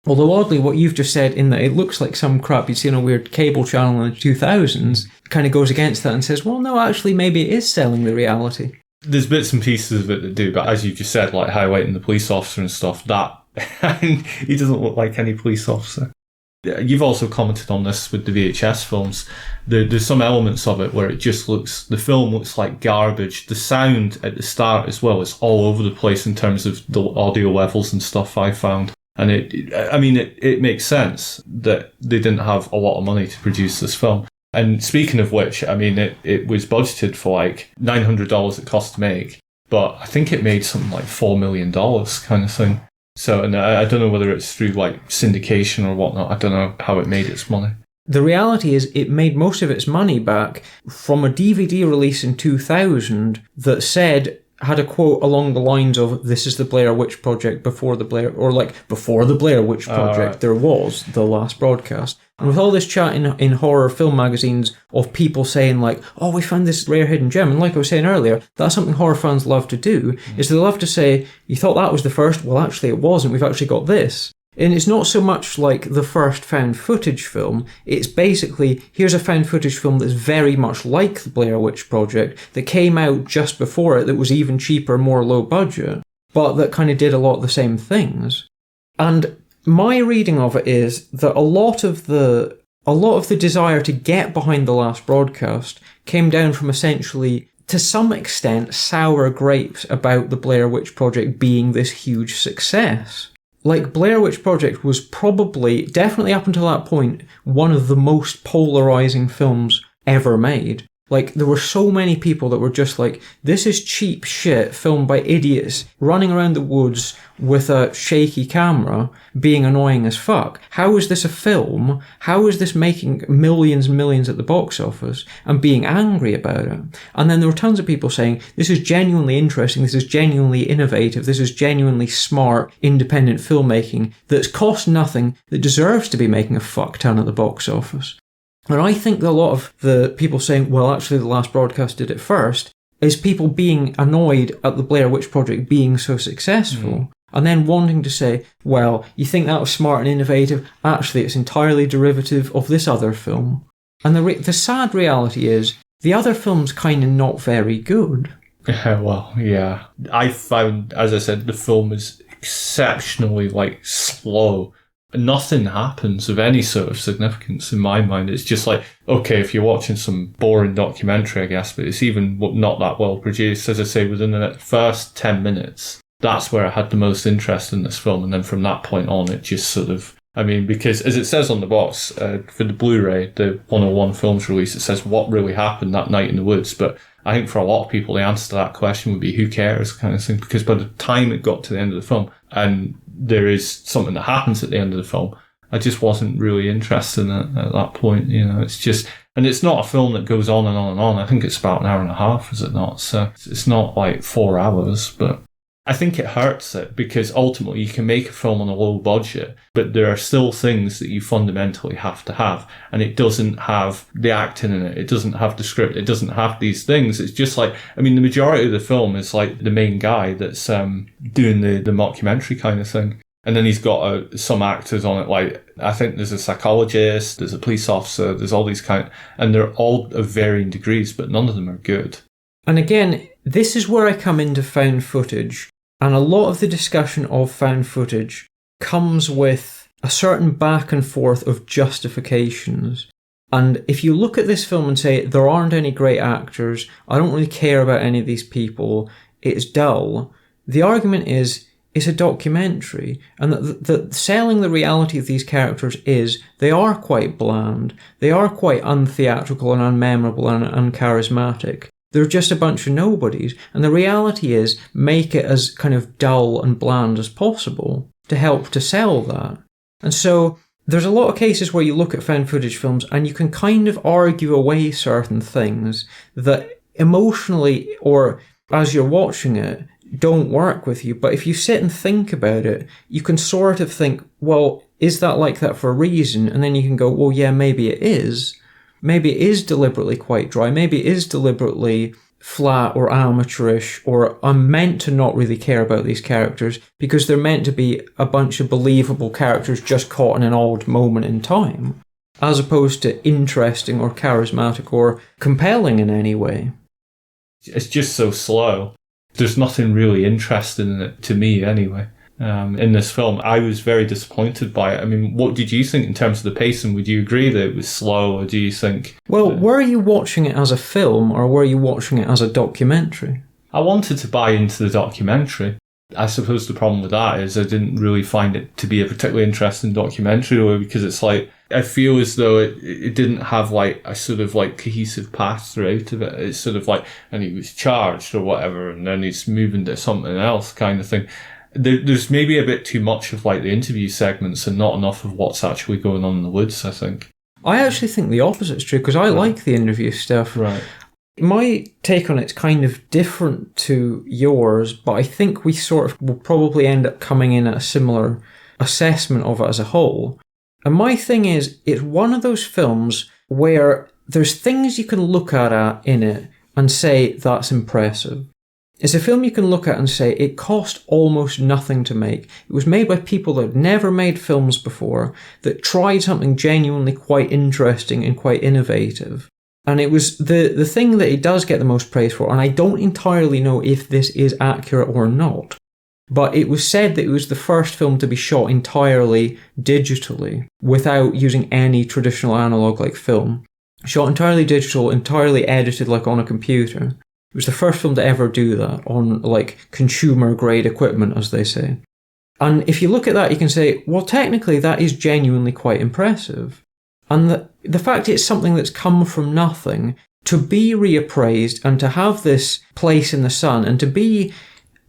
Although oddly, what you've just said in that it looks like some crap you'd see on a weird cable channel in the 2000s kind of goes against that and says, well, no, actually, maybe it is selling the reality. There's bits and pieces of it that do, but as you've just said, like highlighting the police officer and stuff, that he doesn't look like any police officer. You've also commented on this with the VHS films. There's some elements of it where it just looks, the film looks like garbage. The sound at the start as well is all over the place in terms of the audio levels and stuff I found. And it makes sense that they didn't have a lot of money to produce this film. And speaking of which, I mean, it was budgeted for like $900 it cost to make, but I think it made something like $4 million kind of thing. So, and I don't know whether it's through like syndication or whatnot. I don't know how it made its money. The reality is it made most of its money back from a DVD release in 2000 that had a quote along the lines of, this is the Blair Witch Project before the Blair Witch Project, there was the last broadcast. And with all this chat in horror film magazines of people saying like, oh, we found this rare hidden gem, and like I was saying earlier, that's something horror fans love to do, is they love to say, you thought that was the first, well actually it wasn't, we've actually got this. And it's not so much like the first found footage film, it's basically, here's a found footage film that's very much like the Blair Witch Project, that came out just before it, that was even cheaper, more low budget, but that kind of did a lot of the same things. And my reading of it is that a lot of the desire to get behind the last broadcast came down from essentially, to some extent, sour grapes about the Blair Witch Project being this huge success. Like, Blair Witch Project was probably, definitely up until that point, one of the most polarizing films ever made. Like, there were so many people that were just like, this is cheap shit filmed by idiots running around the woods with a shaky camera being annoying as fuck. How is this a film? How is this making millions and millions at the box office? And being angry about it. And then there were tons of people saying, this is genuinely interesting, this is genuinely innovative, this is genuinely smart, independent filmmaking that's cost nothing, that deserves to be making a fuck ton at the box office. And I think a lot of the people saying, well, actually the last broadcast did it first, is people being annoyed at the Blair Witch Project being so successful, and then wanting to say, well, you think that was smart and innovative, actually it's entirely derivative of this other film. And the sad reality is, the other film's kind of not very good. Well, yeah. I found, as I said, the film is exceptionally, slow. Nothing happens of any sort of significance in my mind. It's just like, okay, if you're watching some boring documentary, I guess, but it's even not that well produced. As I say, within the first 10 minutes, that's where I had the most interest in this film. And then from that point on, it just sort of, because as it says on the box, for the Blu-ray, the 101 Films release, it says what really happened that night in the woods. But I think for a lot of people, the answer to that question would be who cares kind of thing. Because by the time it got to the end of the film, and there is something that happens at the end of the film, I just wasn't really interested in it at that point. It's just, and it's not a film that goes on and on and on. I think it's about an hour and a half, is it not? So it's not like 4 hours, but I think it hurts it because ultimately you can make a film on a low budget, but there are still things that you fundamentally have to have. And it doesn't have the acting in it. It doesn't have the script. It doesn't have these things. It's just like, the majority of the film is like the main guy that's doing the mockumentary kind of thing. And then he's got some actors on it. Like, I think there's a psychologist, there's a police officer, there's all these and they're all of varying degrees, but none of them are good. And again, this is where I come into found footage. And a lot of the discussion of found footage comes with a certain back and forth of justifications. And if you look at this film and say, there aren't any great actors, I don't really care about any of these people, it's dull, the argument is, it's a documentary, and that selling the reality of these characters is they are quite bland, they are quite untheatrical and unmemorable and uncharismatic. They're just a bunch of nobodies, and the reality is make it as kind of dull and bland as possible to help to sell that. And so there's a lot of cases where you look at found footage films and you can kind of argue away certain things that emotionally or as you're watching it don't work with you. But if you sit and think about it, you can sort of think, well, is that like that for a reason? And then you can go, well, yeah, maybe it is. Maybe it is deliberately quite dry. Maybe it is deliberately flat or amateurish, or I'm meant to not really care about these characters because they're meant to be a bunch of believable characters just caught in an odd moment in time, as opposed to interesting or charismatic or compelling in any way. It's just so slow. There's nothing really interesting in it, to me anyway. In this film, I was very disappointed by it. I mean, what did you think in terms of the pacing? Would you agree that it was slow, or do you think... Well, were you watching it as a film, or were you watching it as a documentary? I wanted to buy into the documentary. I suppose the problem with that is I didn't really find it to be a particularly interesting documentary, because it's like, I feel as though it didn't have like a sort of like cohesive path throughout of it. It's sort of like, and he was charged or whatever, and then he's moving to something else kind of thing. There's maybe a bit too much of like the interview segments and not enough of what's actually going on in the woods, I think. I actually think the opposite's true, because I like the interview stuff. Right. My take on it's kind of different to yours, but I think we sort of will probably end up coming in at a similar assessment of it as a whole. And my thing is, it's one of those films where there's things you can look at in it and say, that's impressive. It's a film you can look at and say, it cost almost nothing to make. It was made by people that had never made films before, that tried something genuinely quite interesting and quite innovative. And it was the thing that it does get the most praise for, and I don't entirely know if this is accurate or not, but it was said that it was the first film to be shot entirely digitally, without using any traditional analog like film. Shot entirely digital, entirely edited like on a computer. It was the first film to ever do that on like consumer grade equipment, as they say. And if you look at that, you can say, well, technically that is genuinely quite impressive. And the fact it's something that's come from nothing, to be reappraised and to have this place in the sun and to be,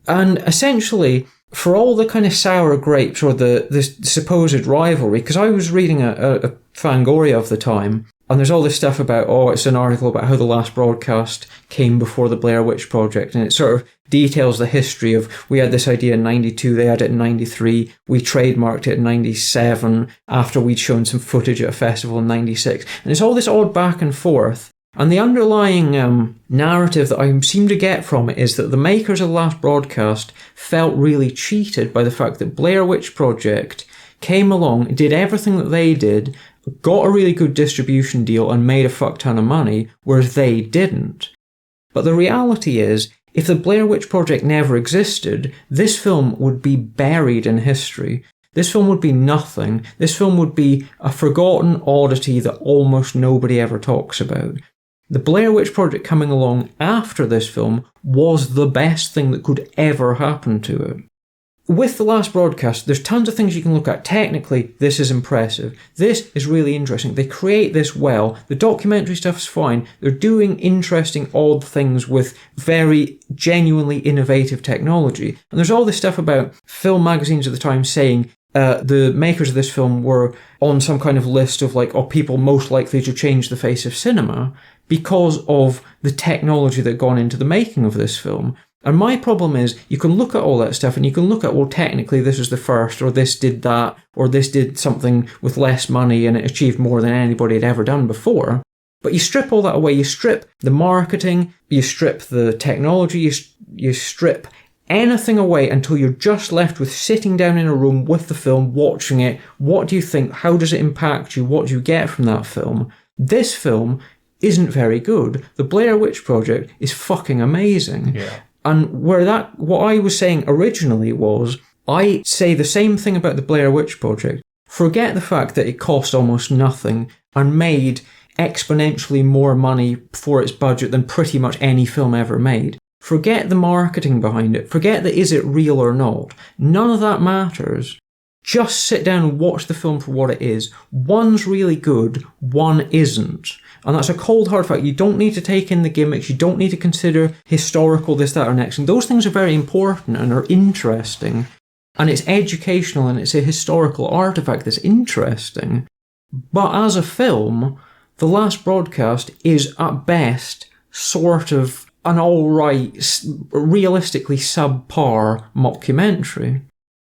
and essentially for all the kind of sour grapes or the supposed rivalry, because I was reading a Fangoria of the time, and there's all this stuff about, it's an article about how the last broadcast came before the Blair Witch Project, and it sort of details the history of, we had this idea in 92, they had it in 93, we trademarked it in 97, after we'd shown some footage at a festival in 96. And it's all this odd back and forth. And the underlying narrative that I seem to get from it is that the makers of the last broadcast felt really cheated by the fact that Blair Witch Project came along, did everything that they did, got a really good distribution deal and made a fuck ton of money, whereas they didn't. But the reality is, if the Blair Witch Project never existed, this film would be buried in history. This film would be nothing. This film would be a forgotten oddity that almost nobody ever talks about. The Blair Witch Project coming along after this film was the best thing that could ever happen to it. With the last broadcast, there's tons of things you can look at. Technically, this is impressive. This is really interesting. They create this well. The documentary stuff's fine. They're doing interesting, odd things with very genuinely innovative technology. And there's all this stuff about film magazines at the time saying the makers of this film were on some kind of list of people most likely to change the face of cinema because of the technology that had gone into the making of this film. And my problem is, you can look at all that stuff and you can look at, well, technically this was the first, or this did that, or this did something with less money and it achieved more than anybody had ever done before. But you strip all that away, you strip the marketing, you strip the technology, you strip anything away until you're just left with sitting down in a room with the film, watching it. What do you think? How does it impact you? What do you get from that film? This film isn't very good. The Blair Witch Project is fucking amazing. Yeah. And what I was saying originally was, I say the same thing about the Blair Witch Project. Forget the fact that it cost almost nothing and made exponentially more money for its budget than pretty much any film ever made. Forget the marketing behind it. Forget that is it real or not. None of that matters. Just sit down and watch the film for what it is. One's really good, one isn't. And that's a cold hard fact. You don't need to take in the gimmicks. You don't need to consider historical this, that, or next. And those things are very important and are interesting. And it's educational and it's a historical artifact that's interesting. But as a film, The Last Broadcast is at best sort of an alright, realistically subpar mockumentary.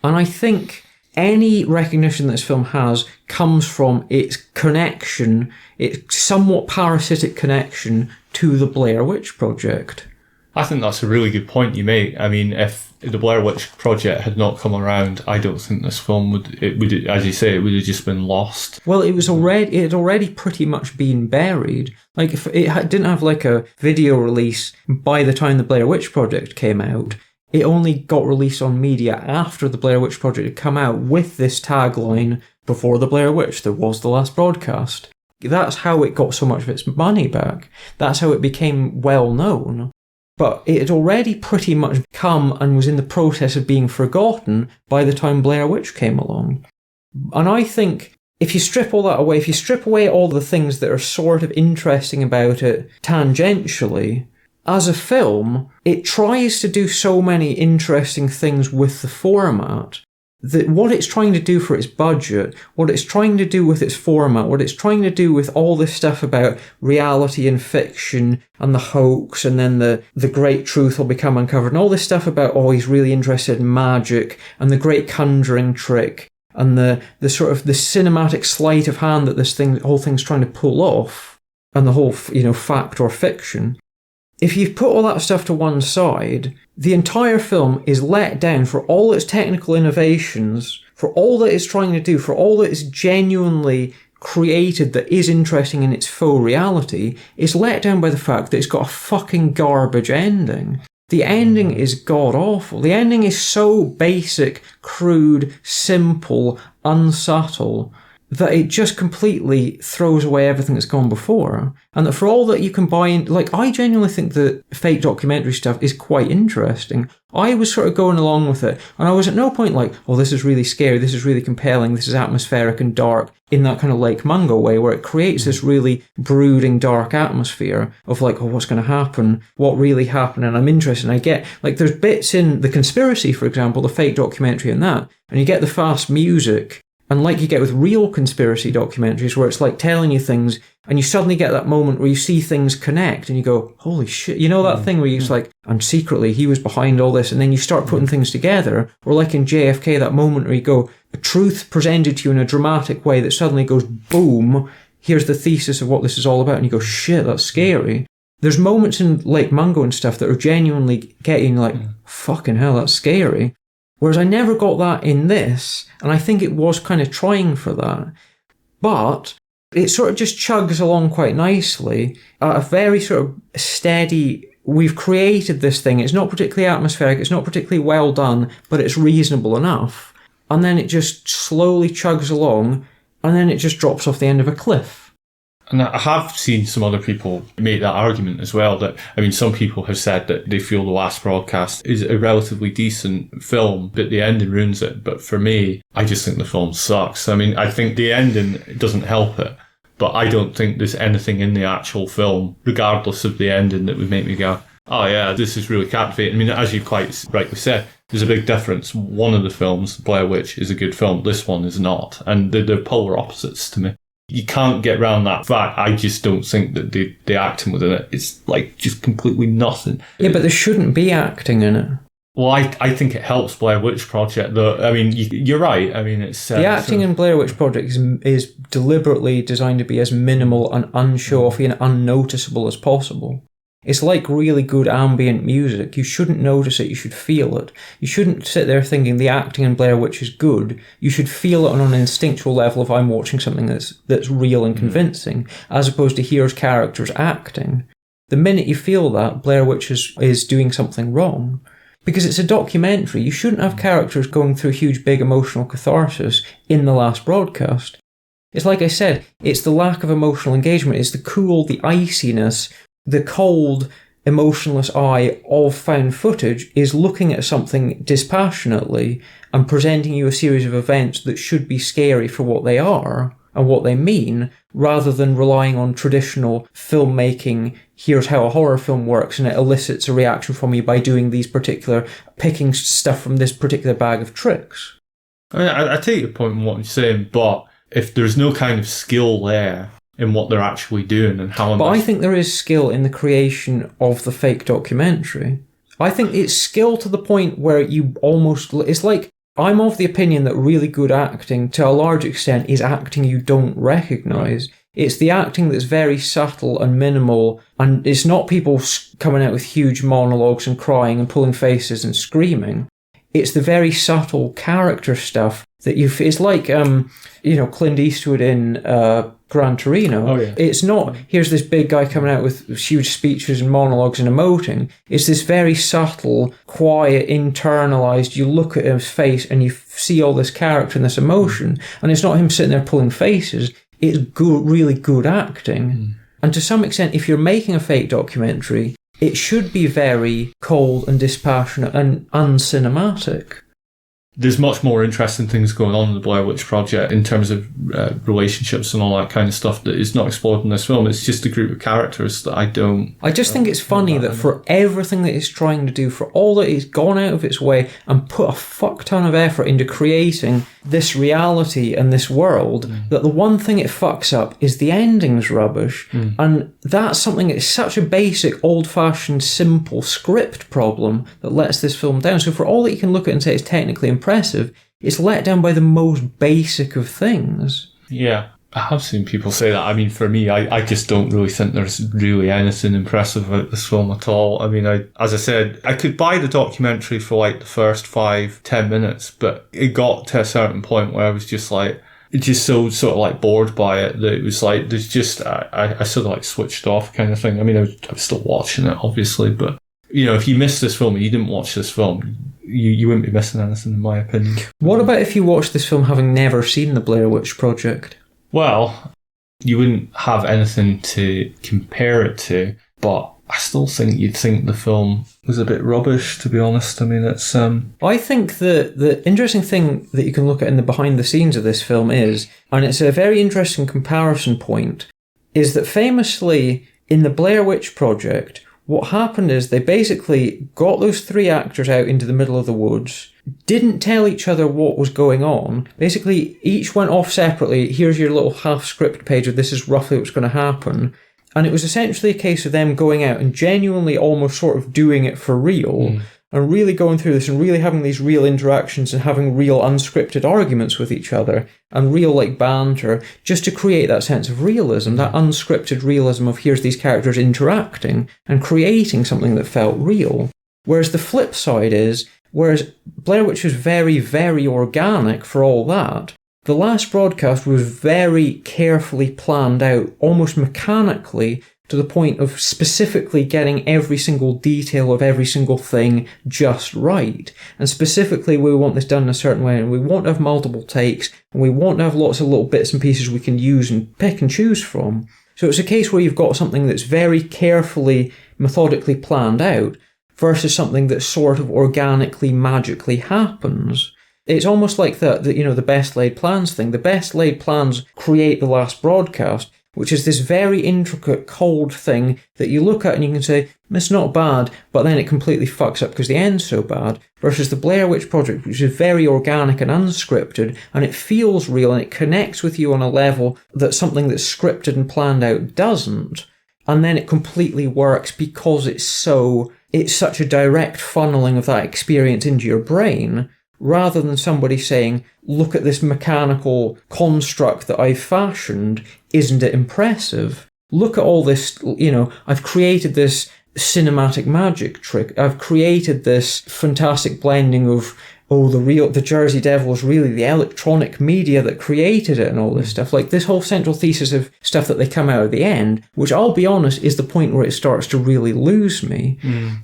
And I think any recognition that this film has comes from its connection, its somewhat parasitic connection to the Blair Witch Project. I think that's a really good point you make. I mean, if the Blair Witch Project had not come around, I don't think this film would, as you say, it would have just been lost. Well, it had already pretty much been buried. Like, if it didn't have like a video release by the time the Blair Witch Project came out, it only got released on media after the Blair Witch Project had come out with this tagline, "Before the Blair Witch, there was the last broadcast." That's how it got so much of its money back. That's how it became well known. But it had already pretty much come and was in the process of being forgotten by the time Blair Witch came along. And I think if you strip all that away, if you strip away all the things that are sort of interesting about it tangentially, as a film, it tries to do so many interesting things with the format that what it's trying to do for its budget, what it's trying to do with its format, what it's trying to do with all this stuff about reality and fiction and the hoax and then the great truth will become uncovered and all this stuff about, oh, he's really interested in magic and the great conjuring trick and the sort of the cinematic sleight of hand that whole thing's trying to pull off and the whole, fact or fiction. If you put all that stuff to one side, the entire film is let down for all its technical innovations, for all that it's trying to do, for all that it's genuinely created that is interesting in its faux reality, is let down by the fact that it's got a fucking garbage ending. The ending is god-awful. The ending is so basic, crude, simple, unsubtle, that it just completely throws away everything that's gone before. And that for all that you can buy in, like, I genuinely think that fake documentary stuff is quite interesting. I was sort of going along with it, and I was at no point like, oh, this is really scary, this is really compelling, this is atmospheric and dark, in that kind of Lake Mungo way, where it creates this really brooding, dark atmosphere of like, oh, what's going to happen? What really happened? And I'm interested, and I get, like, there's bits in The Conspiracy, for example, the fake documentary and that, and you get the fast music, and like you get with real conspiracy documentaries where it's like telling you things and you suddenly get that moment where you see things connect and you go, holy shit. You know that thing where you're like, and secretly he was behind all this, and then you start putting things together. Or like in JFK, that moment where you go, a truth presented to you in a dramatic way that suddenly goes, boom, here's the thesis of what this is all about. And you go, shit, that's scary. There's moments in Lake Mungo and stuff that are genuinely getting like, fucking hell, that's scary. Whereas I never got that in this, and I think it was kind of trying for that. But it sort of just chugs along quite nicely at a very sort of steady, we've created this thing, it's not particularly atmospheric, it's not particularly well done, but it's reasonable enough. And then it just slowly chugs along, and then it just drops off the end of a cliff. And I have seen some other people make that argument as well, that, I mean, some people have said that they feel The Last Broadcast is a relatively decent film, but the ending ruins it. But for me, I just think the film sucks. I mean, I think the ending doesn't help it, but I don't think there's anything in the actual film, regardless of the ending, that would make me go, oh yeah, this is really captivating. I mean, as you quite rightly said, there's a big difference. One of the films, Blair Witch, is a good film. This one is not. And they're polar opposites to me. You can't get around that fact. I just don't think that the acting within it is like just completely nothing. Yeah, but there shouldn't be acting in it. Well, I think it helps Blair Witch Project, though. I mean, you're right. I mean, it's... the acting in Blair Witch Project is deliberately designed to be as minimal and unshow-offy and unnoticeable as possible. It's like really good ambient music. You shouldn't notice it, you should feel it. You shouldn't sit there thinking the acting in Blair Witch is good. You should feel it on an instinctual level if I'm watching something that's real and convincing, as opposed to here's characters acting. The minute you feel that, Blair Witch is doing something wrong. Because it's a documentary. You shouldn't have characters going through huge, big emotional catharsis in the last broadcast. It's like I said, it's the lack of emotional engagement. It's the cool, the iciness, the cold, emotionless eye of found footage is looking at something dispassionately and presenting you a series of events that should be scary for what they are and what they mean, rather than relying on traditional filmmaking. Here's how a horror film works, and it elicits a reaction from you by doing picking stuff from this particular bag of tricks. I take your point in what you're saying, but if there's no kind of skill there in what they're actually doing and how... But I think there is skill in the creation of the fake documentary. I think it's skill to the point where you almost... It's like, I'm of the opinion that really good acting, to a large extent, is acting you don't recognise. Right. It's the acting that's very subtle and minimal, and it's not people coming out with huge monologues and crying and pulling faces and screaming. It's the very subtle character stuff that it's like, Clint Eastwood in Gran Torino. Oh, yeah. It's not, here's this big guy coming out with huge speeches and monologues and emoting. It's this very subtle, quiet, internalized, you look at his face and you see all this character and this emotion, and it's not him sitting there pulling faces. It's good, really good acting. And to some extent, if you're making a fake documentary, it should be very cold and dispassionate and uncinematic. There's much more interesting things going on in the Blair Witch Project in terms of relationships and all that kind of stuff that is not explored in this film. It's just a group of characters that I just think it's funny that for everything that it's trying to do, for all that it's gone out of its way and put a fuck ton of effort into creating this reality and this world, that the one thing it fucks up is the ending's rubbish. And that's something that's such a basic, old-fashioned, simple script problem that lets this film down. So for all that you can look at and say it's technically impressive, it's let down by the most basic of things. Yeah, I have seen people say that. I mean, for me, I just don't really think there's really anything impressive about this film at all. I mean, as I said, I could buy the documentary for like the first 5-10 minutes, but it got to a certain point where I was just like, just so sort of like bored by it that it was like, there's just, I sort of like switched off kind of thing. I mean, I was still watching it, obviously, but if you missed this film and you didn't watch this film, you wouldn't be missing anything, in my opinion. What about if you watched this film having never seen the Blair Witch Project? Well, you wouldn't have anything to compare it to, but I still think you'd think the film was a bit rubbish, to be honest. I mean, it's... I think the interesting thing that you can look at in the behind the scenes of this film is, and it's a very interesting comparison point, is that famously in the Blair Witch Project, what happened is they basically got those 3 actors out into the middle of the woods, didn't tell each other what was going on. Basically, each went off separately. Here's your little half script page of this is roughly what's going to happen. And it was essentially a case of them going out and genuinely almost sort of doing it for real and really going through this and really having these real interactions and having real unscripted arguments with each other and real like banter, just to create that sense of realism, that unscripted realism of here's these characters interacting and creating something that felt real. Whereas the flip side is, whereas Blair Witch was very, very organic for all that, the last broadcast was very carefully planned out, almost mechanically, to the point of specifically getting every single detail of every single thing just right. And specifically, we want this done in a certain way, and we won't have multiple takes, and we won't have lots of little bits and pieces we can use and pick and choose from. So it's a case where you've got something that's very carefully, methodically planned out, versus something that sort of organically, magically happens. It's almost like the best laid plans thing. The best laid plans create the last broadcast, which is this very intricate, cold thing that you look at and you can say, it's not bad, but then it completely fucks up because the end's so bad, versus the Blair Witch Project, which is very organic and unscripted, and it feels real and it connects with you on a level that something that's scripted and planned out doesn't, and then it completely works because it's such a direct funneling of that experience into your brain, rather than somebody saying, look at this mechanical construct that I've fashioned, isn't it impressive? Look at all this, I've created this cinematic magic trick. I've created this fantastic blending of oh, the Jersey Devil is really the electronic media that created it and all this stuff. Like, this whole central thesis of stuff that they come out at the end, which I'll be honest is the point where it starts to really lose me,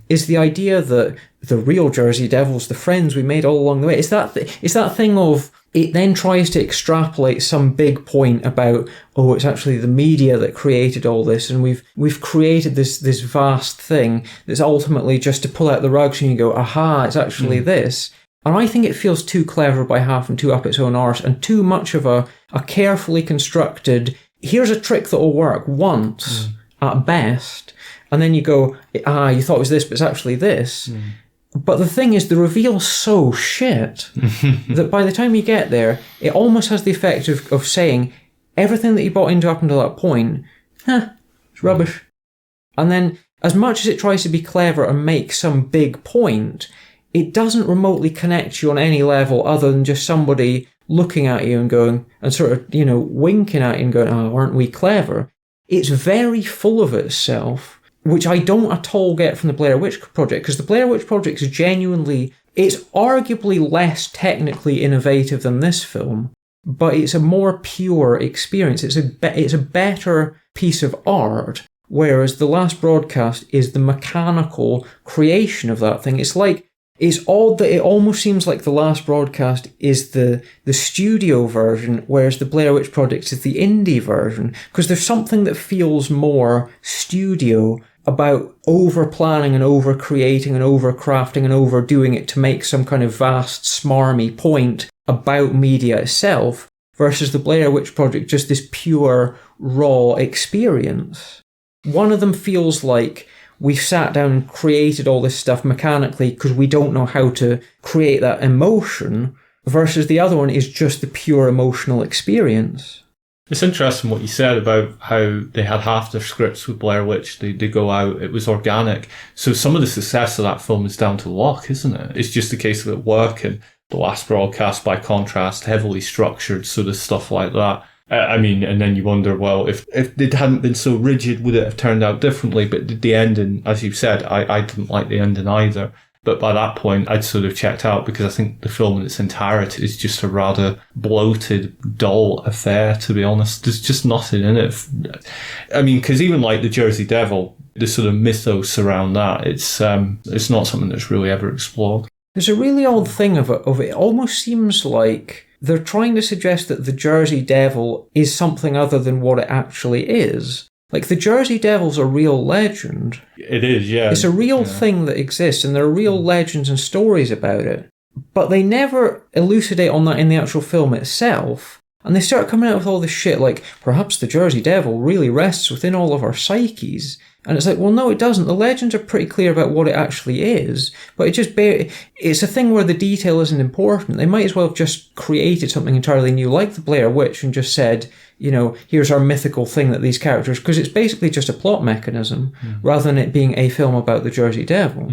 is the idea that the real Jersey Devil's the friends we made all along the way. It's that thing of, it then tries to extrapolate some big point about, oh, it's actually the media that created all this, and we've created this vast thing that's ultimately just to pull out the rugs and you go, aha, it's actually this. And I think it feels too clever by half and too up its own arse, and too much of a carefully constructed, here's a trick that will work once at best, and then you go, you thought it was this, but it's actually this. But the thing is, the reveal's so shit that by the time you get there, it almost has the effect of saying everything that you bought into up until that point, it's rubbish. And then, as much as it tries to be clever and make some big point, it doesn't remotely connect you on any level other than just somebody looking at you and going, and sort of, winking at you and going, oh, aren't we clever? It's very full of itself, which I don't at all get from the Blair Witch Project, because the Blair Witch Project is genuinely, it's arguably less technically innovative than this film, but it's a more pure experience. It's a better piece of art, whereas The Last Broadcast is the mechanical creation of that thing. It's odd that it almost seems like The Last Broadcast is the studio version, whereas the Blair Witch Project is the indie version, because there's something that feels more studio about over-planning and over-creating and over-crafting and overdoing it to make some kind of vast, smarmy point about media itself, versus the Blair Witch Project, just this pure, raw experience. One of them feels like we've sat down and created all this stuff mechanically because we don't know how to create that emotion, versus the other one is just the pure emotional experience. It's interesting what you said about how they had half their scripts with Blair Witch. They go out, it was organic. So some of the success of that film is down to luck, isn't it? It's just a case of it working. The Last Broadcast, by contrast, heavily structured, so there's stuff like that. And then you wonder, well, if it hadn't been so rigid, would it have turned out differently? But the ending, as you said, I didn't like the ending either. But by that point, I'd sort of checked out, because I think the film in its entirety is just a rather bloated, dull affair, to be honest. There's just nothing in it. I mean, because even like the Jersey Devil, the sort of mythos around that, it's not something that's really ever explored. There's a really odd thing of it. It almost seems like they're trying to suggest that the Jersey Devil is something other than what it actually is. Like, the Jersey Devil's a real legend. It is, yeah. It's a real thing that exists, and there are real legends and stories about it. But they never elucidate on that in the actual film itself. And they start coming out with all this shit like, perhaps the Jersey Devil really rests within all of our psyches. And it's like, well, no, it doesn't. The legends are pretty clear about what it actually is, but it's a thing where the detail isn't important. They might as well have just created something entirely new, like the Blair Witch, and just said, here's our mythical thing that these characters, because it's basically just a plot mechanism, rather than it being a film about the Jersey Devil.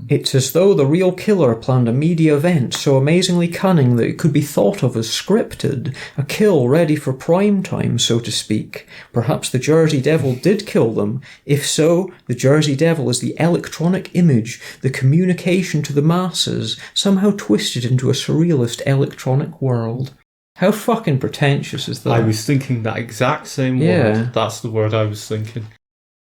It's as though the real killer planned a media event so amazingly cunning that it could be thought of as scripted, a kill ready for prime time, so to speak. Perhaps the Jersey Devil did kill them. If so, the Jersey Devil is the electronic image, the communication to the masses, somehow twisted into a surrealist electronic world. How fucking pretentious is that? I was thinking that exact same word. That's the word I was thinking.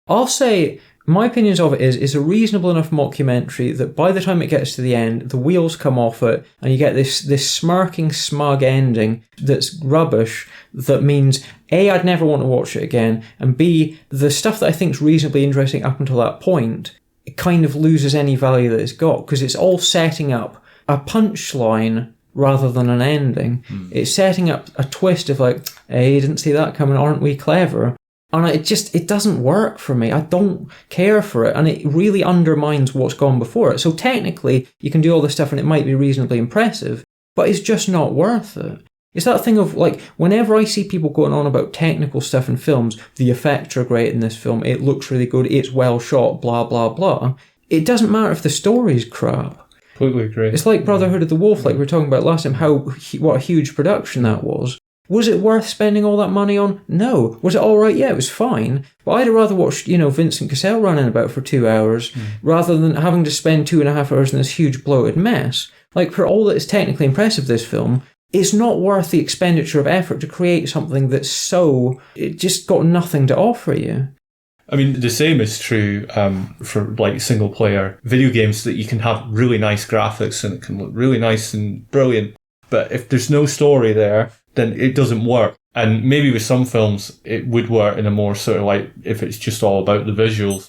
I'll say, my opinions of it is, it's a reasonable enough mockumentary that by the time it gets to the end, the wheels come off it, and you get this smirking, smug ending that's rubbish, that means, A, I'd never want to watch it again, and B, the stuff that I think is reasonably interesting up until that point, it kind of loses any value that it's got, because it's all setting up a punchline rather than an ending. It's setting up a twist of like, hey, didn't see that coming, aren't we clever? And it doesn't work for me. I don't care for it, and it really undermines what's gone before it. So technically, you can do all this stuff and it might be reasonably impressive, but it's just not worth it. It's that thing of, like, whenever I see people going on about technical stuff in films, the effects are great in this film, it looks really good, it's well shot, blah, blah, blah. It doesn't matter if the story's crap. Completely agree. It's like Brotherhood of the Wolf, like we were talking about last time, what a huge production that was. Was it worth spending all that money on? No. Was it alright? Yeah, it was fine. But I'd rather watch, Vincent Cassel running about for 2 hours rather than having to spend 2.5 hours in this huge bloated mess. Like, for all that is technically impressive, this film, it's not worth the expenditure of effort to create something that's it just got nothing to offer you. I mean, the same is true for like single player video games, that you can have really nice graphics and it can look really nice and brilliant. But if there's no story there, then it doesn't work. And maybe with some films, it would work in a more sort of like, if it's just all about the visuals.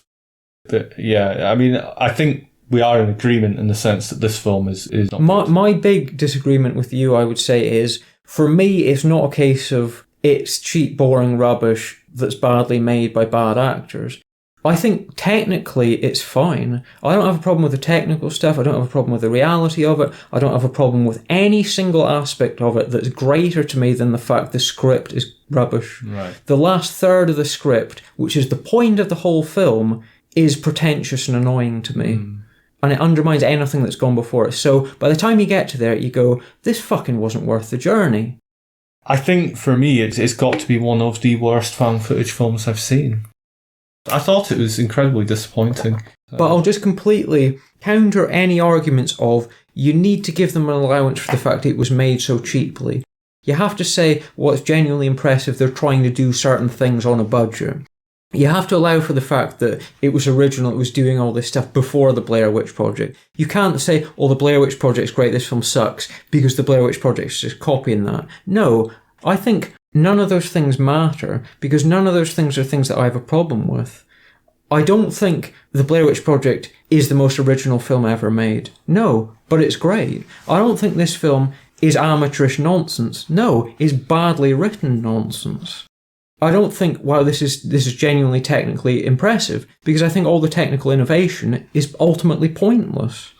But yeah, I mean, I think we are in agreement in the sense that this film is not my big disagreement with you, I would say, is, for me, it's not a case of it's cheap, boring rubbish that's badly made by bad actors. I think technically it's fine. I don't have a problem with the technical stuff. I don't have a problem with the reality of it. I don't have a problem with any single aspect of it that's greater to me than the fact the script is rubbish. Right. The last third of the script, which is the point of the whole film, is pretentious and annoying to me. And it undermines anything that's gone before it. So by the time you get to there, you go, this fucking wasn't worth the journey. I think for me, it's got to be one of the worst found footage films I've seen. I thought it was incredibly disappointing. But I'll just completely counter any arguments of, you need to give them an allowance for the fact it was made so cheaply. You have to say, well, it's genuinely impressive they're trying to do certain things on a budget. You have to allow for the fact that it was original, it was doing all this stuff before the Blair Witch Project. You can't say, oh, the Blair Witch Project's great, this film sucks, because the Blair Witch Project's just copying that. No, I think none of those things matter, because none of those things are things that I have a problem with. I don't think the Blair Witch Project is the most original film ever made. No, but it's great. I don't think this film is amateurish nonsense. No, it's badly written nonsense. I don't think, wow, this is genuinely technically impressive, because I think all the technical innovation is ultimately pointless.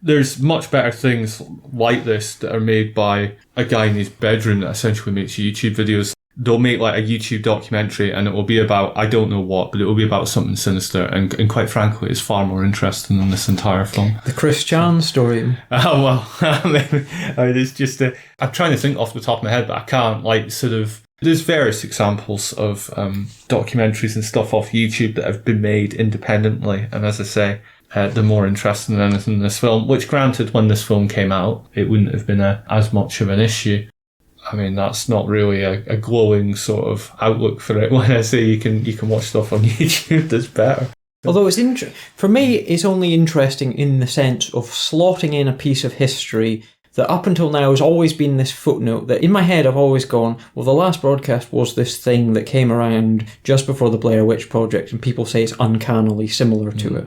There's much better things like this that are made by a guy in his bedroom that essentially makes YouTube videos. They'll make like a YouTube documentary and it will be about, I don't know what, but it will be about something sinister, and quite frankly, it's far more interesting than this entire film. The Chris Chan story. Oh, well, I mean, it's just, I'm trying to think off the top of my head, but I can't, like, sort of, there's various examples of documentaries and stuff off YouTube that have been made independently, and as I say, they're more interesting than anything in this film, which granted, when this film came out, it wouldn't have been as much of an issue. I mean, that's not really a glowing sort of outlook for it when I say you can watch stuff on YouTube that's better. Although for me, it's only interesting in the sense of slotting in a piece of history that up until now has always been this footnote that in my head I've always gone, well, the last broadcast was this thing that came around just before the Blair Witch Project, and people say it's uncannily similar to it.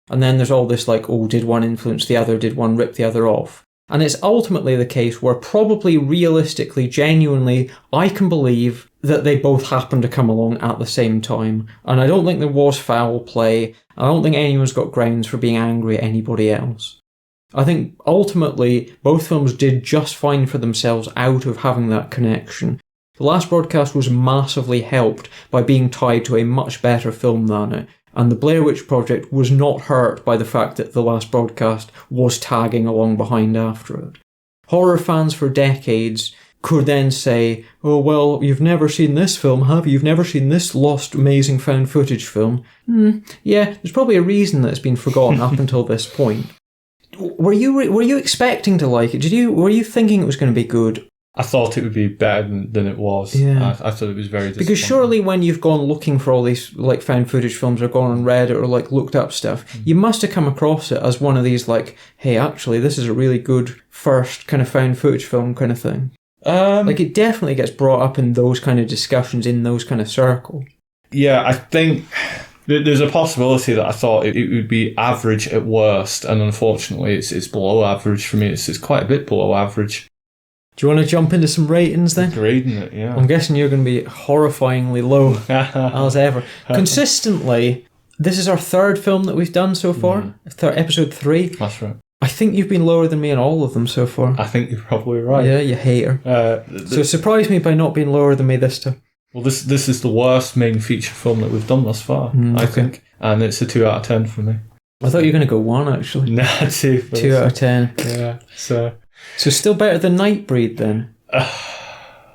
And then there's all this like, oh, did one influence the other? Did one rip the other off? And it's ultimately the case where probably realistically, genuinely, I can believe that they both happened to come along at the same time. And I don't think there was foul play. I don't think anyone's got grounds for being angry at anybody else. I think ultimately both films did just fine for themselves out of having that connection. The last broadcast was massively helped by being tied to a much better film than it. And the Blair Witch Project was not hurt by the fact that the last broadcast was tagging along behind after it. Horror fans for decades could then say, oh, well, you've never seen this film, have you? You've never seen this lost, amazing found footage film. Yeah, there's probably a reason that it's been forgotten up until this point. Were you expecting to like it? Were you thinking it was going to be good? I thought it would be better than it was. Yeah. I thought it was very disappointing. Because surely when you've gone looking for all these like found footage films or gone on Reddit or like looked up stuff, you must have come across it as one of these like, hey, actually this is a really good first kind of found footage film kind of thing. Like it definitely gets brought up in those kind of discussions in those kind of circles. Yeah, I think there's a possibility that I thought it would be average at worst, and unfortunately it's below average for me. It's quite a bit below average. Do you want to jump into some ratings then? Grading it, yeah. I'm guessing you're going to be horrifyingly low as ever. Consistently, this is our third film that we've done so far. Episode 3. That's right. I think you've been lower than me in all of them so far. I think you're probably right. Yeah, you hater. So surprise me by not being lower than me this time. Well, this is the worst main feature film that we've done thus far, I think. And it's a 2 out of 10 for me. I thought you were going to go 1, actually. Nah, 2. 2 out of 10. Yeah, so still better than Nightbreed, then?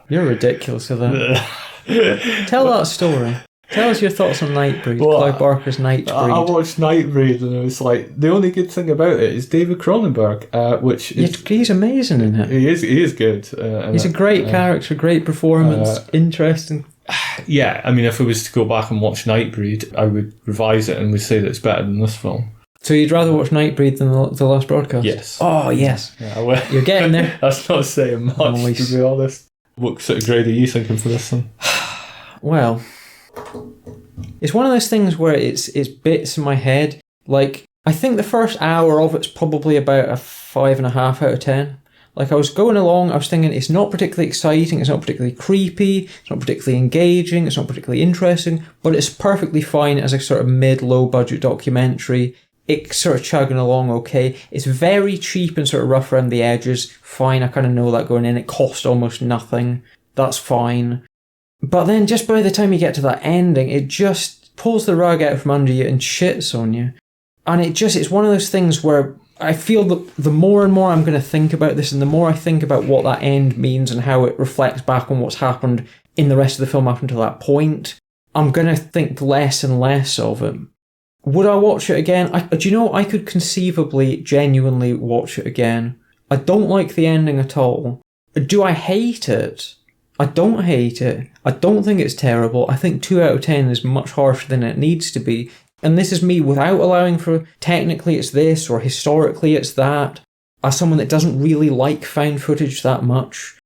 You're ridiculous with that. Tell that story. Tell us your thoughts on Nightbreed, Clive Barker's Nightbreed. I watched Nightbreed and it was like, the only good thing about it is David Cronenberg, which is... He's amazing in it. He is good. He's a great character, great performance, interesting. Yeah, I mean, if I was to go back and watch Nightbreed, I would revise it and would say that it's better than this film. So you'd rather watch Nightbreed than the Last Broadcast? Yes. Oh, yes. Yeah, well, you're getting there. That's not saying much, to be honest. What sort of grade are you thinking for this one? Well, it's one of those things where it's bits in my head. Like, I think the first hour of it's probably about a 5.5 out of 10. Like, I was going along, I was thinking it's not particularly exciting, it's not particularly creepy, it's not particularly engaging, it's not particularly interesting, but it's perfectly fine as a sort of mid-low budget documentary. It's sort of chugging along okay. It's very cheap and sort of rough around the edges. Fine, I kind of know that going in. It cost almost nothing. That's fine. But then just by the time you get to that ending, it just pulls the rug out from under you and shits on you. And it's one of those things where I feel that the more and more I'm going to think about this, and the more I think about what that end means and how it reflects back on what's happened in the rest of the film up until that point, I'm going to think less and less of it. Would I watch it again? Do you know, I could conceivably, genuinely watch it again. I don't like the ending at all. Do I hate it? I don't hate it. I don't think it's terrible. I think 2 out of 10 is much harsher than it needs to be. And this is me without allowing for technically it's this or historically it's that. As someone that doesn't really like found footage that much,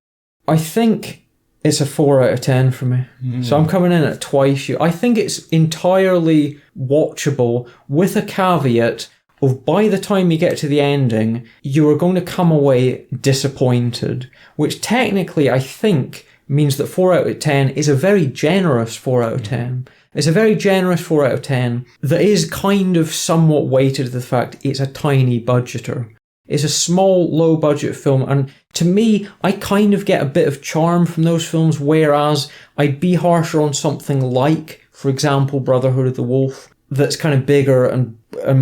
I think it's a 4 out of 10 for me. So I'm coming in at twice you. I think it's entirely watchable with a caveat of by the time you get to the ending, you are going to come away disappointed, which technically I think means that 4 out of 10 is a very generous 4 out of 10. It's a very generous 4 out of 10 that is kind of somewhat weighted to the fact it's a tiny budgeter. It's a small, low-budget film, and to me, I kind of get a bit of charm from those films, whereas I'd be harsher on something like, for example, Brotherhood of the Wolf, that's kind of bigger and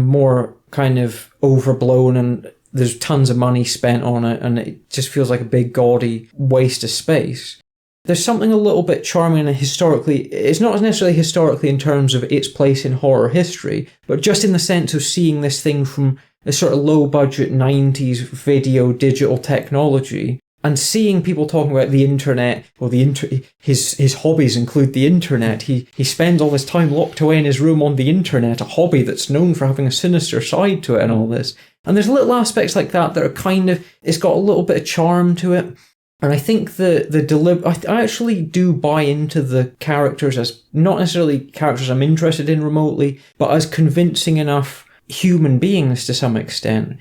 more kind of overblown, and there's tons of money spent on it, and it just feels like a big, gaudy waste of space. There's something a little bit charming and historically, it's not necessarily historically in terms of its place in horror history, but just in the sense of seeing this thing from a sort of low-budget 90s video digital technology and seeing people talking about the internet, or his hobbies include the internet. He spends all his time locked away in his room on the internet, a hobby that's known for having a sinister side to it and all this. And there's little aspects like that are kind of, it's got a little bit of charm to it. And I think I actually do buy into the characters as not necessarily characters I'm interested in remotely, but as convincing enough human beings to some extent.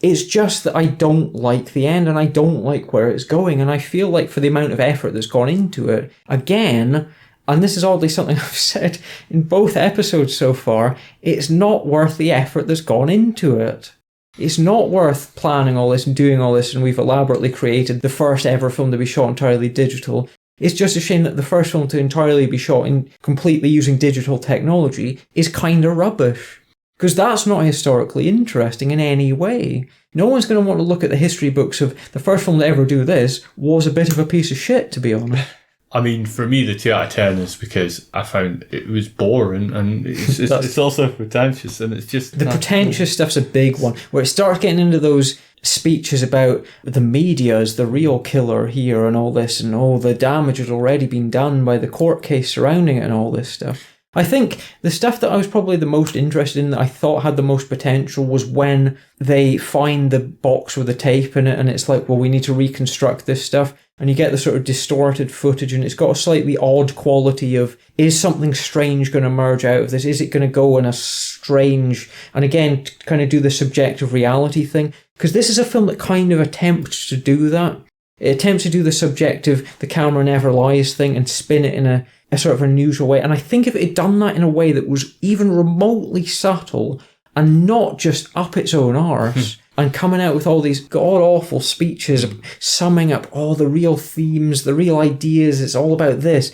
It's just that I don't like the end and I don't like where it's going, and I feel like for the amount of effort that's gone into it, again, and this is oddly something I've said in both episodes so far, it's not worth the effort that's gone into it. It's not worth planning all this and doing all this, and we've elaborately created the first ever film to be shot entirely digital. It's just a shame that the first film to entirely be shot in completely using digital technology is kind of rubbish. Because that's not historically interesting in any way. No one's going to want to look at the history books of the first film to ever do this was a bit of a piece of shit, to be honest. I mean, for me, the 2 out of 10 is because I found it was boring, and it's also pretentious, and it's just... The pretentious stuff's a big one, where it starts getting into those speeches about the media as the real killer here and all this, and all the damage had already been done by the court case surrounding it and all this stuff. I think the stuff that I was probably the most interested in, that I thought had the most potential, was when they find the box with the tape in it and it's like, well, we need to reconstruct this stuff. And you get the sort of distorted footage, and it's got a slightly odd quality of, is something strange going to emerge out of this? Is it going to go in a strange, and again, to kind of do the subjective reality thing? Because this is a film that kind of attempts to do that. It attempts to do the subjective, the camera never lies thing, and spin it in a sort of unusual way. And I think if it had done that in a way that was even remotely subtle and not just up its own arse and coming out with all these god-awful speeches summing up all the real themes, the real ideas, it's all about this,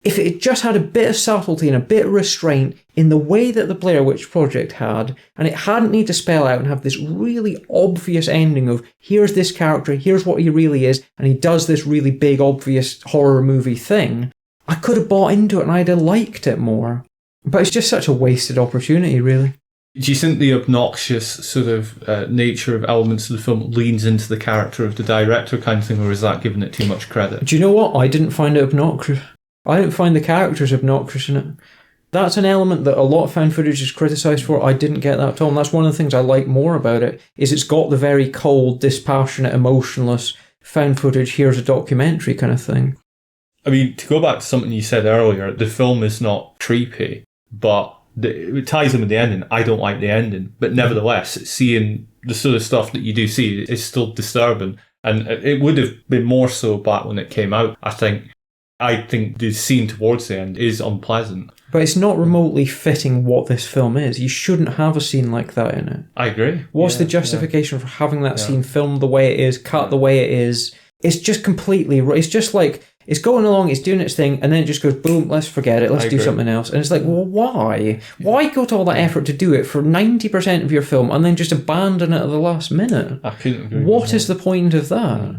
if it just had a bit of subtlety and a bit of restraint in the way that the Blair Witch Project had, and it hadn't need to spell out and have this really obvious ending of, here's this character, here's what he really is, and he does this really big, obvious horror movie thing, I could have bought into it and I'd have liked it more. But it's just such a wasted opportunity, really. Do you think the obnoxious sort of nature of elements of the film leans into the character of the director kind of thing, or is that giving it too much credit? Do you know what? I didn't find it obnoxious. I didn't find the characters obnoxious in it. That's an element that a lot of found footage is criticised for. I didn't get that at all. And that's one of the things I like more about it, is it's got the very cold, dispassionate, emotionless found footage, here's a documentary kind of thing. I mean, to go back to something you said earlier, the film is not creepy, but it ties in with the ending. I don't like the ending, but nevertheless, seeing the sort of stuff that you do see is still disturbing. And it would have been more so back when it came out, I think. I think the scene towards the end is unpleasant. But it's not remotely fitting what this film is. You shouldn't have a scene like that in it. I agree. What's the justification for having that scene filmed the way it is, cut the way it is? It's just completely... It's just like, it's going along, it's doing its thing, and then it just goes, boom, let's forget it, let's do something else. And it's like, well, why? Why go to all that effort to do it for 90% of your film and then just abandon it at the last minute? I couldn't agree. What is the point of that? Yeah.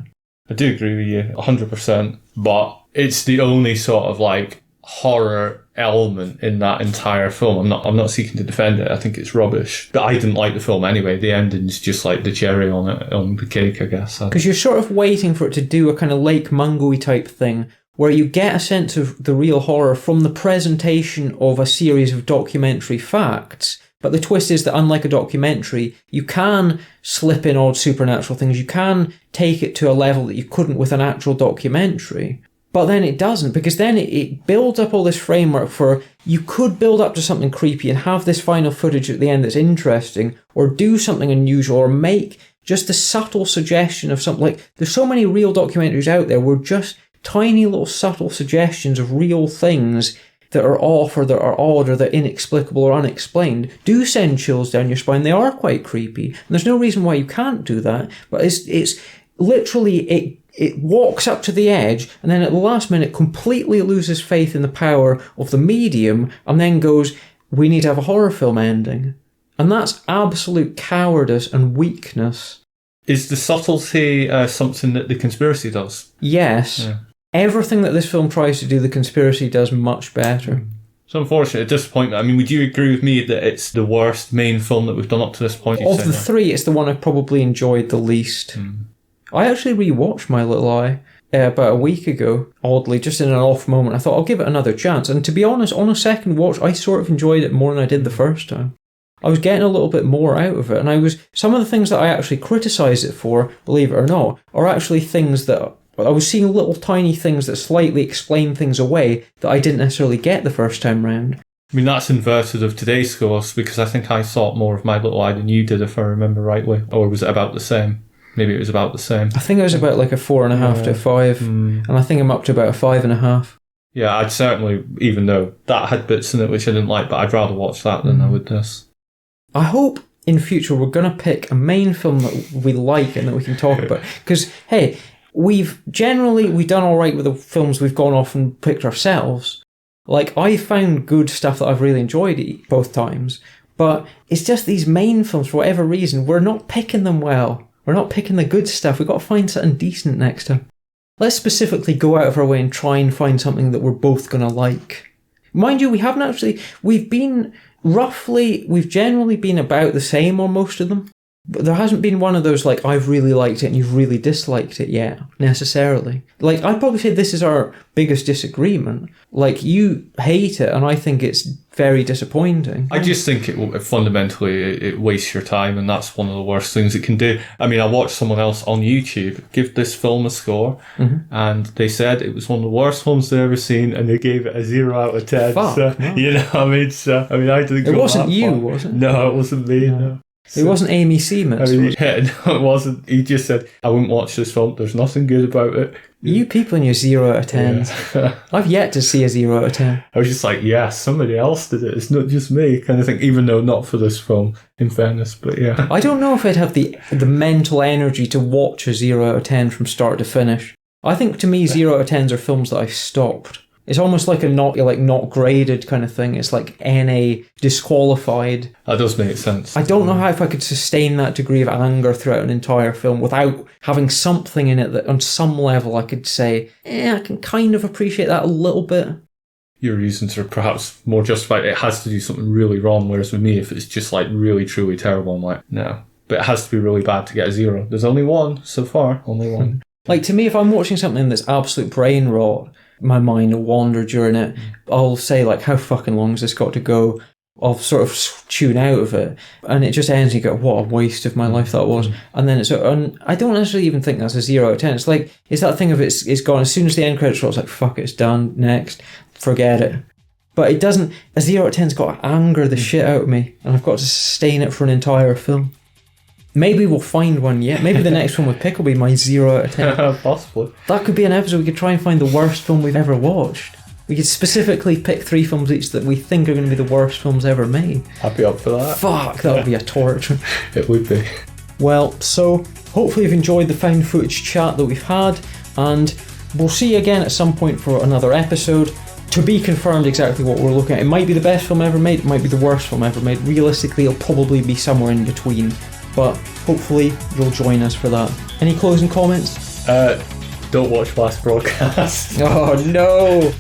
I do agree with you 100%, but it's the only sort of like horror element in that entire film. I'm not seeking to defend it. I think it's rubbish. But I didn't like the film anyway. The ending's just like the cherry on the cake, I guess. Because you're sort of waiting for it to do a kind of Lake Mungo type thing where you get a sense of the real horror from the presentation of a series of documentary facts. But the twist is that unlike a documentary, you can slip in odd supernatural things. You can take it to a level that you couldn't with an actual documentary. But then it doesn't, because then it builds up all this framework for, you could build up to something creepy and have this final footage at the end that's interesting, or do something unusual, or make just a subtle suggestion of something. Like, there's so many real documentaries out there where just tiny little subtle suggestions of real things that are off or that are odd or that are inexplicable or unexplained do send chills down your spine. They are quite creepy. And there's no reason why you can't do that. But it's literally, it walks up to the edge and then at the last minute completely loses faith in the power of the medium and then goes, we need to have a horror film ending. And that's absolute cowardice and weakness. Is the subtlety something that The Conspiracy does? Yes. Yeah. Everything that this film tries to do, The Conspiracy does much better. It's unfortunate, disappointment. I mean, would you agree with me that it's the worst main film that we've done up to this point? Of the three, it's the one I probably enjoyed the least. I actually rewatched My Little Eye about a week ago, oddly, just in an off moment. I thought, I'll give it another chance. And to be honest, on a second watch, I sort of enjoyed it more than I did the first time. I was getting a little bit more out of it. And some of the things that I actually criticised it for, believe it or not, are actually things that I was seeing little tiny things that slightly explain things away that I didn't necessarily get the first time round. I mean, that's inverted of today's scores, because I think I thought more of My Little Eye than you did, if I remember rightly. Or was it about the same? Maybe it was about the same. I think it was about like a 4.5 to a 5. And I think I'm up to about a 5.5. Yeah, I'd certainly, even though that had bits in it which I didn't like, but I'd rather watch that than I would this. I hope in future we're going to pick a main film that we like and that we can talk about. Because, hey, we've done all right with the films we've gone off and picked ourselves. Like, I found good stuff that I've really enjoyed both times, but it's just these main films, for whatever reason, we're not picking them well. We're not picking the good stuff. We've got to find something decent next time. Let's specifically go out of our way and try and find something that we're both going to like. Mind you, we've generally been about the same on most of them. But there hasn't been one of those, like, I've really liked it and you've really disliked it yet, necessarily. Like, I'd probably say this is our biggest disagreement. Like, you hate it and I think it's very disappointing. I just think it wastes your time, and that's one of the worst things it can do. I mean, I watched someone else on YouTube give this film a score, and they said it was one of the worst films they've ever seen, and they gave it a 0 out of 10. Fuck, so, no. You know what I mean? So, I mean, I didn't go It wasn't that you, far. was it? No, it wasn't me, no. It wasn't Amy Siemens. I mean, no, it wasn't. He just said, I wouldn't watch this film. There's nothing good about it. You people and your 0 out of 10s. Yeah. I've yet to see a 0 out of 10. I was just like, yeah, somebody else did it. It's not just me, kind of thing. Even though not for this film, in fairness, but yeah. I don't know if I'd have the mental energy to watch a 0 out of 10 from start to finish. I think to me 0 out of 10s are films that I've stopped. It's almost like a not graded kind of thing. It's like NA disqualified. That does make sense. I don't know how if I could sustain that degree of anger throughout an entire film without having something in it that on some level I could say, I can kind of appreciate that a little bit. Your reasons are perhaps more justified. It has to do something really wrong, whereas with me, if it's just like really, truly terrible, I'm like, no. But it has to be really bad to get a 0. There's only one so far, only one. Like, to me, if I'm watching something that's absolute brain rot, my mind will wander during it. I'll say, like, how fucking long has this got to go? I'll sort of tune out of it. And it just ends and you go, what a waste of my life that was. And then and I don't necessarily even think that's a 0 out of 10. It's like, it's that thing of it's gone. As soon as the end credits roll, it's like, fuck it, it's done, next. Forget it. But it doesn't, a 0 out of 10's got to anger the shit out of me. And I've got to sustain it for an entire film. Maybe we'll find one yet. Maybe the next one with Pick will be my 0 out of 10. Possibly. That could be an episode. We could try and find the worst film we've ever watched. We could specifically pick 3 films each that we think are going to be the worst films ever made. I'd be up for that. Fuck, that would be a torture. It would be. Well, so hopefully you've enjoyed the found footage chat that we've had, and we'll see you again at some point for another episode. To be confirmed exactly what we're looking at. It might be the best film ever made, it might be the worst film ever made. Realistically, it'll probably be somewhere in between. But hopefully you'll join us for that. Any closing comments? Don't watch Last Broadcast. Oh no!